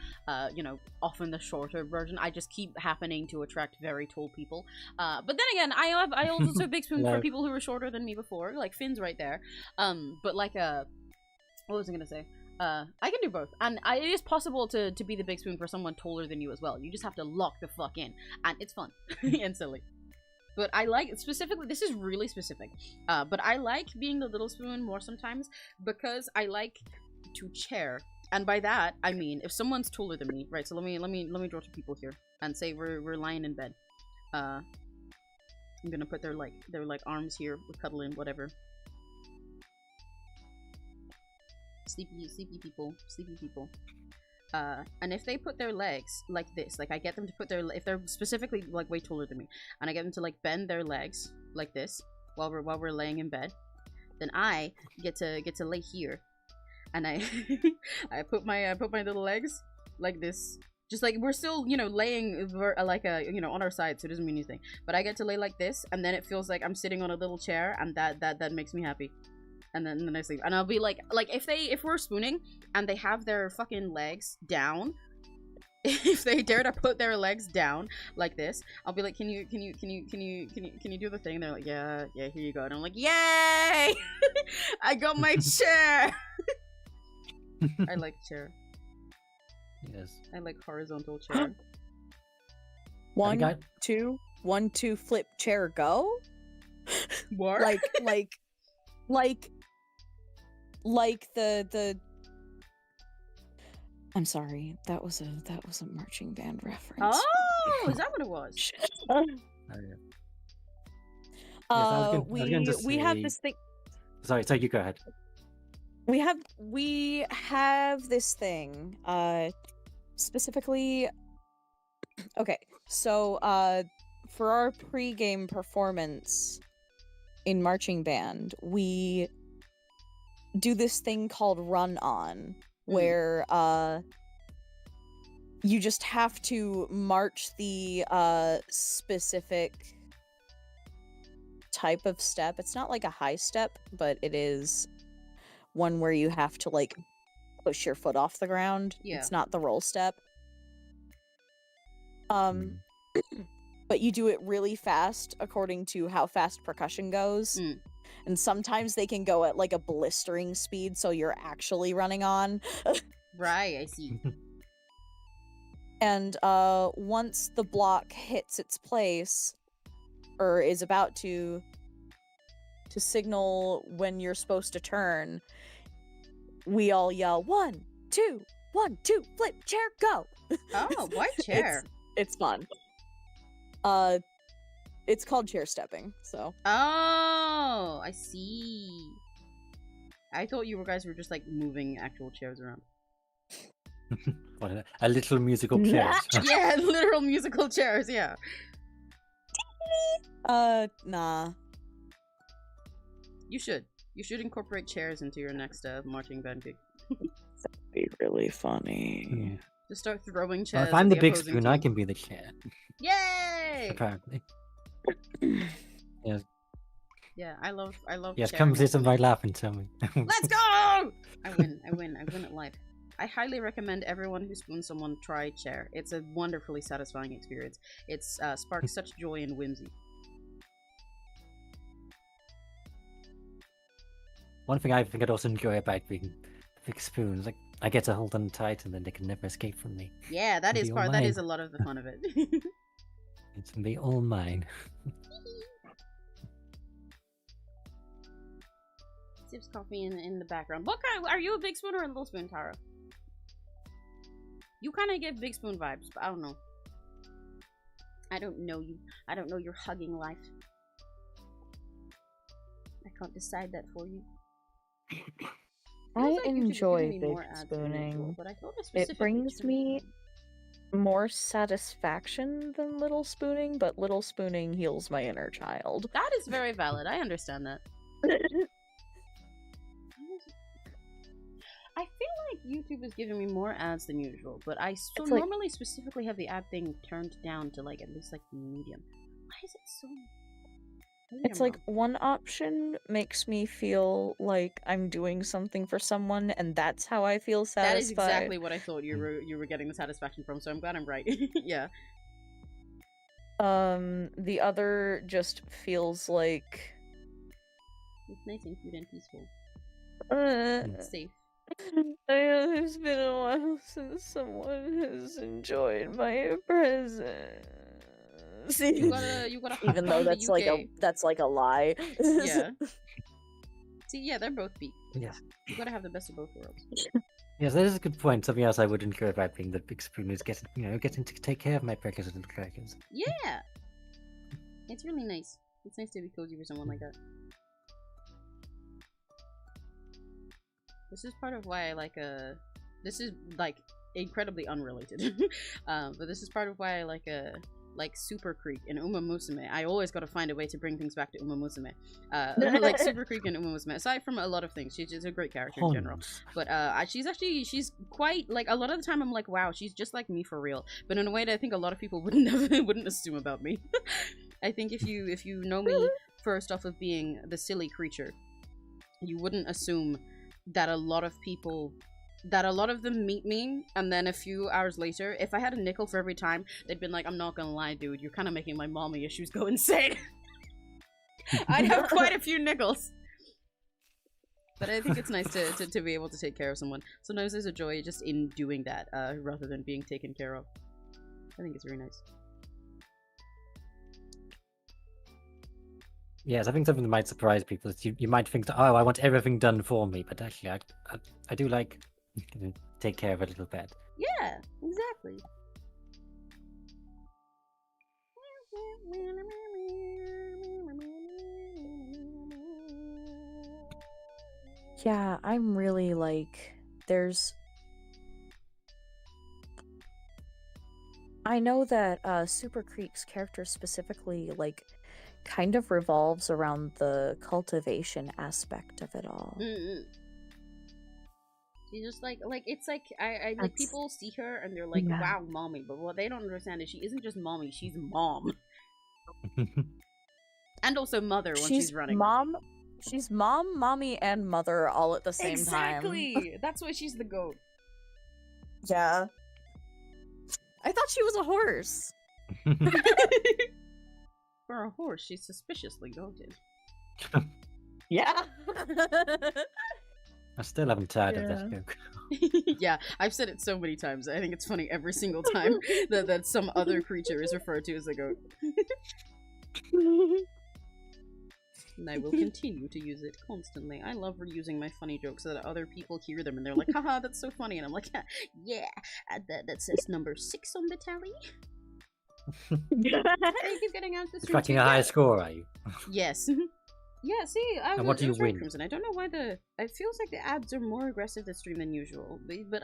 you know, often the shorter version. I just keep happening to attract very tall people. But then again, I also big spoon for people who were shorter than me before, like Finn's right there. But like what was I gonna say? I can do both, and it is possible to be the big spoon for someone taller than you as well. You just have to lock the fuck in, and it's fun and silly. But I like, specifically, this is really specific, but I like being the little spoon more sometimes because I like to chair. And by that, I mean, if someone's taller than me, right, so let me draw two people here and say we're lying in bed. I'm gonna put their arms here, we're cuddling, whatever. Sleepy people. And if they put their legs like this, like I get them to put if they're specifically like way taller than me, and I get them to like bend their legs like this while we're laying in bed, then I get to lay here, and I I put my little legs like this, just like we're still, you know, laying like you know, on our side, so it doesn't mean anything, but I get to lay like this, and then it feels like I'm sitting on a little chair, and that makes me happy. And then I sleep, and I'll be like if we're spooning and they have their fucking legs down, if they dare to put their legs down like this, I'll be like, can you do the thing? And they're like, yeah, here you go. And I'm like, yay! I got my chair. I like chair. Yes. I like horizontal chair. 1, 2, 1, 2, flip chair, go. What? Like the I'm sorry, that was a marching band reference. Oh, is that what it was? Oh, yeah. We have this thing. Sorry, you go ahead. We have this thing. Specifically, okay. So, for our pre-game performance in marching band, we do this thing called run on, where you just have to march the specific type of step. It's not like a high step, but it is one where you have to like push your foot off the ground. Yeah. It's not the roll step. But you do it really fast according to how fast percussion goes. And sometimes they can go at like a blistering speed, so you're actually running on. Right, I see. And once the block hits its place, or is about to signal when you're supposed to turn, we all yell 1, 1, 2, flip, chair, go. Oh, why chair? It's fun. It's called chair stepping, so. Oh, I see. I thought you guys were just like moving actual chairs around. What a little musical chair. Yeah, literal musical chairs, yeah. Nah. You should. You should incorporate chairs into your next marching band gig. That'd be really funny. Yeah. Just start throwing Well, chairs. if I'm at the big opposing spoon, I team. can be the chair. Yay! Apparently. Yes. Yeah, I love Yes, chair come sit on movement. my lap and tell me. Let's go! I win at life. I highly recommend everyone who spoons someone try chair. It's a wonderfully satisfying experience. It's sparks such joy and whimsy. One thing I think I'd also enjoy about being big spoons, like I get to hold them tight and then they can never escape from me. Yeah, that It'll is be all part. That is a mine. lot of the fun of it. It's gonna be all mine. Sips coffee in the background. What kind? Are you a big spoon or a little spoon, Tara? You kind of get big spoon vibes, but I don't know. I don't know you. I don't know your hugging life. I can't decide that for you. I Feels like YouTube is enjoy giving me big more ads than usual, spooning. but I thought It specifically brings turned me on. more satisfaction than little spooning, but little spooning heals my inner child. That is very valid. I understand that. I feel like YouTube is giving me more ads than usual, but I so It's like- normally specifically have the ad thing turned down to like at least like medium. Why is it so? Maybe It's I'm like wrong. one option makes me feel like I'm doing something for someone, and that's how I feel satisfied. That is exactly what I thought you were getting the satisfaction from. So I'm glad I'm right. Yeah. The other just feels like It's nice and cute and peaceful. uh, Safe. it's been a while since someone has enjoyed my presence. You gotta hop Even though on the that's like a lie. Yeah. See, yeah, they're both beat. Yes. You gotta have the best of both worlds. Yes, that is a good point. Something else I would enjoy about being the big spoon is getting to take care of my precious little crackers. Yeah. It's really nice. It's nice to be cozy for someone like that. This is part of why I like this is like incredibly unrelated. But this is part of why I like Super Creek and Uma Musume. I always gotta find a way to bring things back to Uma Musume. Like Super Creek and Uma Musume. Aside from a lot of things, she's just a great character in general. But she's quite like a lot of the time I'm like, wow, she's just like me for real. But in a way that I think a lot of people wouldn't assume about me. I think if you know me first off of being the silly creature, you wouldn't assume that a lot of them meet me, and then a few hours later, if I had a nickel for every time, they'd been like, I'm not gonna lie, dude, you're kind of making my mommy issues go insane. I'd have quite a few nickels. But I think it's nice to be able to take care of someone. Sometimes there's a joy just in doing that, rather than being taken care of. I think it's very nice. Yes, I think something that might surprise people is you might think that, oh, I want everything done for me, but actually I do like take care of a little bit. Yeah, exactly. Yeah, I'm really like, I know that Super Creek's character specifically, like, kind of revolves around the cultivation aspect of it all. She's just like it's like I like people see her and they're like, Yeah. wow, mommy, but what they don't understand is she isn't just mommy, she's mom. And also mother when she's running. She's mom, mommy, and mother all at the same time. Exactly! That's why she's the goat. Yeah. I thought she was a horse. For a horse, she's suspiciously goated. Yeah. I still haven't tired of that joke. Yeah, I've said it so many times. I think it's funny every single time that some other creature is referred to as a goat. And I will continue to use it constantly. I love reusing my funny jokes so that other people hear them and they're like, haha, that's so funny. And I'm like, yeah, that says number 6 on the tally. Thank you for getting out this Expecting a high score, are you? Yes. Yeah, see, And what do you win? Crimson. I don't know why it feels like the ads are more aggressive this stream than usual, but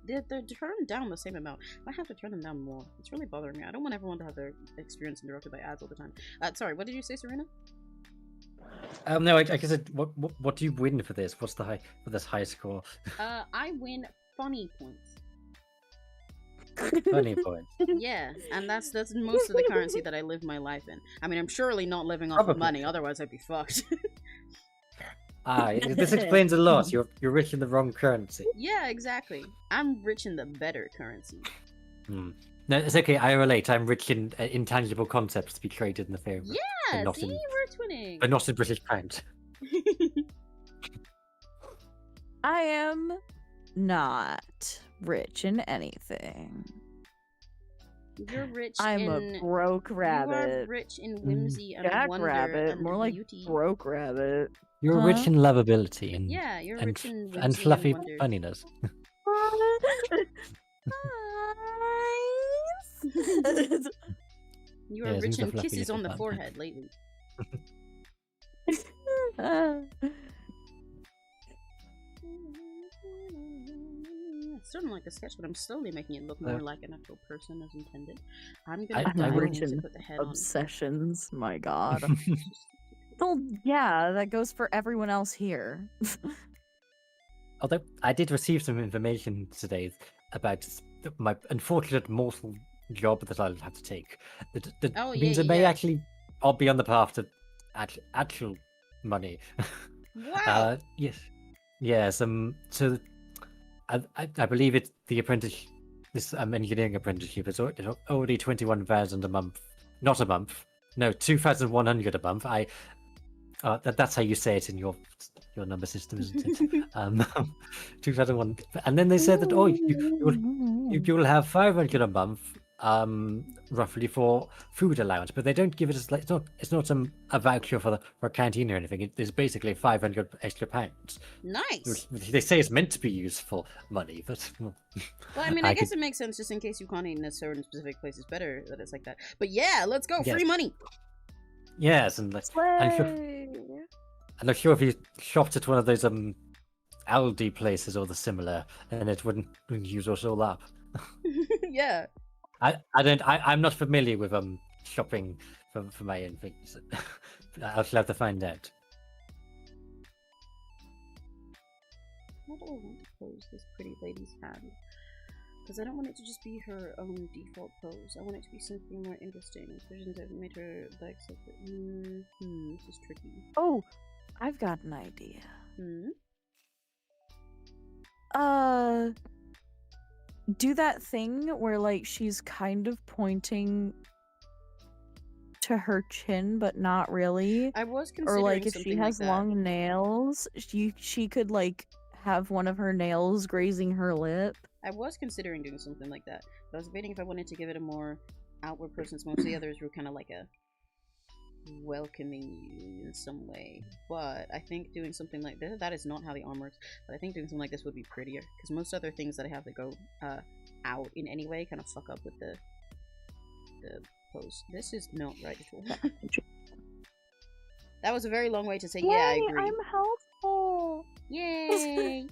they're turned down the same amount. I have to turn them down more. It's really bothering me. I don't want everyone to have their experience interrupted by ads all the time. Sorry, what did you say, Serena? No, I guess what do you win for this? What's the this high score? I win funny points. Funny points. Yeah, and that's most of the currency that I live my life in. I mean, I'm surely not living off of money, otherwise I'd be fucked. This explains a lot. You're rich in the wrong currency. Yeah, exactly. I'm rich in the better currency. No, it's okay. I relate. I'm rich in intangible concepts to be created in the favor. Yeah, see, we're twinning. But not in British pounds. I am not rich in anything. You're rich I'm a broke rabbit. You are rich in whimsy and Jack wonder rabbit, and more beauty. like broke rabbit. You're rich in lovability and yeah, you're rich in whimsy and fluffy and wonder. funniness. You are rich in kisses on the forehead lately. Still don't like the sketch, but I'm slowly making it look more like an actual person as intended. I'm gonna to put the head obsessions. My God. Well, yeah, that goes for everyone else here. Although I did receive some information today about my unfortunate mortal job that I'll have to take. That means I may actually I'll be on the path to actual money. Wow. Yes. Yes. So I believe it's the apprentice. This engineering apprenticeship is already 21,000 a month. Not a month. No, 2,100 a month. That's how you say it in your number system, isn't it? 2001. And then they said that you'll have 500 a month, roughly for food allowance, but they don't give it as like it's not a voucher for a canteen or anything. It's basically 500 extra pounds. Nice. They say it's meant to be useful money, but well, I mean, I guess it makes sense just in case you can't eat in a certain specific place. It's better that it's like that. But yeah, let's go. Free money. Yes, and I'm sure if you shopped at one of those Aldi places or the similar, then it wouldn't use us all up. Yeah. I'm not familiar with shopping for my own things. I'll have to find out. How do I want to pose this pretty lady's hand? Because I don't want it to just be her own default pose. I want it to be something more interesting. Visions have made her like something. This is tricky. Oh, I've got an idea. Do that thing where like she's kind of pointing to her chin, but not really. I was considering or like if she has long nails, she could like have one of her nails grazing her lip. I was considering doing something like that, but I was debating if I wanted to give it a more outward presence. Most of the others were kind of like a welcoming you in some way, but I think doing something like this, that is not how the arm works, but I think doing something like this would be prettier, because most other things that I have that go out in any way kind of fuck up with the pose. This is not right at all. That was a very long way to say, Yay, yeah, I agree. I'm helpful! Yay!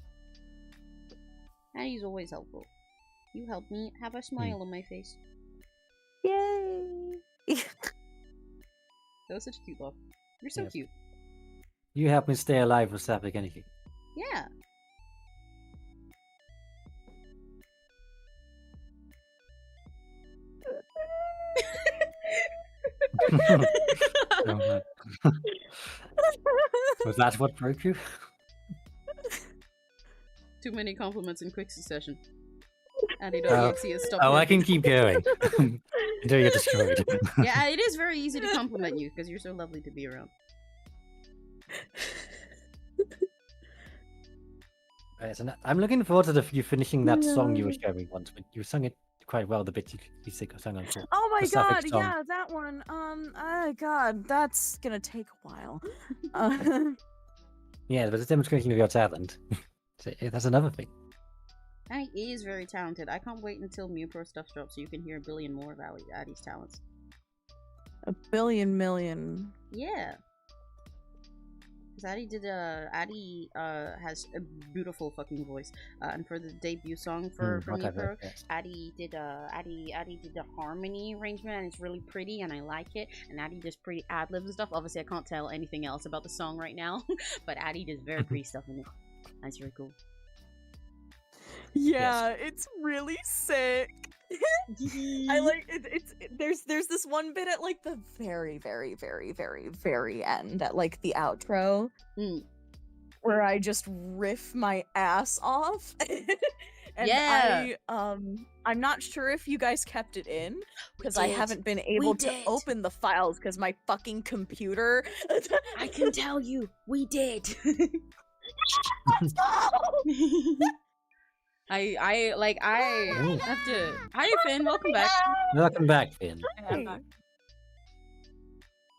Addie's always helpful. You help me have a smile on my face. Yay! That was such a cute laugh. You're so cute. You help me stay alive with Sapphic Energy. Yeah. Was that what broke you? Too many compliments in quick succession. Andy.exe has stopped. I can keep going until you're destroyed. Yeah, it is very easy to compliment you because you're so lovely to be around. Right, so I'm looking forward to you finishing that song you were sharing once. But you sung it quite well the bit you sang on. Oh my the Sapphic god, song. yeah, that one. Oh god, that's gonna take a while. Yeah, but it's demonstrating of your talent. So that's another thing. Addy is very talented. I can't wait until MewPro stuff drops so you can hear a billion more of Addy's talents. A billion million. Yeah. Because Addy has a beautiful fucking voice. And for the debut song for MewPro, Addy did the harmony arrangement, and it's really pretty, and I like it. And Addy does pretty ad-libs and stuff. Obviously, I can't tell anything else about the song right now, but Addy does very pretty stuff in it. That's really cool. Yeah, it's really sick. I like there's this one bit at like the very end at like the outro where I just riff my ass off. And yeah. I'm not sure if you guys kept it in because I haven't been able to open the files because my fucking computer. I can tell you, we did. Let's go! I have to. Hi, Finn. Welcome back. Welcome back, Finn.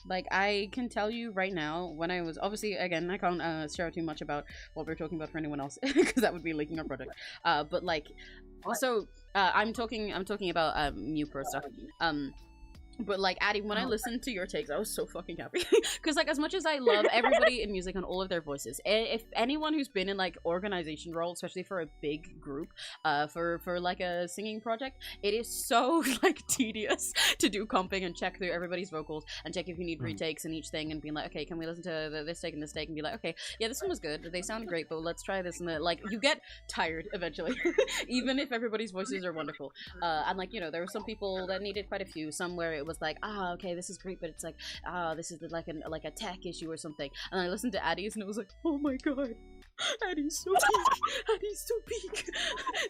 Like, I can tell you right now, when I was obviously, again, I can't share too much about what we're talking about for anyone else because that would be leaking our project. But like, also, I'm talking about MewPro stuff. But like, Addy, when I listened to your takes, I was so fucking happy because like, as much as I love everybody in music and all of their voices, if anyone who's been in like organization role, especially for a big group, for like a singing project, it is so like tedious to do comping and check through everybody's vocals and check if you need retakes and each thing and being like, okay, can we listen to this take and this take and be like, okay, yeah, this one was good, they sounded great, but let's try this and that. Like, you get tired eventually, even if everybody's voices are wonderful. And like, you know, there were some people that needed quite a few. Some where it was like, okay, this is great, but it's like, this is like a tech issue or something. And I listened to Addy's and it was like, oh my god, Addy's so peak. Addy's so peak.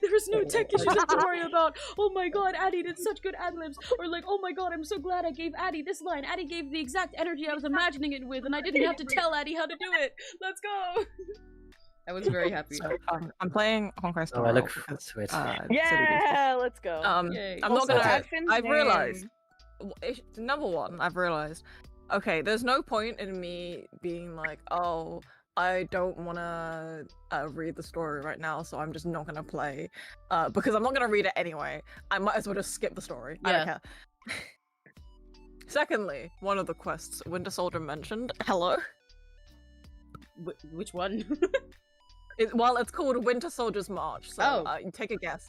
There's no tech issues I have to worry about. Oh my god, Addy did such good ad-libs. Or like, oh my god, I'm so glad I gave Addy this line. Addy gave the exact energy I was imagining it with, and I didn't have to tell Addy how to do it. Let's go. I was very happy. So, I'm playing Honkai Star. I look to it. Yeah, let's go. Yay. I'm not gonna. Finn's I've name. realized. Number one, I've realized. Okay, there's no point in me being like, oh, I don't want to read the story right now, so I'm just not gonna play, because I'm not gonna read it anyway. I might as well just skip the story. I don't care. Secondly, one of the quests Winter Soldier mentioned. Hello. Which one? It's called Winter Soldier's March. So take a guess.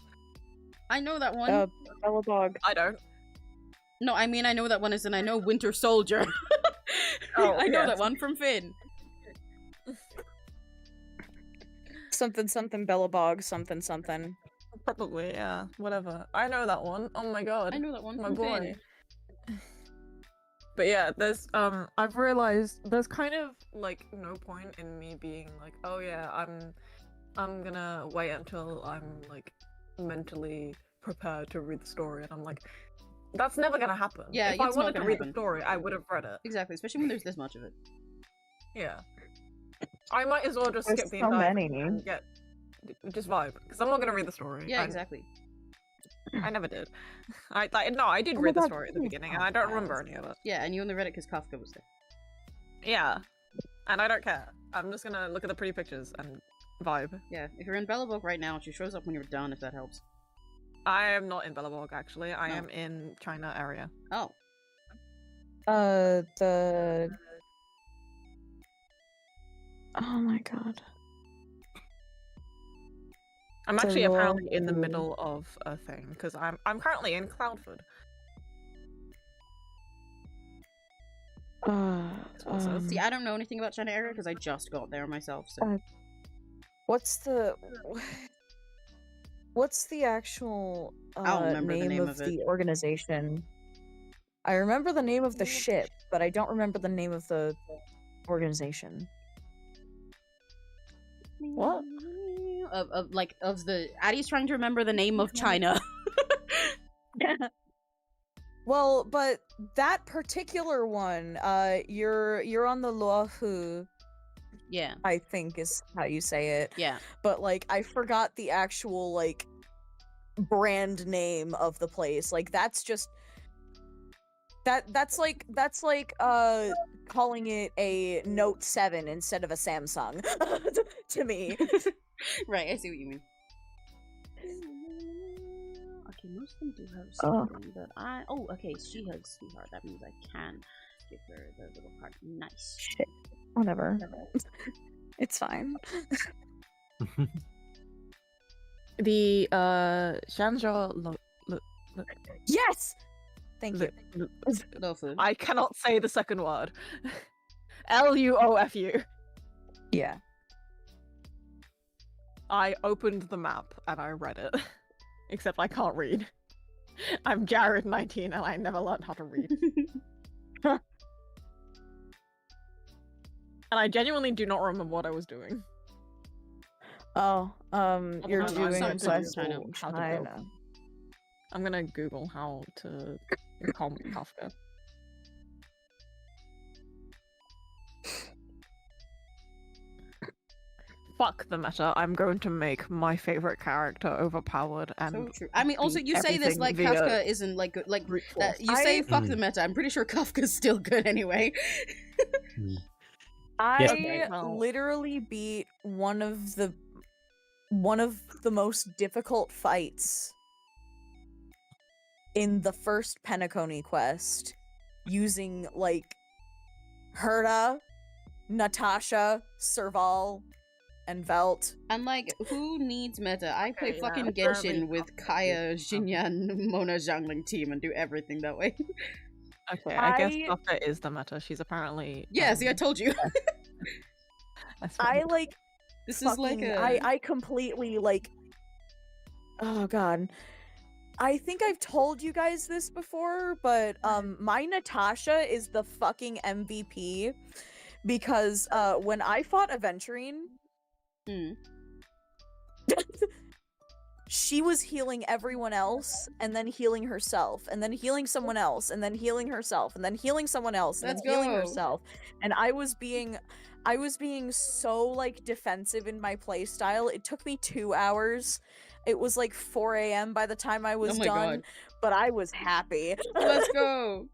I know that one. Belladog. I don't. No, I mean I know that one is, and I know Winter Soldier. I know that one from Finn. Something Bellabog, something. Probably, yeah. Whatever. I know that one. Oh my god. I know that one my from boy. Finn. But yeah, there's I've realized there's kind of like no point in me being like, oh yeah, I'm gonna wait until I'm like mentally prepared to read the story, and I'm like, that's never gonna happen. Yeah, if I wanted to read the story, I would have read it. Exactly, especially when there's this much of it. Yeah. I might as well just There's skip the so entire many. thing and just vibe, because I'm not gonna read the story. Yeah, exactly. I never did. I did read the story at the beginning, and I don't remember any of it. Yeah, and you only read it because Kafka was there. Yeah, and I don't care. I'm just gonna look at the pretty pictures and vibe. Yeah, if you're in Bellabog right now, she shows up when you're done, if that helps. I am not in Bellabog, actually. I am in China area. Oh. Oh my god. I'm actually apparently in the middle of a thing, because I'm currently in Cloudford. See, I don't know anything about China area because I just got there myself, so... What's the actual name of the organization? I remember the name of the ship, but I don't remember the name of the organization. What? Of the... Addie's trying to remember the name of China. Well, but that particular one, you're on the Luohu. Yeah. I think is how you say it. Yeah. But like, I forgot the actual like brand name of the place. Like that's just that's like calling it a Note 7 instead of a Samsung to me. Right, I see what you mean. Okay, most of them do have something, but okay, she has sweetheart. That means I can give her the little heart. Nice. Shit. Whatever. It's fine. The Shanja Yes. Thank you. Lofu. I cannot say the second word. Luofu. Yeah. I opened the map and I read it. Except I can't read. I'm Jared 19 and I never learned how to read. And I genuinely do not remember what I was doing. Oh, you're I'm doing sorry, it sorry, so China. China. I'm gonna Google how to calm Kafka. Fuck the meta. I'm going to make my favorite character overpowered and So true. I mean, also beat you say this everything like via Kafka isn't like good. Like brute that, force. you say fuck Mm. the meta. I'm pretty sure Kafka's still good anyway. I Okay, well- literally beat one of the most difficult fights in the first Penacony quest using like Herta, Natasha, Serval, and Velt. And like, who needs meta? I play Okay, fucking yeah, apparently Genshin with Kafka Kaya, is, Xinyan, Mona Zhangling team and do everything that way. Okay, I guess I- Kafka is the meta. She's apparently Yeah, see, I told you. that's I fine. like This is like fucking- a. I completely like. Oh god. I think I've told you guys this before, but my Natasha is the fucking MVP because when I fought Aventurine, Hmm. she was healing everyone else and then healing herself and then healing someone else and then healing herself and then healing someone else and Let's then healing go. herself. And I was being so like defensive in my playstyle. It took me 2 hours. It was like 4 a.m. by the time I was Oh my done, God. but I was happy. Let's go.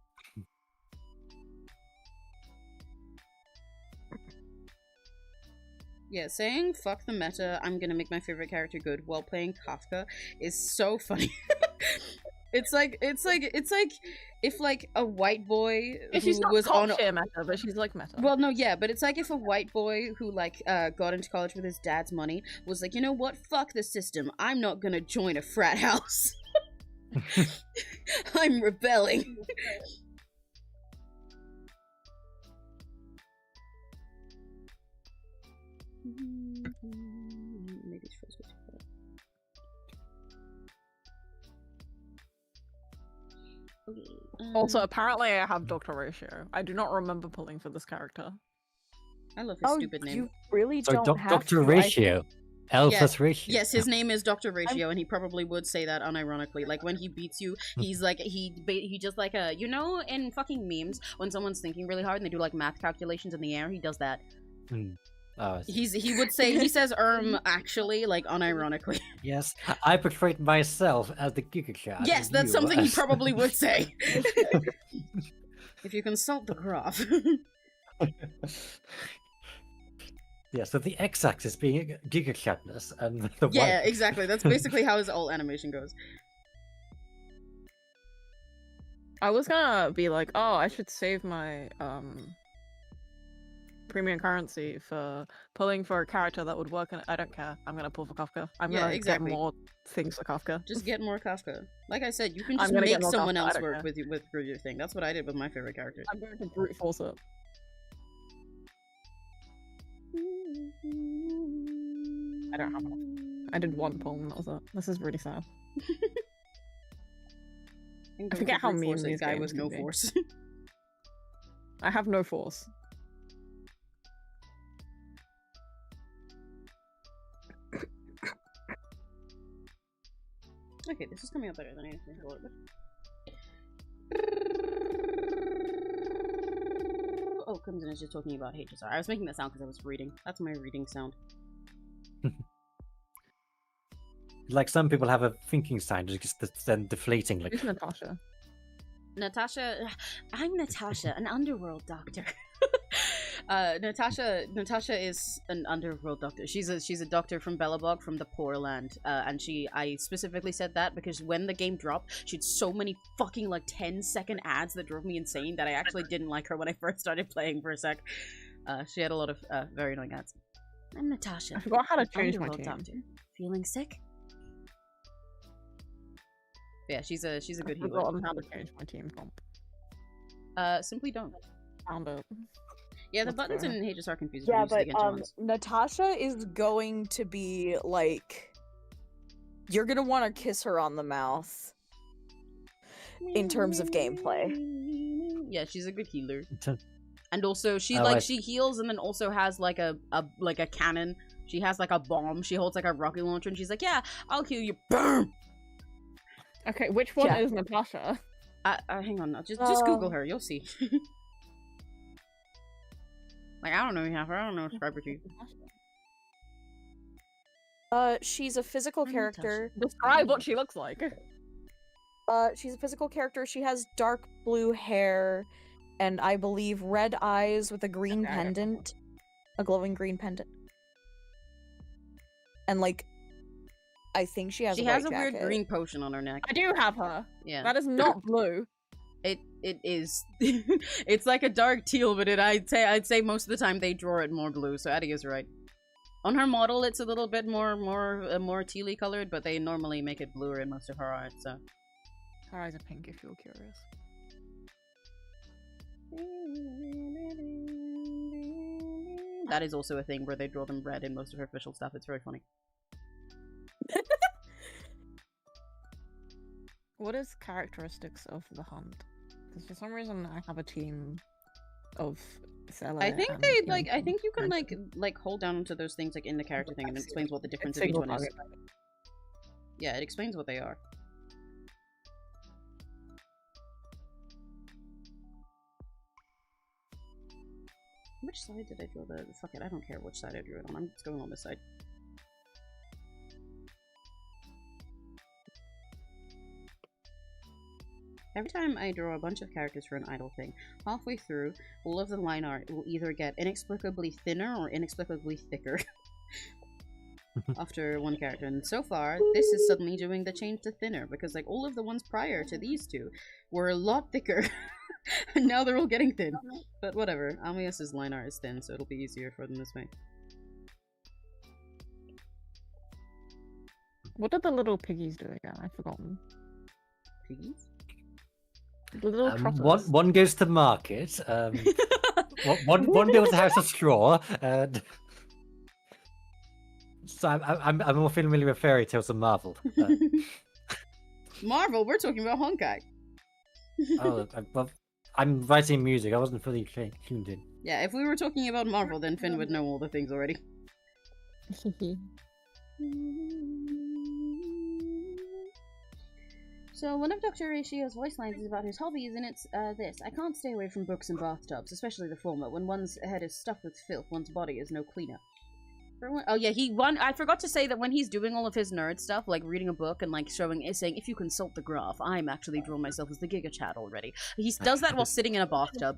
Yeah, saying fuck the meta, I'm gonna make my favorite character good while playing Kafka is so funny. It's like if like a white boy She's who not was top on tier meta, but she's like meta. well, no, yeah, but it's like if a white boy who like got into college with his dad's money was like, you know what, fuck the system, I'm not gonna join a frat house. I'm rebelling. Maybe it's first with okay. Also, apparently I have Dr. Ratio. I do not remember pulling for this character. I love his Oh, stupid name. you really So don't have Dr. to. Ratio. Alpha's Ratio. Yes, his name is Dr. Ratio, and he probably would say that unironically. Like when he beats you, he's like he just like you know, in fucking memes when someone's thinking really hard and they do like math calculations in the air, he does that. Mm. Oh, I see. He would say he says actually like unironically. Yes, I portrayed myself as the Giga Chat. Yes, and that's you something he as- probably would say. If you consult the graph. Yeah, so the x-axis being Giga Chatness and the Yeah, y. exactly. That's basically how his whole animation goes. I was gonna be like, oh, I should save my premium currency for pulling for a character that would work, and I don't care. I'm gonna pull for Kafka. I'm Yeah, gonna exactly. get more things for Kafka. Just get more Kafka. Like I said, you can I'm just gonna get make more someone Kafka, I else don't work care. with you with your thing. That's what I did with my favorite character. I'm going to brute force it. I don't have enough. I did one pull and that was it. This is really sad. I forget how mean a these guy games with no can be. force. I have no force. Okay, this is coming out better than I think it would. Oh, Crimson is just talking about hate. Sorry, I was making that sound because I was reading. That's my reading sound. Like some people have a thinking sign, just then deflating. Like Who's Natasha? Natasha, I'm Natasha, an underworld doctor. Natasha is an underworld doctor. She's a doctor from Belobog, from the Poor Land. And I specifically said that because when the game dropped, she had so many fucking like 10-second ads that drove me insane that I actually didn't like her when I first started playing for a sec. She had a lot of very annoying ads. I'm Natasha. I forgot how to change my underworld team. doctor. Feeling sick? Yeah, she's a good I've healer. forgotten how to change my team comp. Simply don't. Found it. Yeah, the What's buttons there? in Hades are confusing. Yeah, when you but get John's. Natasha is going to be like, you're gonna want to kiss her on the mouth in terms of gameplay. Yeah, she's a good healer. to- And also, she Oh, like I- she heals and then also has like a cannon. She has like a bomb. She holds like a rocket launcher and she's like, yeah, I'll heal you. Boom! Okay, which one Yeah. is Natasha? Hang on, just Google her. You'll see. Like, I don't know half her. I don't know describe her to you. She's a physical I'm character. Describe what she looks like. She's a physical character. She has dark blue hair, and I believe red eyes with a green Okay. pendant, a glowing green pendant. And like, I think she has. She a has white a weird jacket. green potion on her neck. I do have her. Yeah. That is not blue. It is. It's like a dark teal, but I'd say most of the time they draw it more blue. So Addie is right. On her model, it's a little bit more tealy colored, but they normally make it bluer in most of her art. So Her eyes are pink if you're curious. that is also a thing where they draw them red in most of her official stuff. It's very funny. What is characteristics of the hunt? Because for some reason I have a team of Sela. I think and they Young like. I think you can Prince. like hold down to those things like in the character thing, and it explains what the difference of It's each single one is. target. Yeah, it explains what they are. Which side did I draw the fuck it, I don't care which side I drew it on. I'm just going on this side. Every time I draw a bunch of characters for an idle thing, halfway through, all of the line art will either get inexplicably thinner or inexplicably thicker after one character. And so far, this is suddenly doing the change to thinner, because like all of the ones prior to these two were a lot thicker. And now they're all getting thin. But whatever, Amias's line art is thin, so it'll be easier for them this way. What did the little piggies do again? I've forgotten. Piggies? The little one goes to market. One builds a house of straw. And so I'm more familiar with fairy tales than Marvel. Marvel, we're talking about Honkai. Well, I'm writing music. I wasn't fully tuned in. Yeah, if we were talking about Marvel, then Finn would know all the things already. So, one of Dr. Ratio's voice lines is about his hobbies, and it's this. I can't stay away from books and bathtubs, especially the former. When one's head is stuffed with filth, one's body is no cleaner. Oh yeah, I forgot to say that when he's doing all of his nerd stuff, like reading a book and like saying, if you consult the graph, I'm actually drawing myself as the Giga Chat already. He does that while sitting in a bathtub.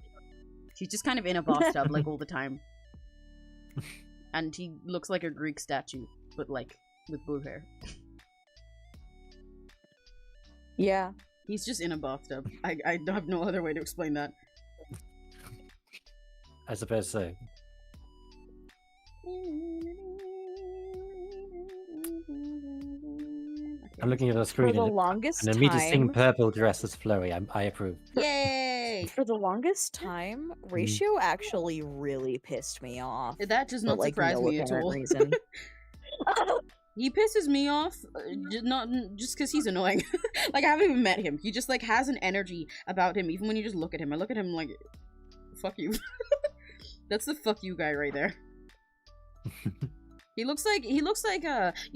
He's just kind of in a bathtub like all the time. And he looks like a Greek statue, but like with blue hair. Yeah. He's just in a bathtub. I have no other way to explain that. I suppose so. I'm looking at the screen For the and longest an immediate seeing time, purple dress is Flurry. I approve. Yay! for the longest time, Ratio actually really pissed me off. That does for, not like, surprise no me at apparent all. reason. He pisses me off, not just because he's annoying. Like, I haven't even met him. He just, like, has an energy about him, even when you just look at him. I look at him like, fuck you. That's the fuck you guy right there. He looks like you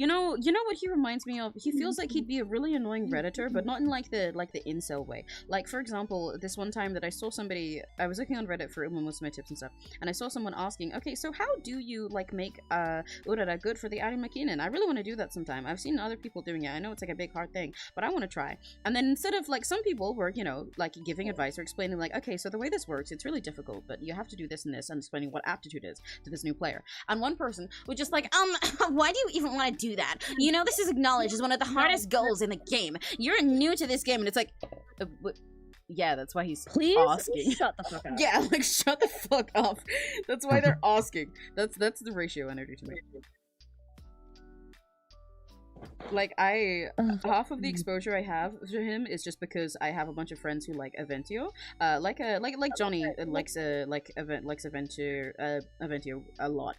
know what he reminds me of? He feels like he'd be a really annoying Redditor, but not in like the incel way. Like, for example, this one time that I saw somebody, I was looking on Reddit for most of my tips and stuff, and I saw someone asking, okay, so how do you like make Urara good for the Ari McKinnon? I really want to do that sometime. I've seen other people doing it. I know it's like a big hard thing, but I want to try. And then instead of like, some people were, you know, like giving advice or explaining like, okay, so the way this works, it's really difficult, but you have to do this and this, and explaining what aptitude is to this new player. And one person was just like, why do you even want to do that? You know, this is acknowledged as one of the hardest goals in the game. You're new to this game, and it's like, yeah, that's why he's asking. Shut the fuck up. Yeah, like, shut the fuck up. That's why they're asking. That's the ratio energy to me. Like, half of the exposure I have to him is just because I have a bunch of friends who like Aventio. Like Johnny likes Aventio a lot.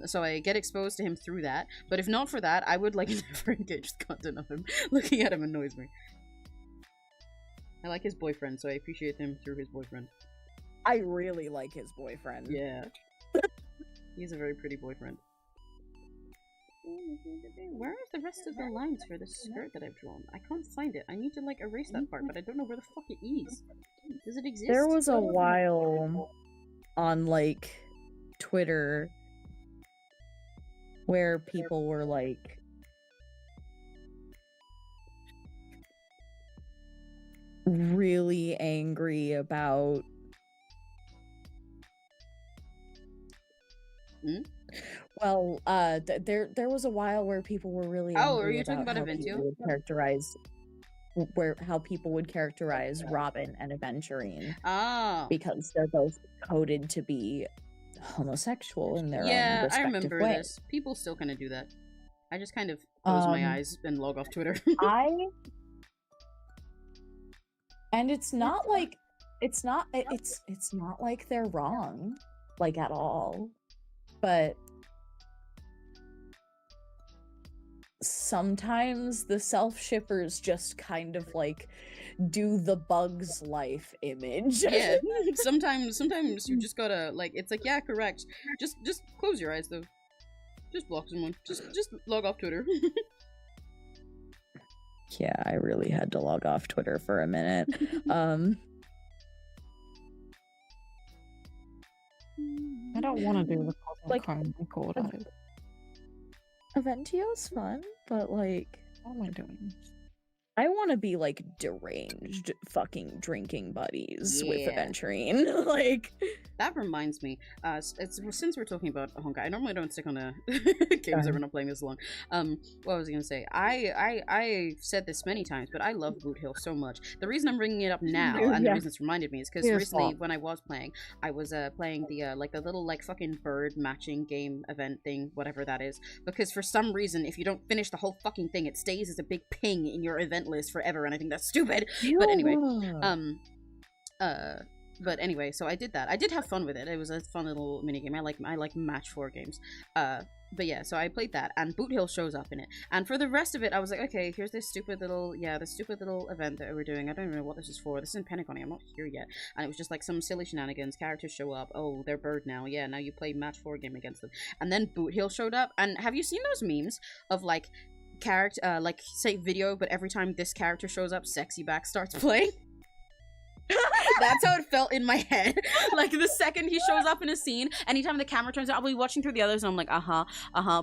So I get exposed to him through that. But if not for that, I would like never engage the content of him. Looking at him annoys me. I like his boyfriend, so I appreciate him through his boyfriend. I really like his boyfriend. Yeah. He's a very pretty boyfriend. Where are the rest of the lines for the skirt that I've drawn? I can't find it. I need to like erase that part, but I don't know where the fuck it is. Does it exist? There was a while on like Twitter where people were like really angry about well, there was a while where people were really angry are you talking about how Aventio? people would characterize Robin and Aventurine. Oh. Because they're both coded to be homosexual in their own Yeah, I respective remember way. this. People still kind of do that. I just kind of close my eyes and log off Twitter. And it's not like it's not like they're wrong, like at all. But sometimes the self-shippers just kind of like do the Bugs Life image. Yeah, sometimes you just gotta like, it's like, yeah, correct. Just close your eyes though. Just block someone. Just log off Twitter. Yeah, I really had to log off Twitter for a minute. I don't want to do the like crime record. Aventio's fun, but like, What am I doing? I want to be like deranged fucking drinking buddies with Yeah. Aventurine. Like, That reminds me, since we're talking about Honkai, I normally don't stick on the games that we're not playing this long. What was I gonna say? I said this many times, but I love Boot Hill so much. The reason I'm bringing it up now, and the reason it's reminded me, is because recently when I was playing, I was playing the like the little like fucking bird matching game event thing, whatever that is. Because for some reason, if you don't finish the whole fucking thing, it stays as a big ping in your event list forever, and I think that's stupid. But anyway, but anyway, so I did that. I did have fun with it. It was a fun little minigame. I like match 4 games. But yeah, so I played that, and Boot Hill shows up in it. And for the rest of it, I was like, okay, here's this stupid little event that we're doing. I don't even know what this is for. This is in Pentagony. I'm not here yet. And it was just like some silly shenanigans. Characters show up. Oh, they're bird now. Yeah, now you play match 4 game against them. And then Boot Hill showed up. And have you seen those memes of like character, like say video, but every time this character shows up, 𝘆cie back starts playing? That's how it felt in my head. Like the second he shows up in a scene, anytime the camera turns out, I'll be watching through the others and I'm like,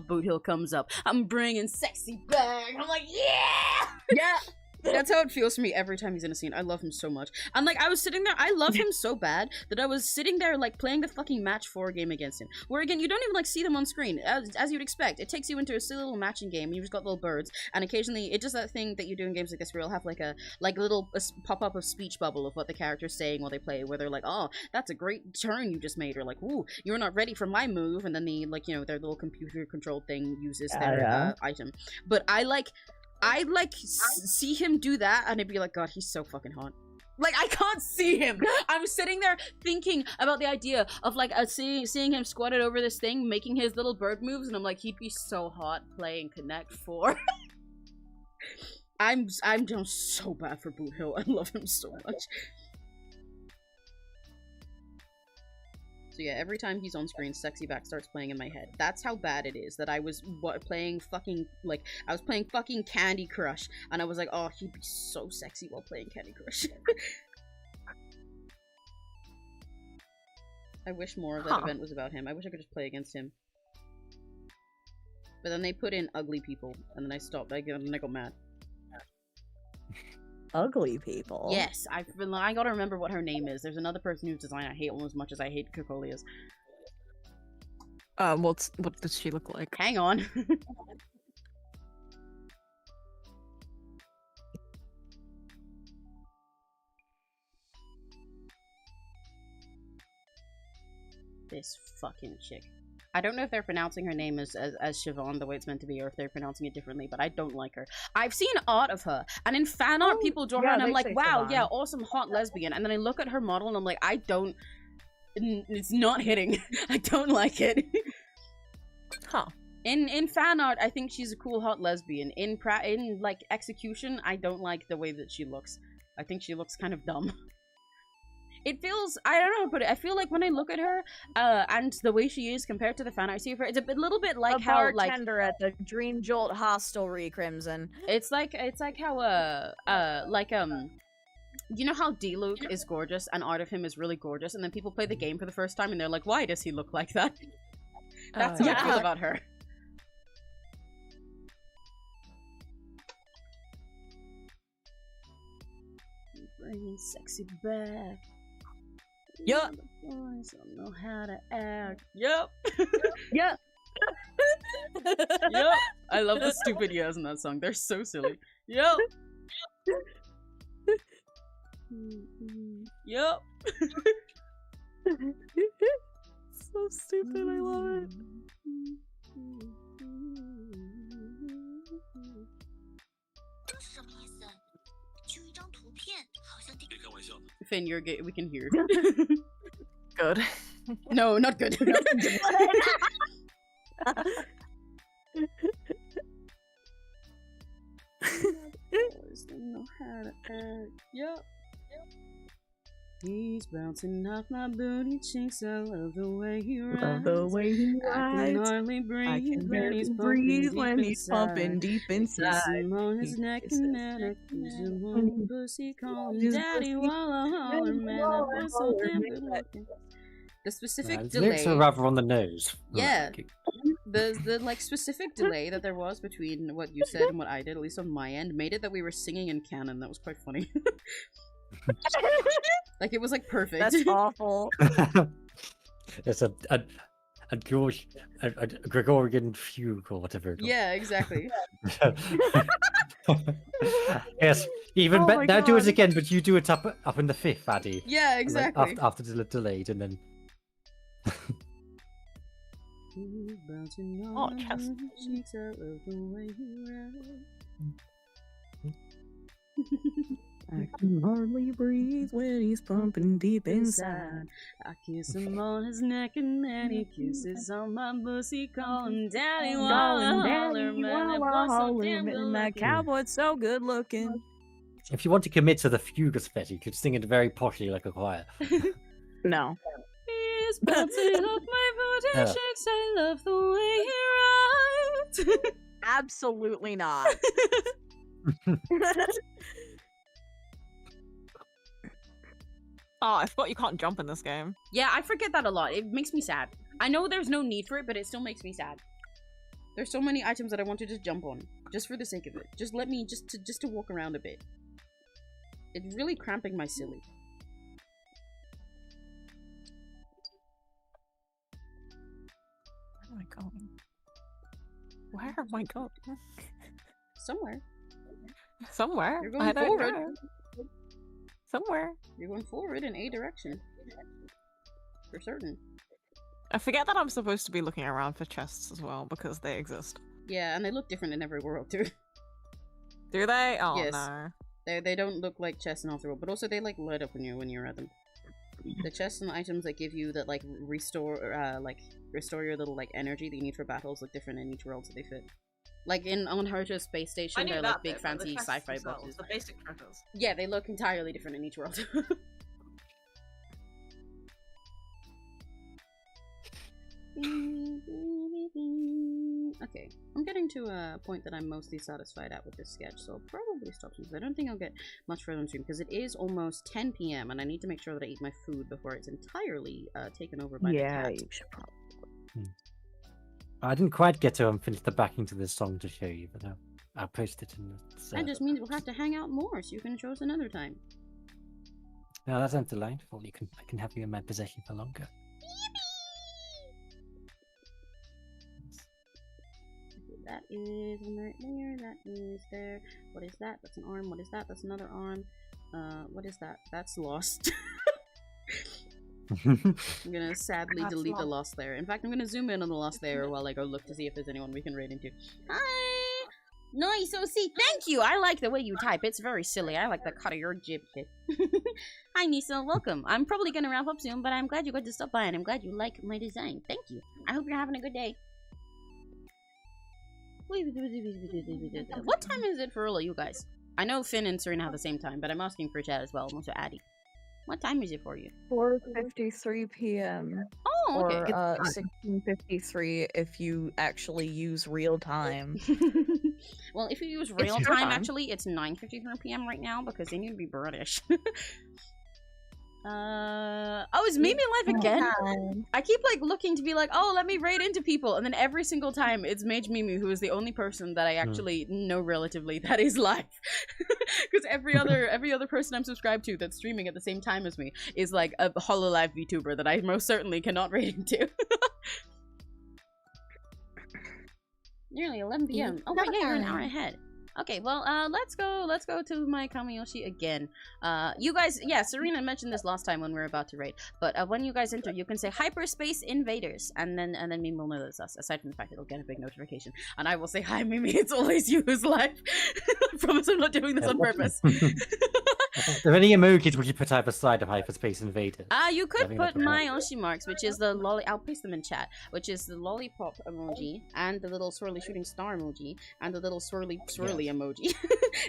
Boot Hill comes up. I'm bringing 𝘆cie back. I'm like, yeah! yeah. That's how it feels for me every time he's in a scene. I love him so much. And like, I was sitting there, I love him so bad that I was sitting there like playing the fucking match 4 game against him. Where again, you don't even like see them on screen, as you'd expect. It takes you into a silly little matching game, and you've just got little birds, and occasionally it does that thing that you do in games like this where you'll have like a little pop-up of speech bubble of what the character's saying while they play, where they're like, oh, that's a great turn you just made, or like, ooh, you're not ready for my move, and then the, like, you know, their little computer controlled thing uses their item. But I see him do that, and I'd be like, God, he's so fucking hot. Like, I can't see him. I'm sitting there thinking about the idea of like seeing him squatted over this thing, making his little bird moves, and I'm like, he'd be so hot playing Connect 4. I'm just so bad for Boot Hill. I love him so much. So yeah, every time he's on screen, Sexy Back starts playing in my head. That's how bad it is that I was playing fucking, like, I was playing fucking Candy Crush, and I was like, oh, he'd be so sexy while playing Candy Crush. I wish more of that event was about him. I wish I could just play against him. But then they put in ugly people, and then I stopped. I got mad. Ugly people? Yes, I gotta remember what her name is. There's another person whose design I hate almost as much as I hate 𝘆cie𝗂𝗿's. What does she look like? Hang on. This fucking chick. I don't know if they're pronouncing her name as Siobhan the way it's meant to be, or if they're pronouncing it differently, but I don't like her. I've seen art of her, and in fan art, people draw her, and I'm like, wow, yeah, awesome, hot lesbian. And then I look at her model, and I'm like, it's not hitting. I don't like it. Huh. In fan art, I think she's a cool, hot lesbian. In like, execution, I don't like the way that she looks. I think she looks kind of dumb. It feels, I don't know how to put it, I feel like when I look at her, and the way she is compared to the fan I see of her, it's a little bit like how, like... bartender at the Dream Jolt hostelry, Crimson. It's like how, you know how D-Luke is gorgeous, and art of him is really gorgeous, and then people play the game for the first time, and they're like, why does he look like that? That's how I feel about her. Bringing sexy back. Yup. Boys don't know how to act. Yup. Yep. Yup. I love the stupid yeahs in that song. They're so silly. Yup. Yup. So stupid, I love it. Finn, you're gay. We can hear. Good. No, not good. Yep. He's bouncing off my booty cheeks. I love the way he rides. Love the way he I can rides. hardly I breathe can when barely he's breathe when he's inside. pumping deep Kiss inside. him on his He neck kisses and then I kiss him on the pussy, call him daddy while I holler, man, that was so damn good looking. The specific The delay. lyrics are rather on the nose. Yeah. Like, The like specific delay that there was between what you said and what I did, at least on my end, made it that we were singing in canon. That was quite funny. Like it was like perfect. That's awful. it's a Gregorian fugue or whatever. It's Yeah, exactly. Yes, even Oh my now do it God. again, but you do it up in the fifth, Addy. Yeah, Like, exactly. after the delayed, and then Oh, chest. I can hardly breathe when he's pumping deep inside. I kiss him on his neck and then he kisses on my pussy, call him daddy while I holler, man, that boy's so damn good And that looking. cowboy's so good looking. if you want to commit to the fugue aesthetic, you could sing it very poshly like a choir. No. He's bouncing off my booty Yeah. cheeks, I love the way he rides. Absolutely not. Oh, I forgot you can't jump in this game. Yeah, I forget that a lot. It makes me sad. I know there's no need for it, but it still makes me sad. There's so many items that I want to just jump on, just for the sake of it. Just let me, just to walk around a bit. It's really cramping my silly. Where am I going? Where am I going? Somewhere. Somewhere. You're going I don't forward. know. Somewhere. You're going forward in a direction. For certain. I forget that I'm supposed to be looking around for chests as well, because they exist. Yeah, and they look different in every world too. Do they? Oh Yes. no. They don't look like chests in all the world, but also they like light up when you're at them. The chests and items that give you that like restore your little like energy that you need for battles look different in each world, so they fit. Like on Herja's space station, they're like big fancy sci-fi boxes. The basic treasures. Yeah, they look entirely different in each world. Okay, I'm getting to a point that I'm mostly satisfied at with this sketch, so I'll probably stop soon. I don't think I'll get much further in stream because it is almost 10 p.m. and I need to make sure that I eat my food before it's entirely taken over by the cat. you should probably. I didn't quite get to finish the backing to this song to show you, but I'll post it in the server. That just means we'll have to hang out more, so you can show us another time. No, that sounds delightful. I can have you in my possession for longer. That is right there. That is there. What is that? That's an arm. What is that? That's another arm. What is that? That's lost. I'm gonna sadly delete the lost there. In fact, I'm gonna zoom in on the lost there while I go look to see if there's anyone we can raid into. Hi! Nice OC, thank you! I like the way you type. It's very silly. I like the cut of your jib kit. Hi Nisa, welcome. I'm probably gonna wrap up soon, but I'm glad you got to stop by and I'm glad you like my design. Thank you. I hope you're having a good day. What time is it for all of you guys? I know Finn and Serena have the same time, but I'm asking for chat as well, also Addy. What time is it for you? 4:53 p.m. Oh, okay. Or 16:53 if you actually use real time. Well, if you use real time, actually, it's 9:53 p.m. right now because they need to be British. Oh, is Mimi live again? I keep like looking to be like, oh, let me raid into people, and then every single time it's Mage Mimi who is the only person that I actually know relatively that is live. Because every other person I'm subscribed to that's streaming at the same time as me is like a HoloLive VTuber that I most certainly cannot raid into. Nearly 11 p.m. Oh wait, yeah, you're an hour ahead. Okay, well, let's go to my Kamiyoshi again. You guys, yeah, Serena mentioned this last time when we were about to raid, but when you guys enter, you can say hyperspace invaders, and then Mimi will know it's us, aside from the fact it'll get a big notification, and I will say, hi Mimi, it's always you who's live. I promise I'm not doing this on purpose. Are there any emojis would you put either side of hyperspace invaders? You could put my Oshi marks, which is the lolly. I'll paste them in chat, which is the lollipop emoji, and the little swirly shooting star emoji, and the little swirly emoji.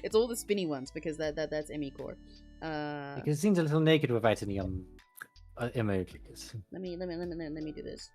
It's all the spinny ones because that's Emmy core. Because it seems a little naked without any emojis. Let me do this.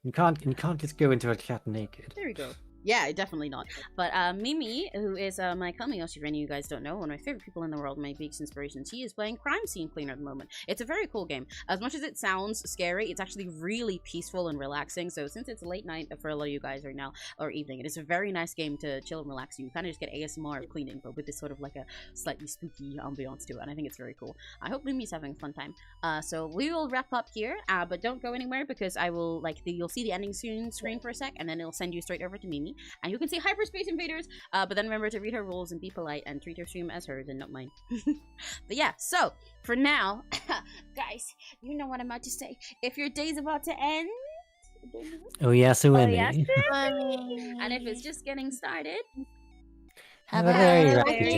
You can't just go into a chat naked. There we go. Yeah, definitely not. But Mimi, who is my Kamiyoshi, if any of you guys don't know, one of my favorite people in the world, my biggest inspiration, she is playing Crime Scene Cleaner at the moment. It's a very cool game. As much as it sounds scary, it's actually really peaceful and relaxing. So since it's late night for a lot of you guys right now, or evening, it is a very nice game to chill and relax. You kind of just get ASMR of cleaning, but with this sort of like a slightly spooky ambiance to it. And I think it's very cool. I hope Mimi's having a fun time. So we will wrap up here, but don't go anywhere because I will, you'll see the ending screen for a sec, and then it'll send you straight over to Mimi. And you can say hyperspace invaders, but then remember to read her rules and be polite and treat her stream as hers and not mine. But yeah, so for now, guys, you know what I'm about to say. If your day's about to end, oh yes, so and if it's just getting started, have a very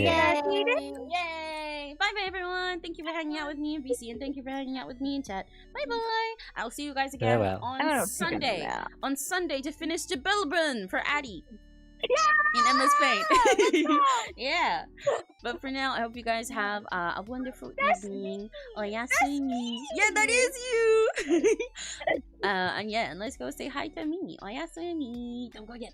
happy day. Yay! Bye bye everyone. Thank you for hanging out with me in VC, and thank you for hanging out with me in chat. Bye bye. I'll see you guys again on Sunday. On Sunday to finish Jabelbrun for Addy. In Emma's Paint. Yeah. But for now, I hope you guys have a wonderful evening. Oyasumi. Yeah, that is you. And yeah, and let's go say hi to Mimi. Oyasumi. Don't go yet.